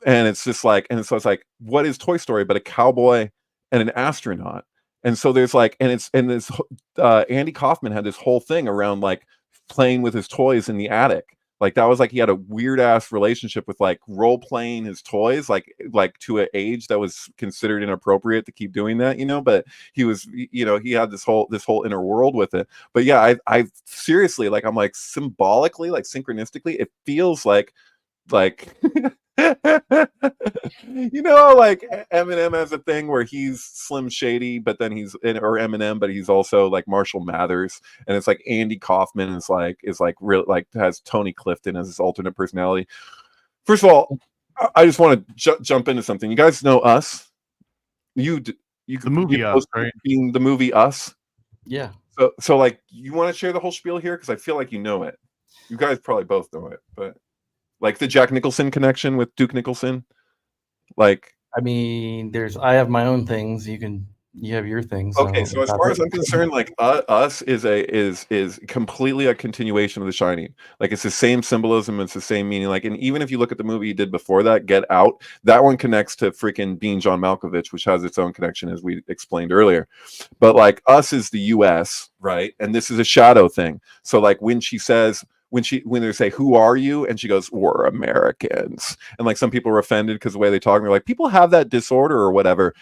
and it's just like, and so it's like, what is Toy Story but a cowboy and an astronaut? And so there's like, Andy Kaufman had this whole thing around like playing with his toys in the attic. Like that was like he had a weird ass relationship with like role playing his toys, like to an age that was considered inappropriate to keep doing that, but he was, he had this whole inner world with it. But yeah, I seriously, like, I'm like symbolically, like synchronistically, it feels like like like Eminem has a thing where he's Slim Shady, but then or Eminem, but he's also like Marshall Mathers, and it's like Andy Kaufman is real, like has Tony Clifton as his alternate personality. First of all, I just want to jump into something. You guys know Us? You the movie Us, right? Being the movie Us. Yeah. So like, you want to share the whole spiel here because I feel like you know it. You guys probably both know it, but. Like the Jack Nicholson connection with Duke Nicholson, like. I mean, I have my own things. You have your things. Okay, so as far as I'm concerned, like Us is completely a continuation of The Shining. Like it's the same symbolism, it's the same meaning. Like, and even if you look at the movie he did before that, Get Out, that one connects to freaking Being John Malkovich, which has its own connection, as we explained earlier. But like Us is the U.S., right? And this is a shadow thing. So like when she says. When they say, "Who are you?" and she goes, "We're Americans," and like some people are offended because the way they talk, and they're like, people have that disorder or whatever.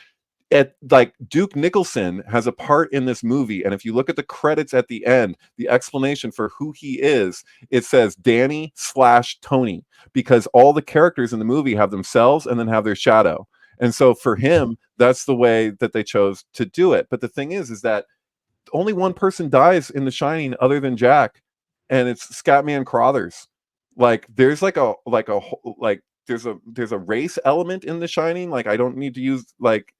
Like Duke Nicholson has a part in this movie, and if you look at the credits at the end, the explanation for who he is, it says Danny/Tony, because all the characters in the movie have themselves and then have their shadow, and so for him, that's the way that they chose to do it. But the thing is that only one person dies in The Shining other than Jack. And it's Scatman Crothers. Like there's there's a race element in The Shining. Like I don't need to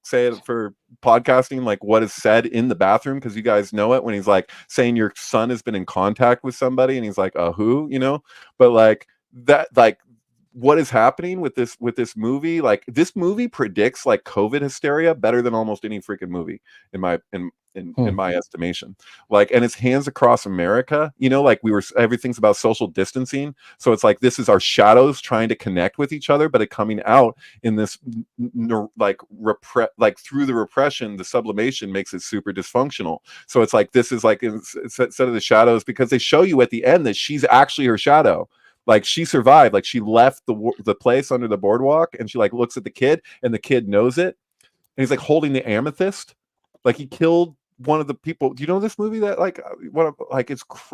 say it for podcasting, like what is said in the bathroom, because you guys know it when he's like saying your son has been in contact with somebody, and he's like, who, but like that, like what is happening with this movie? Like this movie predicts like COVID hysteria better than almost any freaking movie in my estimation. Like, and it's hands across America, like everything's about social distancing. So it's like, this is our shadows trying to connect with each other, but it coming out in this through the repression, the sublimation makes it super dysfunctional. So it's like, this is like instead of the shadows, because they show you at the end that she's actually her shadow. Like she survived, like she left the place under the boardwalk, and she like looks at the kid, and the kid knows it, and he's like holding the amethyst, like he killed one of the people. Do you know this movie that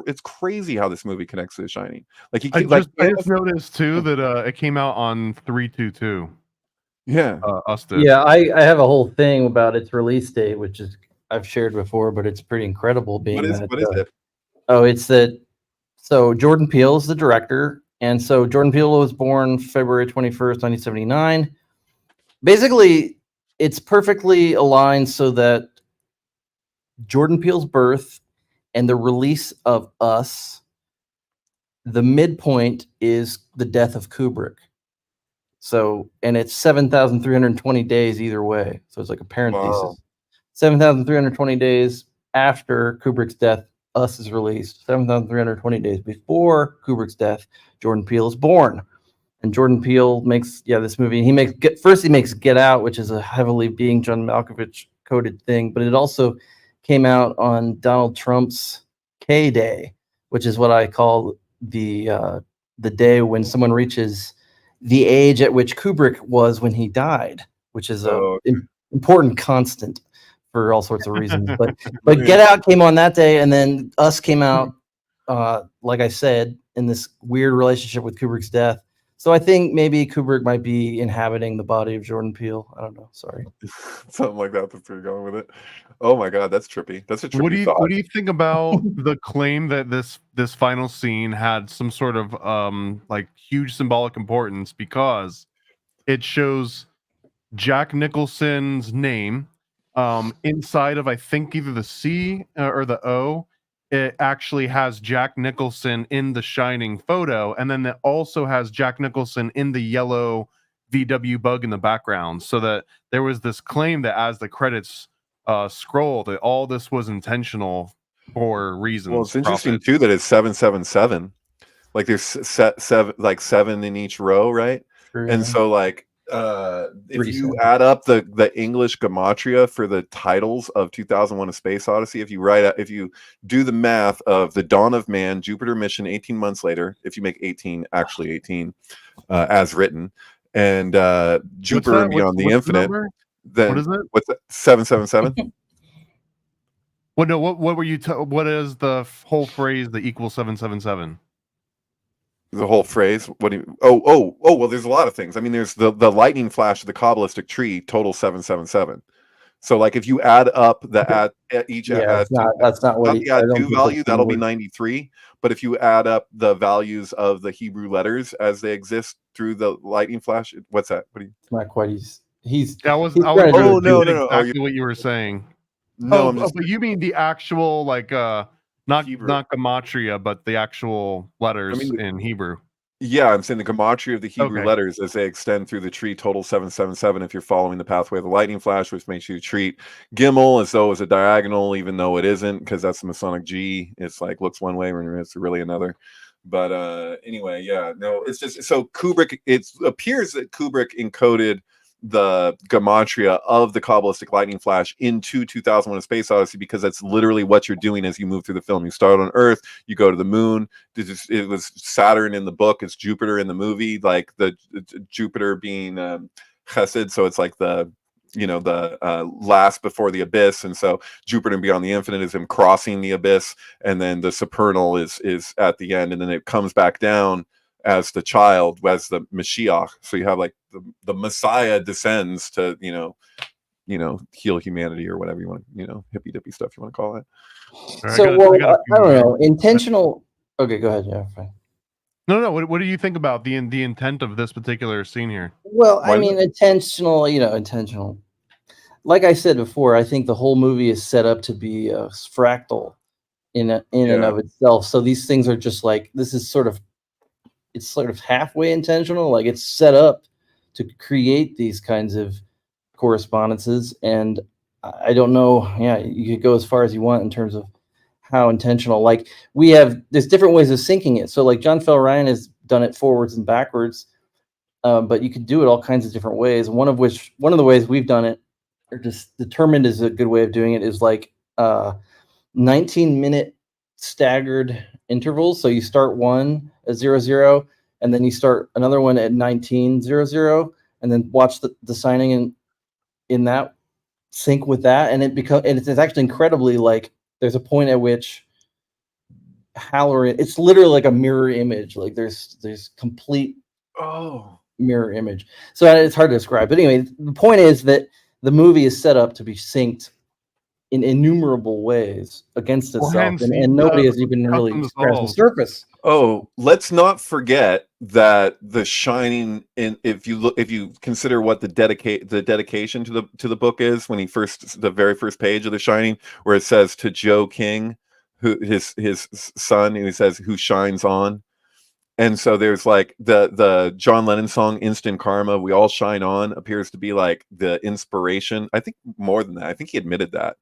it's crazy how this movie connects to The Shining? Like I just noticed too that it came out on 3/22. Yeah, Us did. Yeah, I have a whole thing about its release date, which is I've shared before, but it's pretty incredible. What is it? Oh, it's that. So Jordan Peele is the director, and so Jordan Peele was born February 21st, 1979. Basically, it's perfectly aligned so that Jordan Peele's birth and the release of Us, the midpoint is the death of Kubrick. So, and it's 7,320 days either way. So it's like a parenthesis. Wow. 7,320 days after Kubrick's death, Us is released. 7,320 days before Kubrick's death, Jordan Peele is born. And Jordan Peele makes this movie. He makes Get Out, which is a heavily being John Malkovich coded thing, but it also came out on Donald Trump's K Day, which is what I call the day when someone reaches the age at which Kubrick was when he died, which is important constant for all sorts of reasons. But Get Out came on that day, and then Us came out, like I said, in this weird relationship with Kubrick's death. So I think maybe Kubrick might be inhabiting the body of Jordan Peele. I don't know. Sorry. Something like that. That's where you're going with it. Oh my God, that's trippy. That's a trippy thought. What do you think about the claim that this final scene had some sort of like huge symbolic importance because it shows Jack Nicholson's name inside of, I think, either the C or the O. It actually has Jack Nicholson in the Shining photo, and then it also has Jack Nicholson in the yellow VW bug in the background. So that there was this claim that as the credits scroll, that all this was intentional for reasons. Well, it's interesting too that it's 777. Like there's seven in each row, right? True. And so like if you add up the English gematria for the titles of 2001: A Space Odyssey, if you do the math of The Dawn of Man, Jupiter Mission, 18 months later, if you make 18 actually 18 as written, and Jupiter and Beyond the Infinite, then what is it? What's that? 777. Well, no. What were you? What is the whole phrase? The equal 777. The whole phrase. What do you? Oh. Well, there's a lot of things. I mean, there's the lightning flash of the Kabbalistic tree, total 777. So, like, if you add up that's not what the add two value, that'll be 93. But if you add up the values of the Hebrew letters as they exist through the lightning flash, what's that? What do you? It's not quite. No. Exactly what you were saying. No, but you mean the actual not gematria, but the actual letters in Hebrew. Yeah, I'm saying the gematria of the Hebrew letters as they extend through the tree, total 777. If you're following the pathway of the lightning flash, which makes you treat Gimel as though it's a diagonal, even though it isn't, because that's the Masonic G. It's like looks one way when it's really another. But anyway, yeah, no, it's just so Kubrick. It appears that Kubrick encoded the gematria of the Kabbalistic lightning flash into 2001: A Space Odyssey, because that's literally what you're doing as you move through the film. You start on Earth, you go to the moon. It was Saturn in the book, it's Jupiter in the movie, like the Jupiter being Chesed, so it's like the last before the abyss, and so Jupiter and Beyond the Infinite is him crossing the abyss, and then the supernal is at the end, and then it comes back down as the child, as the Mashiach. So you have like the Messiah descends to heal humanity or whatever you want, hippy dippy stuff you want to call it. So I don't know, intentional. Okay, go ahead. Yeah, fine. No. What do you think about the intent of this particular scene here? Well, I mean, intentional. Intentional. Like I said before, I think the whole movie is set up to be a fractal in and of itself. So these things are just like, this is sort of halfway intentional. Like it's set up to create these kinds of correspondences. And I don't know. Yeah, you could go as far as you want in terms of how intentional. Like there's different ways of syncing it. So like John Fell Ryan has done it forwards and backwards, but you could do it all kinds of different ways. One of the ways we've done it, or just determined is a good way of doing it, is like 19-minute staggered intervals. So you start one at 00, and then you start another one at 19:00, and then watch the signing in that sync with that, and it's actually incredibly, like, there's a point at which Halloran, it's literally like a mirror image. Like there's complete mirror image. So it's hard to describe. But anyway, the point is that the movie is set up to be synced in innumerable ways against itself, and nobody has even really scratched the surface. Oh, let's not forget that The Shining, if you consider what the dedication to the book is, when the very first page of The Shining, where it says to Joe King, who his son, and he says, "Who shines on." And so there's like the John Lennon song "Instant Karma," "We All Shine On" appears to be like the inspiration. I think more than that. I think he admitted that.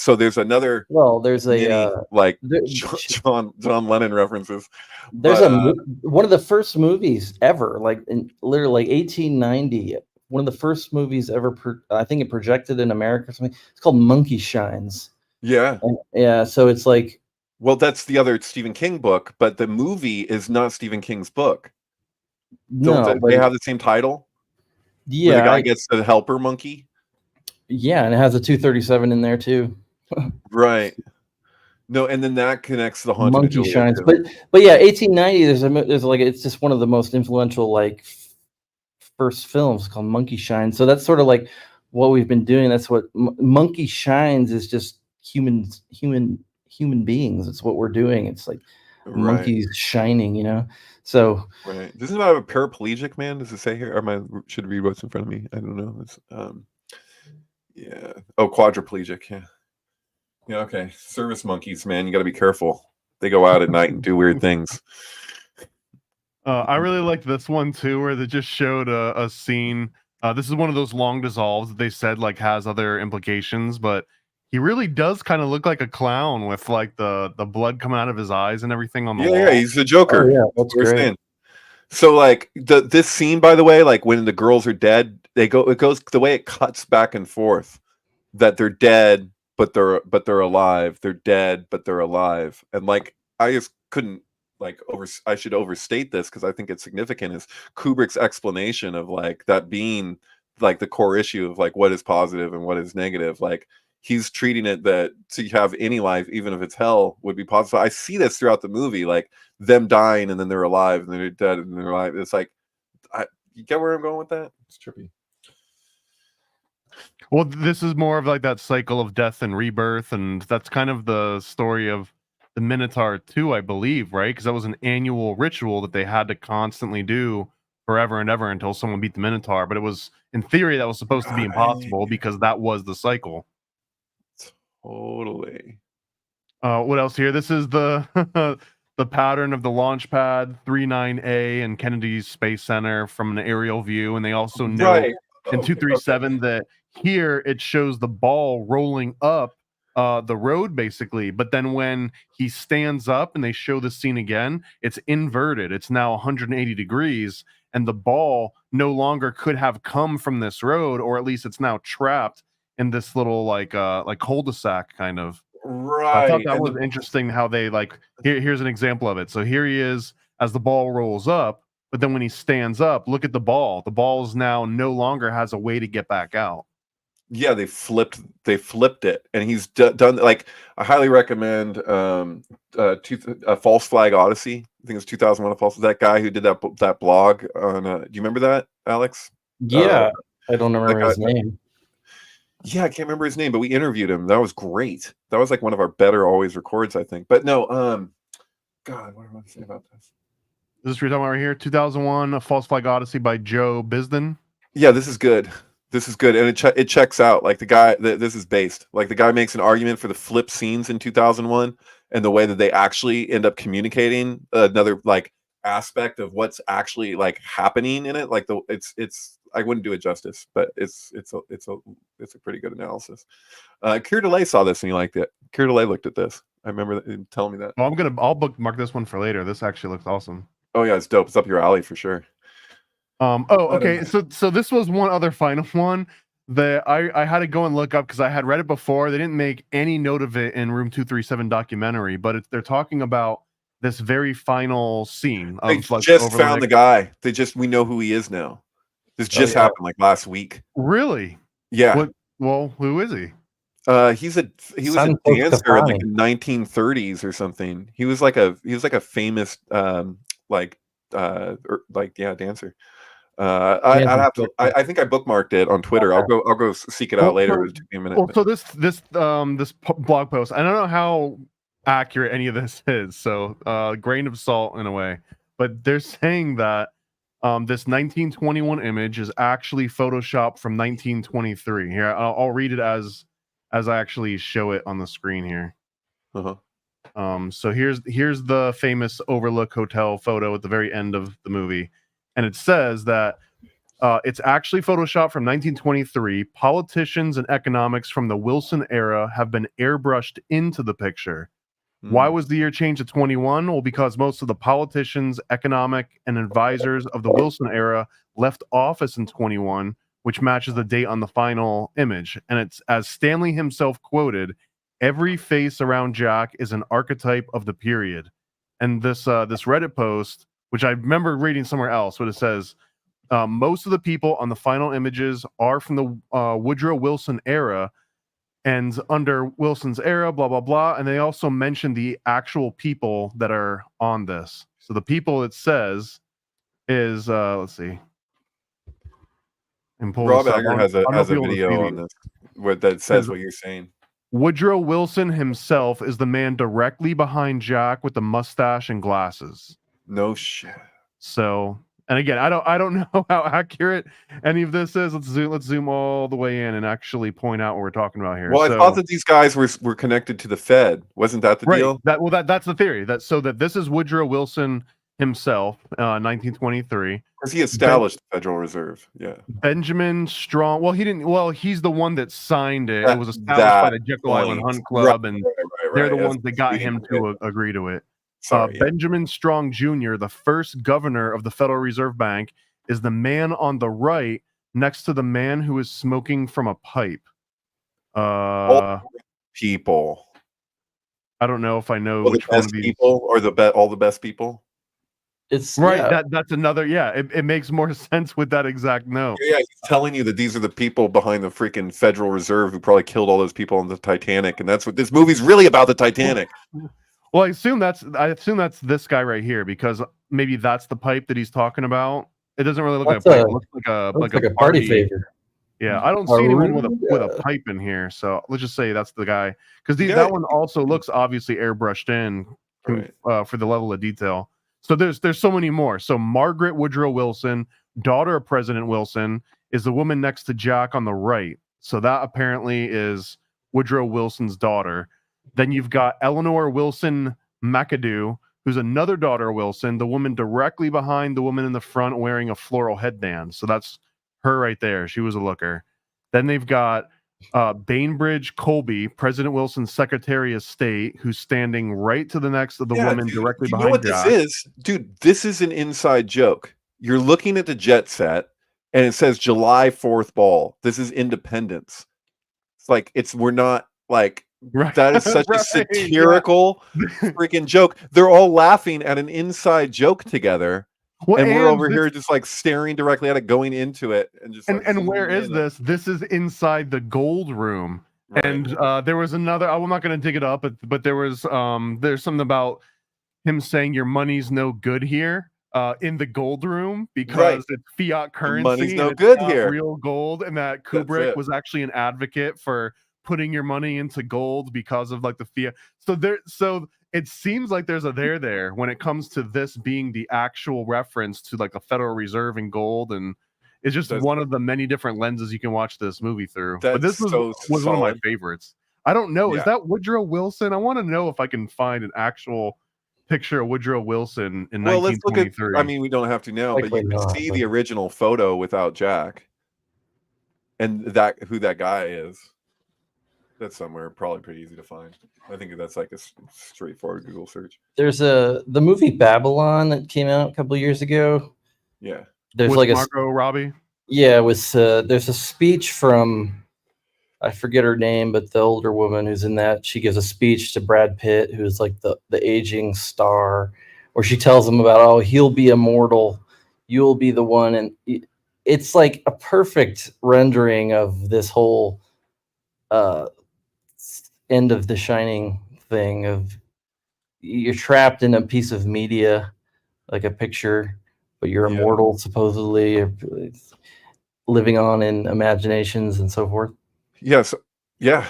So there's another Well, there's many like there, John Lennon references. there's But one of the first movies ever, like in literally like 1890. One of the first movies ever. I think it projected in America or something. It's called Monkey Shines. yeah, And, yeah, so it's like. well, that's the other Stephen King book, but the movie is not Stephen King's book. Don't No, they but have the same title? Where the yeah, guy gets the helper monkey? yeah, and it has a 237 in there too. Right. No, and then that connects the Haunted of Monkey Juliet Shines, too. but yeah, 1890. There's like it's just one of the most influential like first films called Monkey Shines. So that's sort of like what we've been doing. That's what Monkey Shines is, just human beings. It's what we're doing. It's like Right. monkeys shining, you know. So Right. Doesn't it have a paraplegic man? Does it say here? Or should read what's in front of me? I don't know. It's yeah. Oh, quadriplegic. Yeah. Yeah. Okay. Service monkeys, man. You got to be careful. They go out at night and do weird things. I really liked this one too, where they just showed a scene. This is one of those long dissolves that they said like has other implications, but he really does kind of look like a clown with like the blood coming out of his eyes and everything on the wall. Yeah, he's the Joker. oh yeah, that's We're great. saying. So like this scene, by the way, like when the girls are dead, it goes the way it cuts back and forth, that they're dead, but they're alive. They're dead, but they're alive. And like I just couldn't I should overstate this because I think it's significant, is Kubrick's explanation of like that being like the core issue of like what is positive and what is negative. Like he's treating it that to have any life, even if it's hell, would be positive. I see this throughout the movie, like them dying and then they're alive and then they're dead and they're alive. It's like, you get where I'm going with that? It's trippy. Well, this is more of like that cycle of death and rebirth, and that's kind of the story of the Minotaur too, I believe, right? Because that was an annual ritual that they had to constantly do forever and ever until someone beat the Minotaur. But it was, in theory, that was supposed to be impossible because that was the cycle. Totally. What else here? This is the the pattern of the launch pad 39A and Kennedy's Space Center from an aerial view, and they also note in 237 that here it shows the ball rolling up the road basically, but then when he stands up and they show the scene again, it's inverted. It's now 180 degrees, and the ball no longer could have come from this road, or at least it's now trapped in this little like cul-de-sac kind of. Right. I thought that was interesting how they like here's an example of it. So here he is as the ball rolls up, but then when he stands up, look at the ball. The ball is now no longer has a way to get back out. Yeah, they flipped it, and he's done. Like, I highly recommend a False Flag Odyssey. I think it's 2001. A false. That guy who did that blog on. Do you remember that, Alex? Yeah, I don't remember his name. Yeah, I can't remember his name, but we interviewed him. That was great. That was like one of our better always records, I think. But no, God, what am I saying about this? Is this what you're talking about right here? 2001, A False Flag Odyssey by Joe Bisden. Yeah, this is good. This is good, and it checks out. Like the guy, this is based. Like the guy makes an argument for the flip scenes in 2001 and the way that they actually end up communicating another like aspect of what's actually like happening in it. Like it's I wouldn't do it justice, but it's a pretty good analysis. Keir Delay saw this and he liked it. Keir Delay looked at this. I remember him telling me that. Well, I'll bookmark this one for later. This actually looks awesome. Oh yeah, it's dope. It's up your alley for sure. Okay. So this was one other final one that I had to go and look up because I had read it before. They didn't make any note of it in Room 237 documentary, but they're talking about this very final scene. They just found the guy. We know who he is now. This just happened like last week. Really? Yeah. Well, who is he? He was a dancer in like the 1930s or something. He was like a famous dancer. I think I bookmarked it on Twitter. Okay. I'll go seek it out later. It took me a minute. Well, so this blog post, I don't know how accurate any of this is, so grain of salt in a way, but they're saying that this 1921 image is actually photoshopped from 1923. Here, I'll read it as I actually show it on the screen here. Uh-huh. So here's the famous Overlook Hotel photo at the very end of the movie, and it says that it's actually photoshopped from 1923. Politicians and economics from the Wilson era have been airbrushed into the picture. Why was the year changed to 21? Well, because most of the politicians, economic, and advisors of the Wilson era left office in 21, which matches the date on the final image. And it's, as Stanley himself quoted, every face around Jack is an archetype of the period. And this Reddit post, which I remember reading somewhere else, what it says, most of the people on the final images are from the Woodrow Wilson era, and under Wilson's era, blah, blah, blah. And they also mention the actual people that are on this. So the people it says is, let's see. Rob Agger has a video on this that says what you're saying. Woodrow Wilson himself is the man directly behind Jack with the mustache and glasses. No shit. So, and again, I don't know how accurate any of this is. Let's zoom all the way in and actually point out what we're talking about here. Well, I thought that these guys were connected to the Fed. Wasn't that the deal? That's the theory. That this is Woodrow Wilson himself, 1923. Because he established the Federal Reserve. Yeah. Benjamin Strong. Well, he didn't. Well, he's the one that signed it. It was established by the Jekyll Island Hunt Club, and they're the ones that got him to agree to it. Benjamin Strong Jr., the first governor of the Federal Reserve Bank, is the man on the right next to the man who is smoking from a pipe. People. I don't know if I know which one of these people or all the best people. It's right. Yeah. That's another. Yeah, it makes more sense with that exact note. Yeah, he's telling you that these are the people behind the freaking Federal Reserve who probably killed all those people on the Titanic, and that's what this movie's really about, the Titanic. Well, I assume that's this guy right here, because maybe that's the pipe that he's talking about. It doesn't really look like a pipe. It looks like a party favor. Yeah, I don't see anyone with a pipe in here, so let's just say that's the guy, because that one also looks obviously airbrushed in for the level of detail. So there's so many more. So Margaret Woodrow Wilson, daughter of President Wilson, is the woman next to Jack on the right. So that apparently is Woodrow Wilson's daughter. Then you've got Eleanor Wilson McAdoo, who's another daughter of Wilson, the woman directly behind the woman in the front wearing a floral headband. So that's her right there. She was a looker. Then they've got Bainbridge Colby, President Wilson's Secretary of State, who's standing right to the next of the woman directly behind. You know what Jack. This is? Dude, this is an inside joke. You're looking at the jet set, and it says July 4th ball. This is Independence. It's like, we're not like... Right. That is such a satirical freaking joke. They're all laughing at an inside joke together, and we're over here just like staring directly at it, going into it, and just. And where is this? This is inside the gold room, right. And there was another. I'm not going to dig it up, but there was there's something about him saying your money's no good here in the gold room because it's fiat currency. Money's no good here. Real gold, and that Kubrick was actually an advocate for putting your money into gold because of like the fiat. So it seems like there's a there when it comes to this being the actual reference to like the Federal Reserve and gold, and it's just one of the many different lenses you can watch this movie through. But this was one of my favorites. I don't know. Is that Woodrow Wilson? I want to know if I can find an actual picture of Woodrow Wilson in 1923. Let's look at, I mean, we don't have to now, but you can see the original photo without Jack, and who that guy is. That's somewhere probably pretty easy to find. I think that's like a straightforward Google search. There's the movie Babylon that came out a couple of years ago. Yeah. There's with like Margot Robbie. Yeah, it was there's a speech from, I forget her name, but the older woman who's in that, she gives a speech to Brad Pitt, who's like the aging star, where she tells him about, he'll be immortal, you'll be the one, and it's like a perfect rendering of this whole end of The Shining thing of you're trapped in a piece of media, like a picture, but you're immortal supposedly, living on in imaginations and so forth. Yes. Yeah.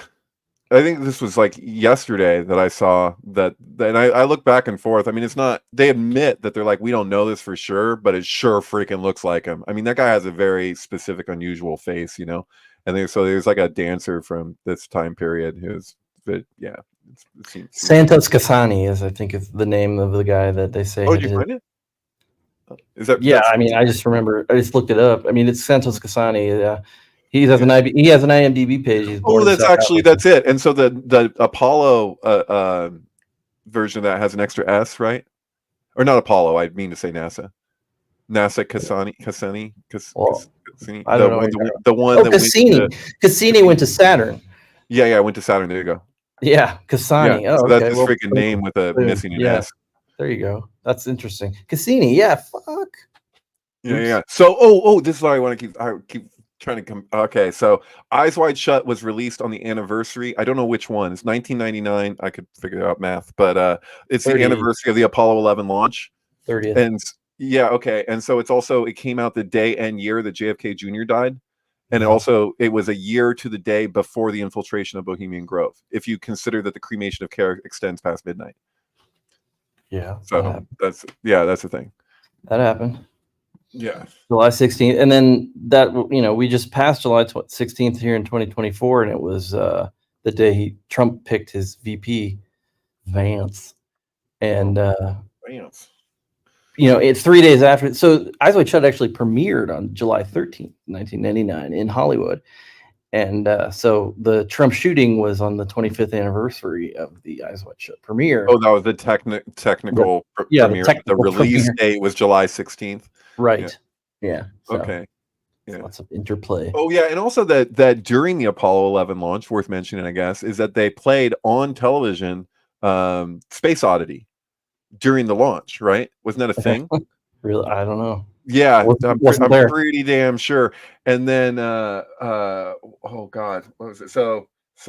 I think this was like yesterday that I saw that, and I look back and forth. I mean, it's not, they admit that they're like, we don't know this for sure, but it sure freaking looks like him. I mean, that guy has a very specific, unusual face, and so there's like a dancer from this time period who's, It seems Santos Casani is, I think, is the name of the guy that they say. Oh, did you find it? Is that? Yeah, that's- I mean, I just remember. I just looked it up. I mean, it's Santos Casani. He has an IMDb page. He's born Oh, in that's South actually Africa. that's it. And so the Apollo version of that has an extra S, right? Or not Apollo? I mean to say NASA. NASA Cassini. Well, Cassini. I don't know. The one Oh, that Cassini. Cassini went to Saturn. Yeah, I went to Saturn. There you go. Yeah, Cassani. Yeah, Oh, so okay. that's his freaking name with a boom. missing an Yeah. S. There you go. That's interesting. Cassini. Yeah. Fuck. Yeah. So, this is what I want to keep trying to come. Okay, so Eyes Wide Shut was released on the anniversary. I don't know which one. It's 1999. I could figure out math, but it's 30th. the anniversary of the Apollo 11 launch. 30th. And yeah, okay. And so it came out the day and year that JFK Jr. died. And it was a year to the day before the infiltration of Bohemian Grove, if you consider that the cremation of care extends past midnight. Yeah. So that's the thing. That happened. Yeah. July 16th. And then that, we just passed July 16th here in 2024. And it was the day Trump picked his VP, Vance. And, Vance. 3 days after. So Eyes Wide Shut actually premiered on July 13th, 1999 in Hollywood. And so the Trump shooting was on the 25th anniversary of the Eyes Wide Shut premiere. Oh, that was the technical premiere. The release date was July 16th. Right. Yeah. So, okay. Yeah. Lots of interplay. Oh, yeah. And also that during the Apollo 11 launch, worth mentioning, I guess, is that they played on television Space Oddity during the launch, right? Wasn't that a thing? Really? I don't know. Yeah, I'm pretty damn sure. And then oh God, what was it? So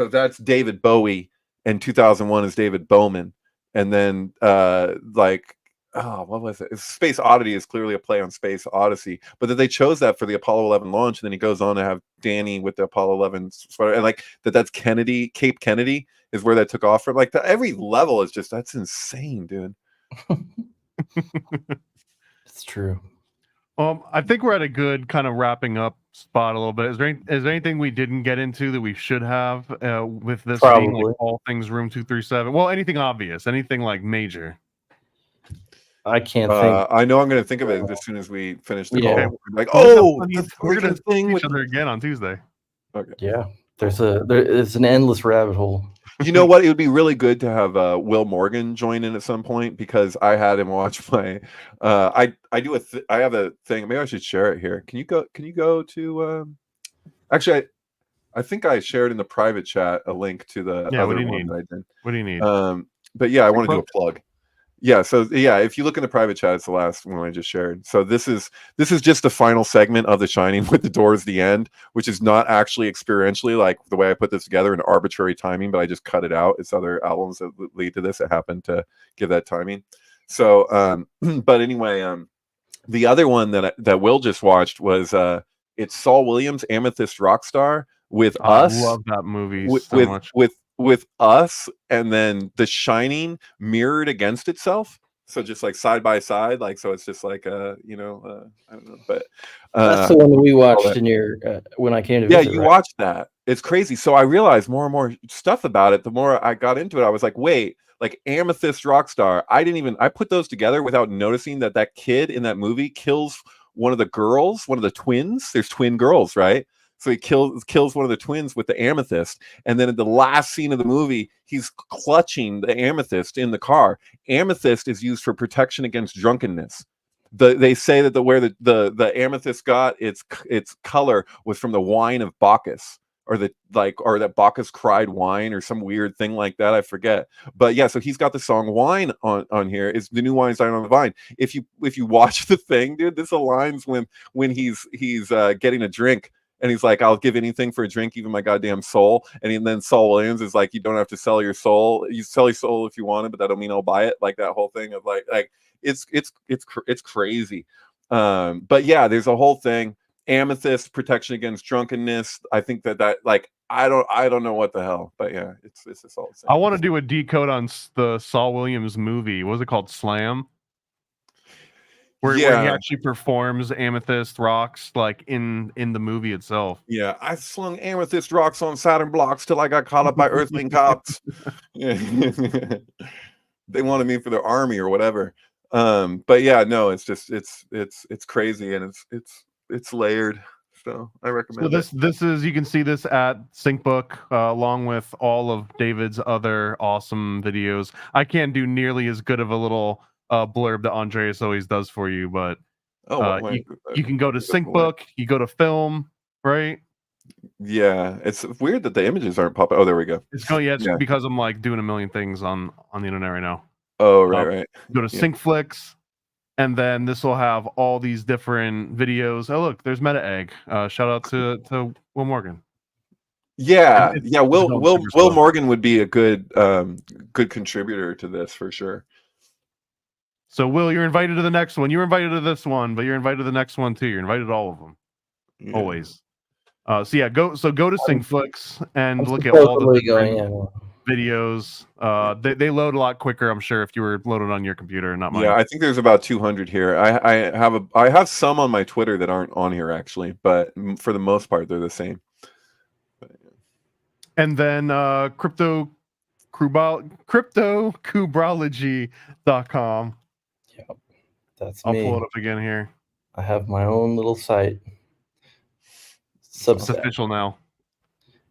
that's David Bowie, and 2001 is David Bowman. And then what was it? Space Oddity is clearly a play on Space Odyssey, but that they chose that for the Apollo 11 launch, and then he goes on to have Danny with the Apollo 11 sweater, and that's Kennedy, Cape Kennedy is where that took off from. Every level is that's insane, dude. It's true. I think we're at a good kind of wrapping up spot a little bit. Is there anything we didn't get into that we should have with this being like all things Room 237? Well, anything obvious, anything like major. I can't think. I know I'm going to think of it as soon as we finish the call. We're going to thing with each other again on Tuesday. Okay. Yeah, there's an endless rabbit hole. You know what? It would be really good to have Will Morgan join in at some point, because I had him watch my. I have a thing. Maybe I should share it here. Can you go to? Actually, I think I shared in the private chat a link to the other one that I did. What do you need? But yeah, I want to do a plug. Yeah, so yeah, if you look in the private chat, it's the last one I just shared. So this is just the final segment of The Shining with the doors the end, which is not actually experientially like the way I put this together in arbitrary timing, but I just cut it out. It's other albums that lead to this that happen to give that timing. So but anyway, the other one that Will just watched was it's Saul Williams, Amethyst Rockstar with Us. I love that movie so much. With Us, and then The Shining mirrored against itself, so just like side by side, so it's just like I don't know, but that's the one that we watched in your when I came to visit, you watched that. It's crazy. So I realized more and more stuff about it. The more I got into it, I was like, wait, like Amethyst Rockstar, I put those together without noticing that kid in that movie kills one of the girls, one of the twins. There's twin girls, right? So he kills one of the twins with the amethyst. And then in the last scene of the movie, he's clutching the amethyst in the car. Amethyst is used for protection against drunkenness. They say that where the amethyst got its color was from the wine of Bacchus, or that Bacchus cried wine, or some weird thing like that. I forget. But yeah, so he's got the song Wine on here. It's the new Wine Sign on the Vine. If you watch the thing, dude, this aligns when he's getting a drink. And he's like, I'll give anything for a drink, even my goddamn soul. And then Saul Williams is like, you don't have to sell your soul. You sell your soul if you want it, but that don't mean I'll buy it. Like that whole thing of like it's crazy. But yeah, there's a whole thing. Amethyst, protection against drunkenness. I think that like I don't know what the hell, but yeah, it's this all the same. I want to do a decode on the Saul Williams movie. What was it called? Slam. where he actually performs Amethyst Rocks like in the movie itself. Yeah, I slung amethyst rocks on Saturn blocks till I got caught up by Earthling cops. Yeah. They wanted me for their army or whatever. But yeah, no, it's just it's crazy, and it's layered. So I recommend this is, you can see this at SyncBook along with all of David's other awesome videos. I can't do nearly as good of a little blurb that Andreas always does for you, but you can go to SyncBook, you go to film, right? Yeah, it's weird that the images aren't popping. Oh, there we go. It's because I'm like doing a million things on the internet right now. Oh, right. Go to SyncFlix, and then this will have all these different videos. Oh, look, there's Meta Egg. Shout out to Will Morgan. Yeah, Will Morgan would be a good contributor to this for sure. So Will, you're invited to the next one. You were invited to this one, but you're invited to the next one too. You're invited to all of them. Yeah. Always. Go to SyncFlix and look at all the videos. They load a lot quicker, I'm sure, if you were loaded on your computer and not mine. Yeah, I think there's about 200 here. I have some on my Twitter that aren't on here actually, but for the most part they're the same. And then cryptokubrology.com. Yep, that's I'll me. pull it up again here. I have my own little site. It's official now.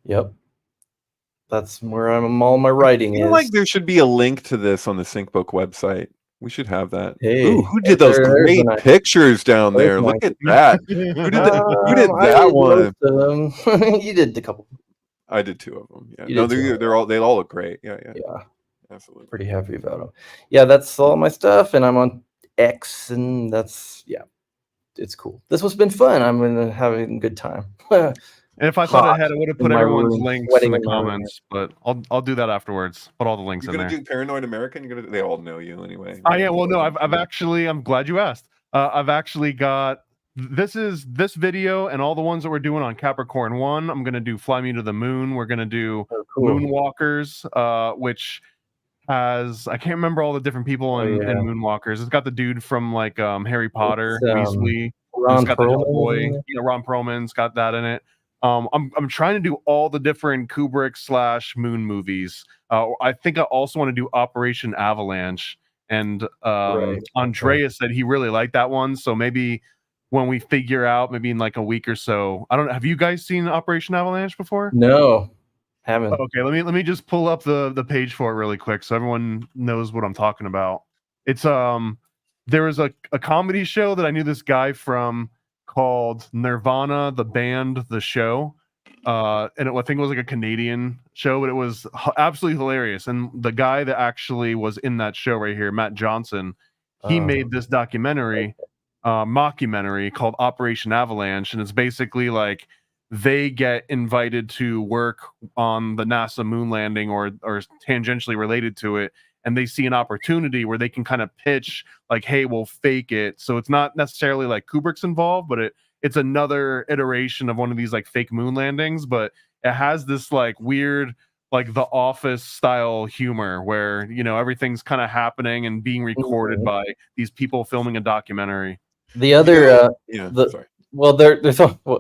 Yep. That's where I'm all my writing is. Like there should be a link to this on the SyncBook website. We should have that. Hey, ooh, who did those great pictures down there? Look at that. Who did that one? You did a couple. I did 2 of them. Yeah. No, they all look great. Yeah. Absolutely. Pretty happy about them. Yeah, that's all my stuff, and I'm on X, and it's cool. This has been fun. I'm having a good time. And if I thought I would have put everyone's links in the comments, but I'll do that afterwards. Put all the links in there. You're gonna do Paranoid American? They all know you anyway. Well, no, I've actually. I'm glad you asked. I've actually got this video and all the ones that we're doing on Capricorn 1. I'm gonna do Fly Me to the Moon. We're gonna do Moonwalkers, which has, I can't remember all the different people in Moonwalkers. It's got the dude from like Harry Potter, Weasley. Ron Perlman. Ron Perlman's got that in it. I'm trying to do all the different Kubrick / Moon movies. I think I also want to do Operation Avalanche. And Andreas said he really liked that one. So maybe when we figure out, maybe in like a week or so, I don't know. Have you guys seen Operation Avalanche before? No, haven't. Okay, let me just pull up the page for it really quick so everyone knows what I'm talking about. It's there was a comedy show that I knew this guy from called Nirvana, the band, the show. I think it was like a Canadian show, but it was absolutely hilarious. And the guy that actually was in that show right here, Matt Johnson, he made this mockumentary called Operation Avalanche. And it's basically like they get invited to work on the NASA moon landing or tangentially related to it. And they see an opportunity where they can kind of pitch like, hey, we'll fake it. So it's not necessarily like Kubrick's involved, but it's another iteration of one of these like fake moon landings, but it has this like weird, like The Office style humor where, everything's kind of happening and being recorded by these people filming a documentary. The other,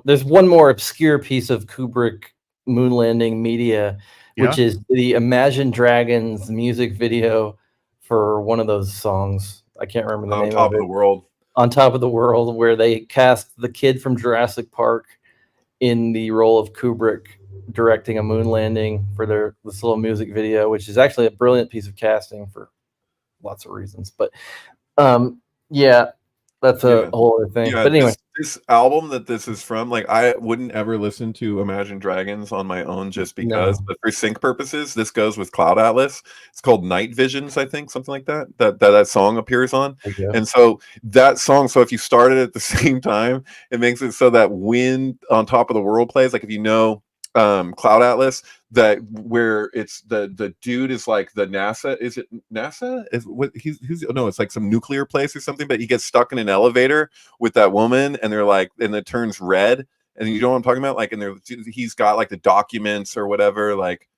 there's one more obscure piece of Kubrick moon landing media, which is the Imagine Dragons music video for one of those songs. I can't remember the name of it. On Top of the World. On Top of the World, where they cast the kid from Jurassic Park in the role of Kubrick directing a moon landing for this little music video, which is actually a brilliant piece of casting for lots of reasons. But that's a whole other thing. Yeah, but anyway, this album that this is from, like, I wouldn't ever listen to Imagine Dragons on my own just because. No. But for sync purposes, this goes with Cloud Atlas. It's called Night Visions, I think, something like that. That song appears on. And so that song, so if you start it at the same time, it makes it so that when On Top of the World plays, like if you know Cloud Atlas, that where it's the dude is like the NASA, is it NASA? Is what he's no, it's like some nuclear place or something, but he gets stuck in an elevator with that woman and they're like, and it turns red, and you know what I'm talking about, like, and he's got like the documents or whatever, like,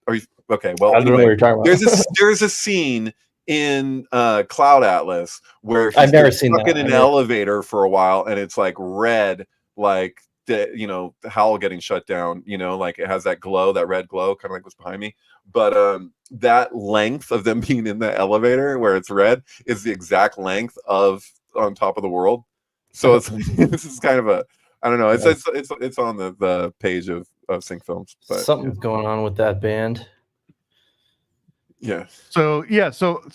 are you okay? Well, I don't know what you're talking about. There's a scene in Cloud Atlas where he's I've never seen stuck that. in an elevator for a while, and it's like red, like the Howl getting shut down. Like it has that glow, that red glow, kind of like what's behind me. But that length of them being in the elevator where it's red is the exact length of On Top of the World. So it's this is kind of a, I don't know. It's on the page of Sync Films. But something's going on with that band. Yeah. So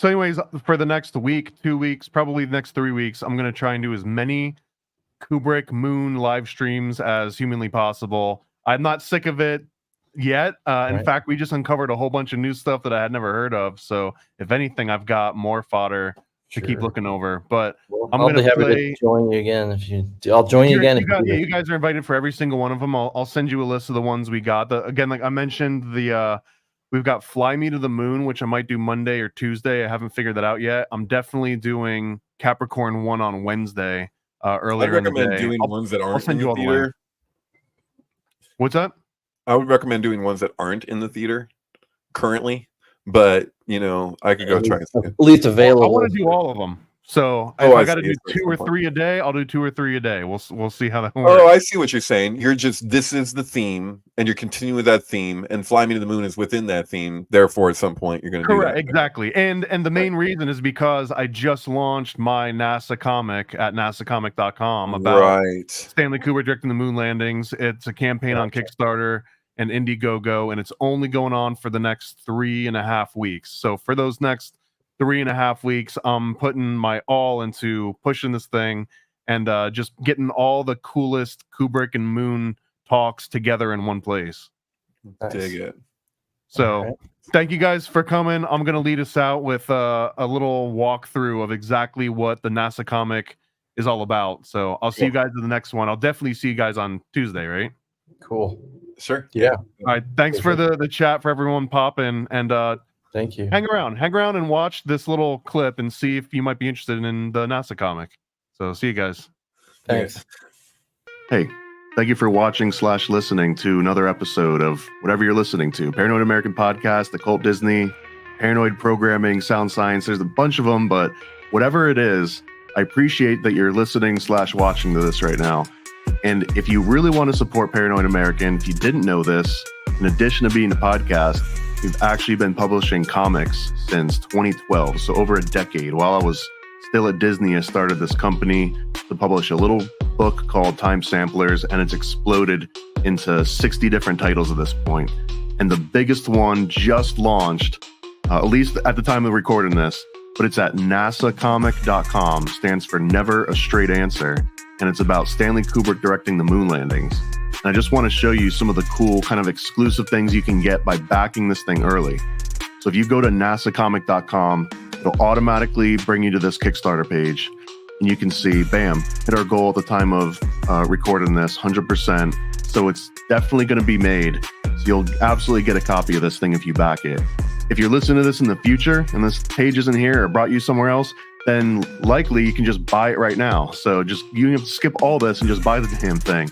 anyways, for the next week, 2 weeks, probably the next 3 weeks, I'm gonna try and do as many Kubrick Moon live streams as humanly possible. I'm not sick of it yet. In fact, we just uncovered a whole bunch of new stuff that I had never heard of. So if anything, I've got more fodder to keep looking over. But I'm I'll gonna be happy play. to join you again I'll join you again. You guys are invited for every single one of them. I'll send you a list of the ones we got. Again, like I mentioned, we've got Fly Me to the Moon, which I might do Monday or Tuesday. I haven't figured that out yet. I'm definitely doing Capricorn 1 on Wednesday. Earlier I recommend in the day. doing ones that aren't send in you the all theater. What's that? I would recommend doing ones that aren't in the theater currently, but I could go try and see it. At least available. I want to do all of them. So if I got to do 2 or 3 a day, I'll do 2 or 3 a day. We'll see how that works. Oh, I see what you're saying. This is the theme, and you're continuing with that theme, and Fly Me to the Moon is within that theme. Therefore, at some point, you're going to do that. Correct, exactly. And the main reason is because I just launched my NASA comic at nasacomic.com about Stanley Kubrick directing the moon landings. It's a campaign on Kickstarter and Indiegogo, and it's only going on for the next 3.5 weeks. So for those next 3.5 weeks, I'm putting my all into pushing this thing and just getting all the coolest Kubrick and Moon talks together in one place. Dig it. So thank you guys for coming. I'm going to lead us out with a little walkthrough of exactly what the NASA comic is all about. So I'll see you guys in the next one. I'll definitely see you guys on Tuesday, right? Cool. Sure. Yeah. All right. Thanks for the chat, for everyone popping, and thank you. Hang around and watch this little clip and see if you might be interested in the NASA comic. So see you guys. Thanks. Hey, thank you for watching / listening to another episode of whatever you're listening to. Paranoid American Podcast, Occult Disney, Paranoid Programming, Sound Science. There's a bunch of them, but whatever it is, I appreciate that you're listening / watching to this right now. And if you really want to support Paranoid American, if you didn't know this, in addition to being a podcast, we've actually been publishing comics since 2012, so over a decade. While I was still at Disney, I started this company to publish a little book called Time Samplers, and it's exploded into 60 different titles at this point. And the biggest one just launched, at least at the time of recording this, but it's at nasacomic.com, stands for Never a Straight Answer, and it's about Stanley Kubrick directing the moon landings. And I just want to show you some of the cool kind of exclusive things you can get by backing this thing early. So if you go to nasacomic.com, it'll automatically bring you to this Kickstarter page. And you can see, bam, hit our goal at the time of recording this, 100%. So it's definitely going to be made. So you'll absolutely get a copy of this thing if you back it. If you're listening to this in the future and this page isn't here or brought you somewhere else, then likely you can just buy it right now. So you have to skip all this and just buy the damn thing.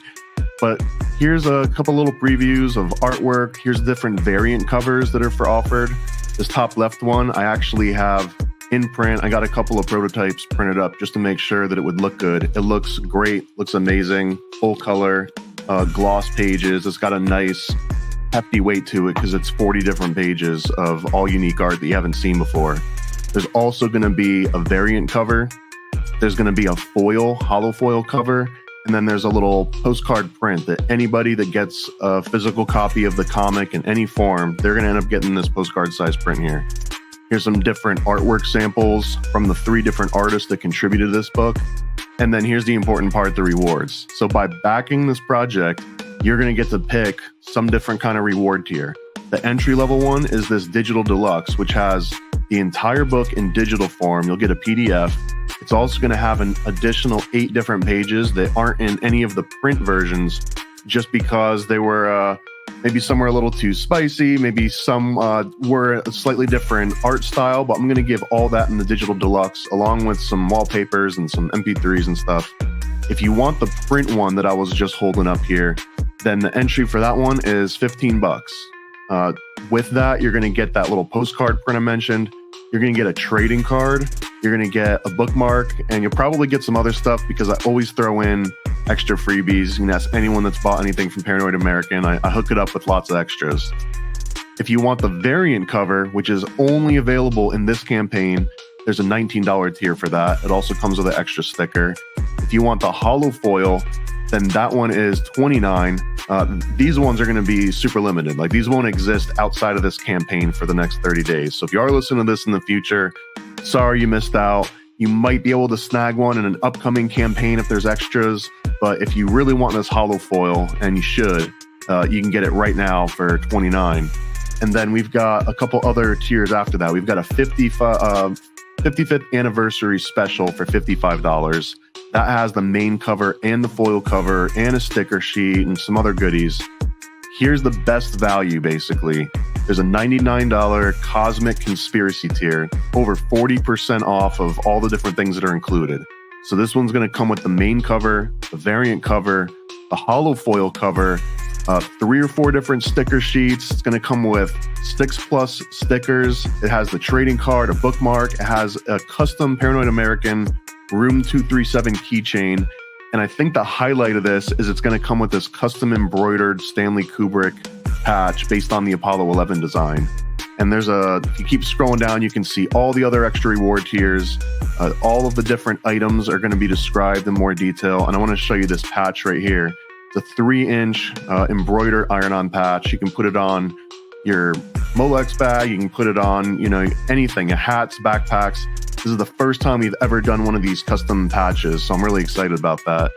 But here's a couple little previews of artwork. Here's different variant covers that are for offered. This top left one, I actually have in print. I got a couple of prototypes printed up just to make sure that it would look good. It looks great, looks amazing, full color, gloss pages. It's got a nice hefty weight to it because it's 40 different pages of all unique art that you haven't seen before. There's also going to be a variant cover. There's going to be a hollow foil cover. And then there's a little postcard print that anybody that gets a physical copy of the comic in any form, they're going to end up getting this postcard size print here. Here's some different artwork samples from the 3 different artists that contributed to this book. And then here's the important part, the rewards. So by backing this project, you're going to get to pick some different kind of reward tier. The entry level one is this digital deluxe, which has the entire book in digital form. You'll get a PDF. It's also going to have an additional 8 different pages that aren't in any of the print versions just because they were maybe some were a little too spicy, maybe some were a slightly different art style, but I'm going to give all that in the digital deluxe along with some wallpapers and some MP3s and stuff. If you want the print one that I was just holding up here, then the entry for that one is $15. With that, you're going to get that little postcard print I mentioned. You're going to get a trading card. You're going to get a bookmark, and you'll probably get some other stuff because I always throw in extra freebies. You can ask anyone that's bought anything from Paranoid American. I hook it up with lots of extras. If you want the variant cover, which is only available in this campaign, there's a $19 tier for that. It also comes with an extra sticker. If you want the holo foil, then that one is $29. These ones are going to be super limited. Like, these won't exist outside of this campaign for the next 30 days. So if you are listening to this in the future, sorry you missed out. You might be able to snag one in an upcoming campaign if there's extras. But if you really want this holo foil, and you should, you can get it right now for $29. And then we've got a couple other tiers after that. We've got a 55th anniversary special for $55. That has the main cover and the foil cover and a sticker sheet and some other goodies. Here's the best value, basically. There's a $99 Cosmic Conspiracy tier, over 40% off of all the different things that are included. So this one's going to come with the main cover, the variant cover, the holo foil cover, 3 or 4 different sticker sheets. It's going to come with 6+ stickers. It has the trading card, a bookmark. It has a custom Paranoid American Room 237 keychain. And I think the highlight of this is it's going to come with this custom embroidered Stanley Kubrick patch based on the Apollo 11 design. And if you keep scrolling down, you can see all the other extra reward tiers. All of the different items are going to be described in more detail. And I want to show you this patch right here. It's a 3-inch embroidered iron-on patch. You can put it on your Molex bag. You can put it on, anything, hats, backpacks. This is the first time we've ever done one of these custom patches, so I'm really excited about that.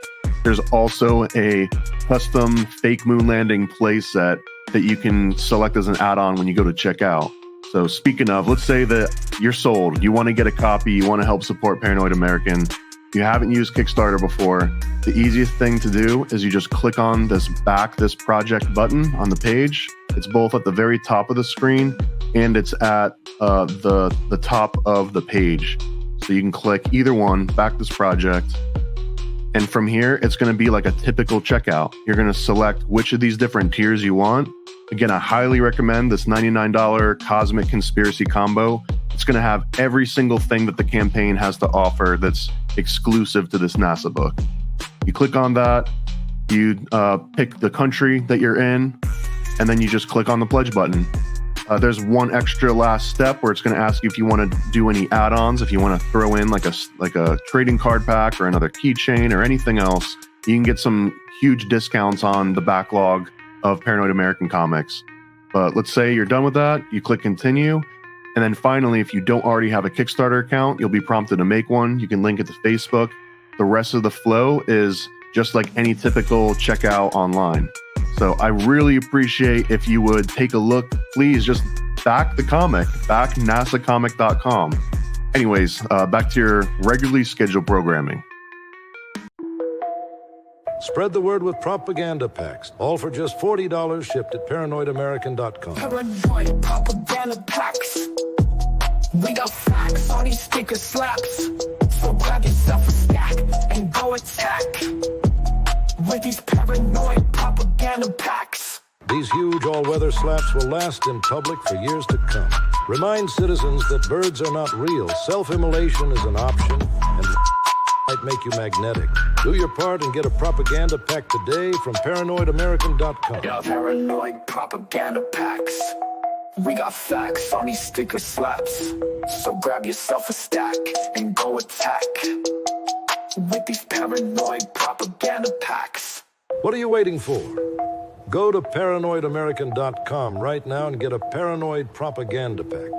There's also a custom fake moon landing playset that you can select as an add-on when you go to check out. So speaking of, let's say that you're sold, you want to get a copy, you want to help support Paranoid American, you haven't used Kickstarter before, the easiest thing to do is you just click on this Back This Project button on the page. It's both at the very top of the screen and it's at the top of the page. So you can click either one, Back This Project. And from here, it's going to be like a typical checkout. You're going to select which of these different tiers you want. Again, I highly recommend this $99 Cosmic Conspiracy combo. It's going to have every single thing that the campaign has to offer that's exclusive to this NASA book. You click on that, you pick the country that you're in, and then you just click on the pledge button. There's one extra last step where it's going to ask you if you want to do any add-ons, if you want to throw in like a trading card pack or another keychain or anything else. You can get some huge discounts on the backlog of Paranoid American comics. But let's say you're done with that, you click continue. And then finally, if you don't already have a Kickstarter account, you'll be prompted to make one. You can link it to Facebook. The rest of the flow is just like any typical checkout online. So I really appreciate if you would take a look. Please just back the comic, back nasacomic.com. Anyways, back to your regularly scheduled programming. Spread the word with propaganda packs, all for just $40 shipped at paranoidamerican.com. Paranoid propaganda packs. We got facts on these sticker slaps. So grab yourself a stack and go attack with these paranoid propaganda packs. These huge all-weather slaps will last in public for years to come. Remind citizens that birds are not real. Self-immolation is an option, and might make you magnetic. Do your part and get a propaganda pack today from paranoidamerican.com. Paranoid propaganda packs. We got facts on these sticker slaps. So grab yourself a stack and go attack with these paranoid propaganda packs. What are you waiting for? Go to paranoidamerican.com right now and get a paranoid propaganda pack.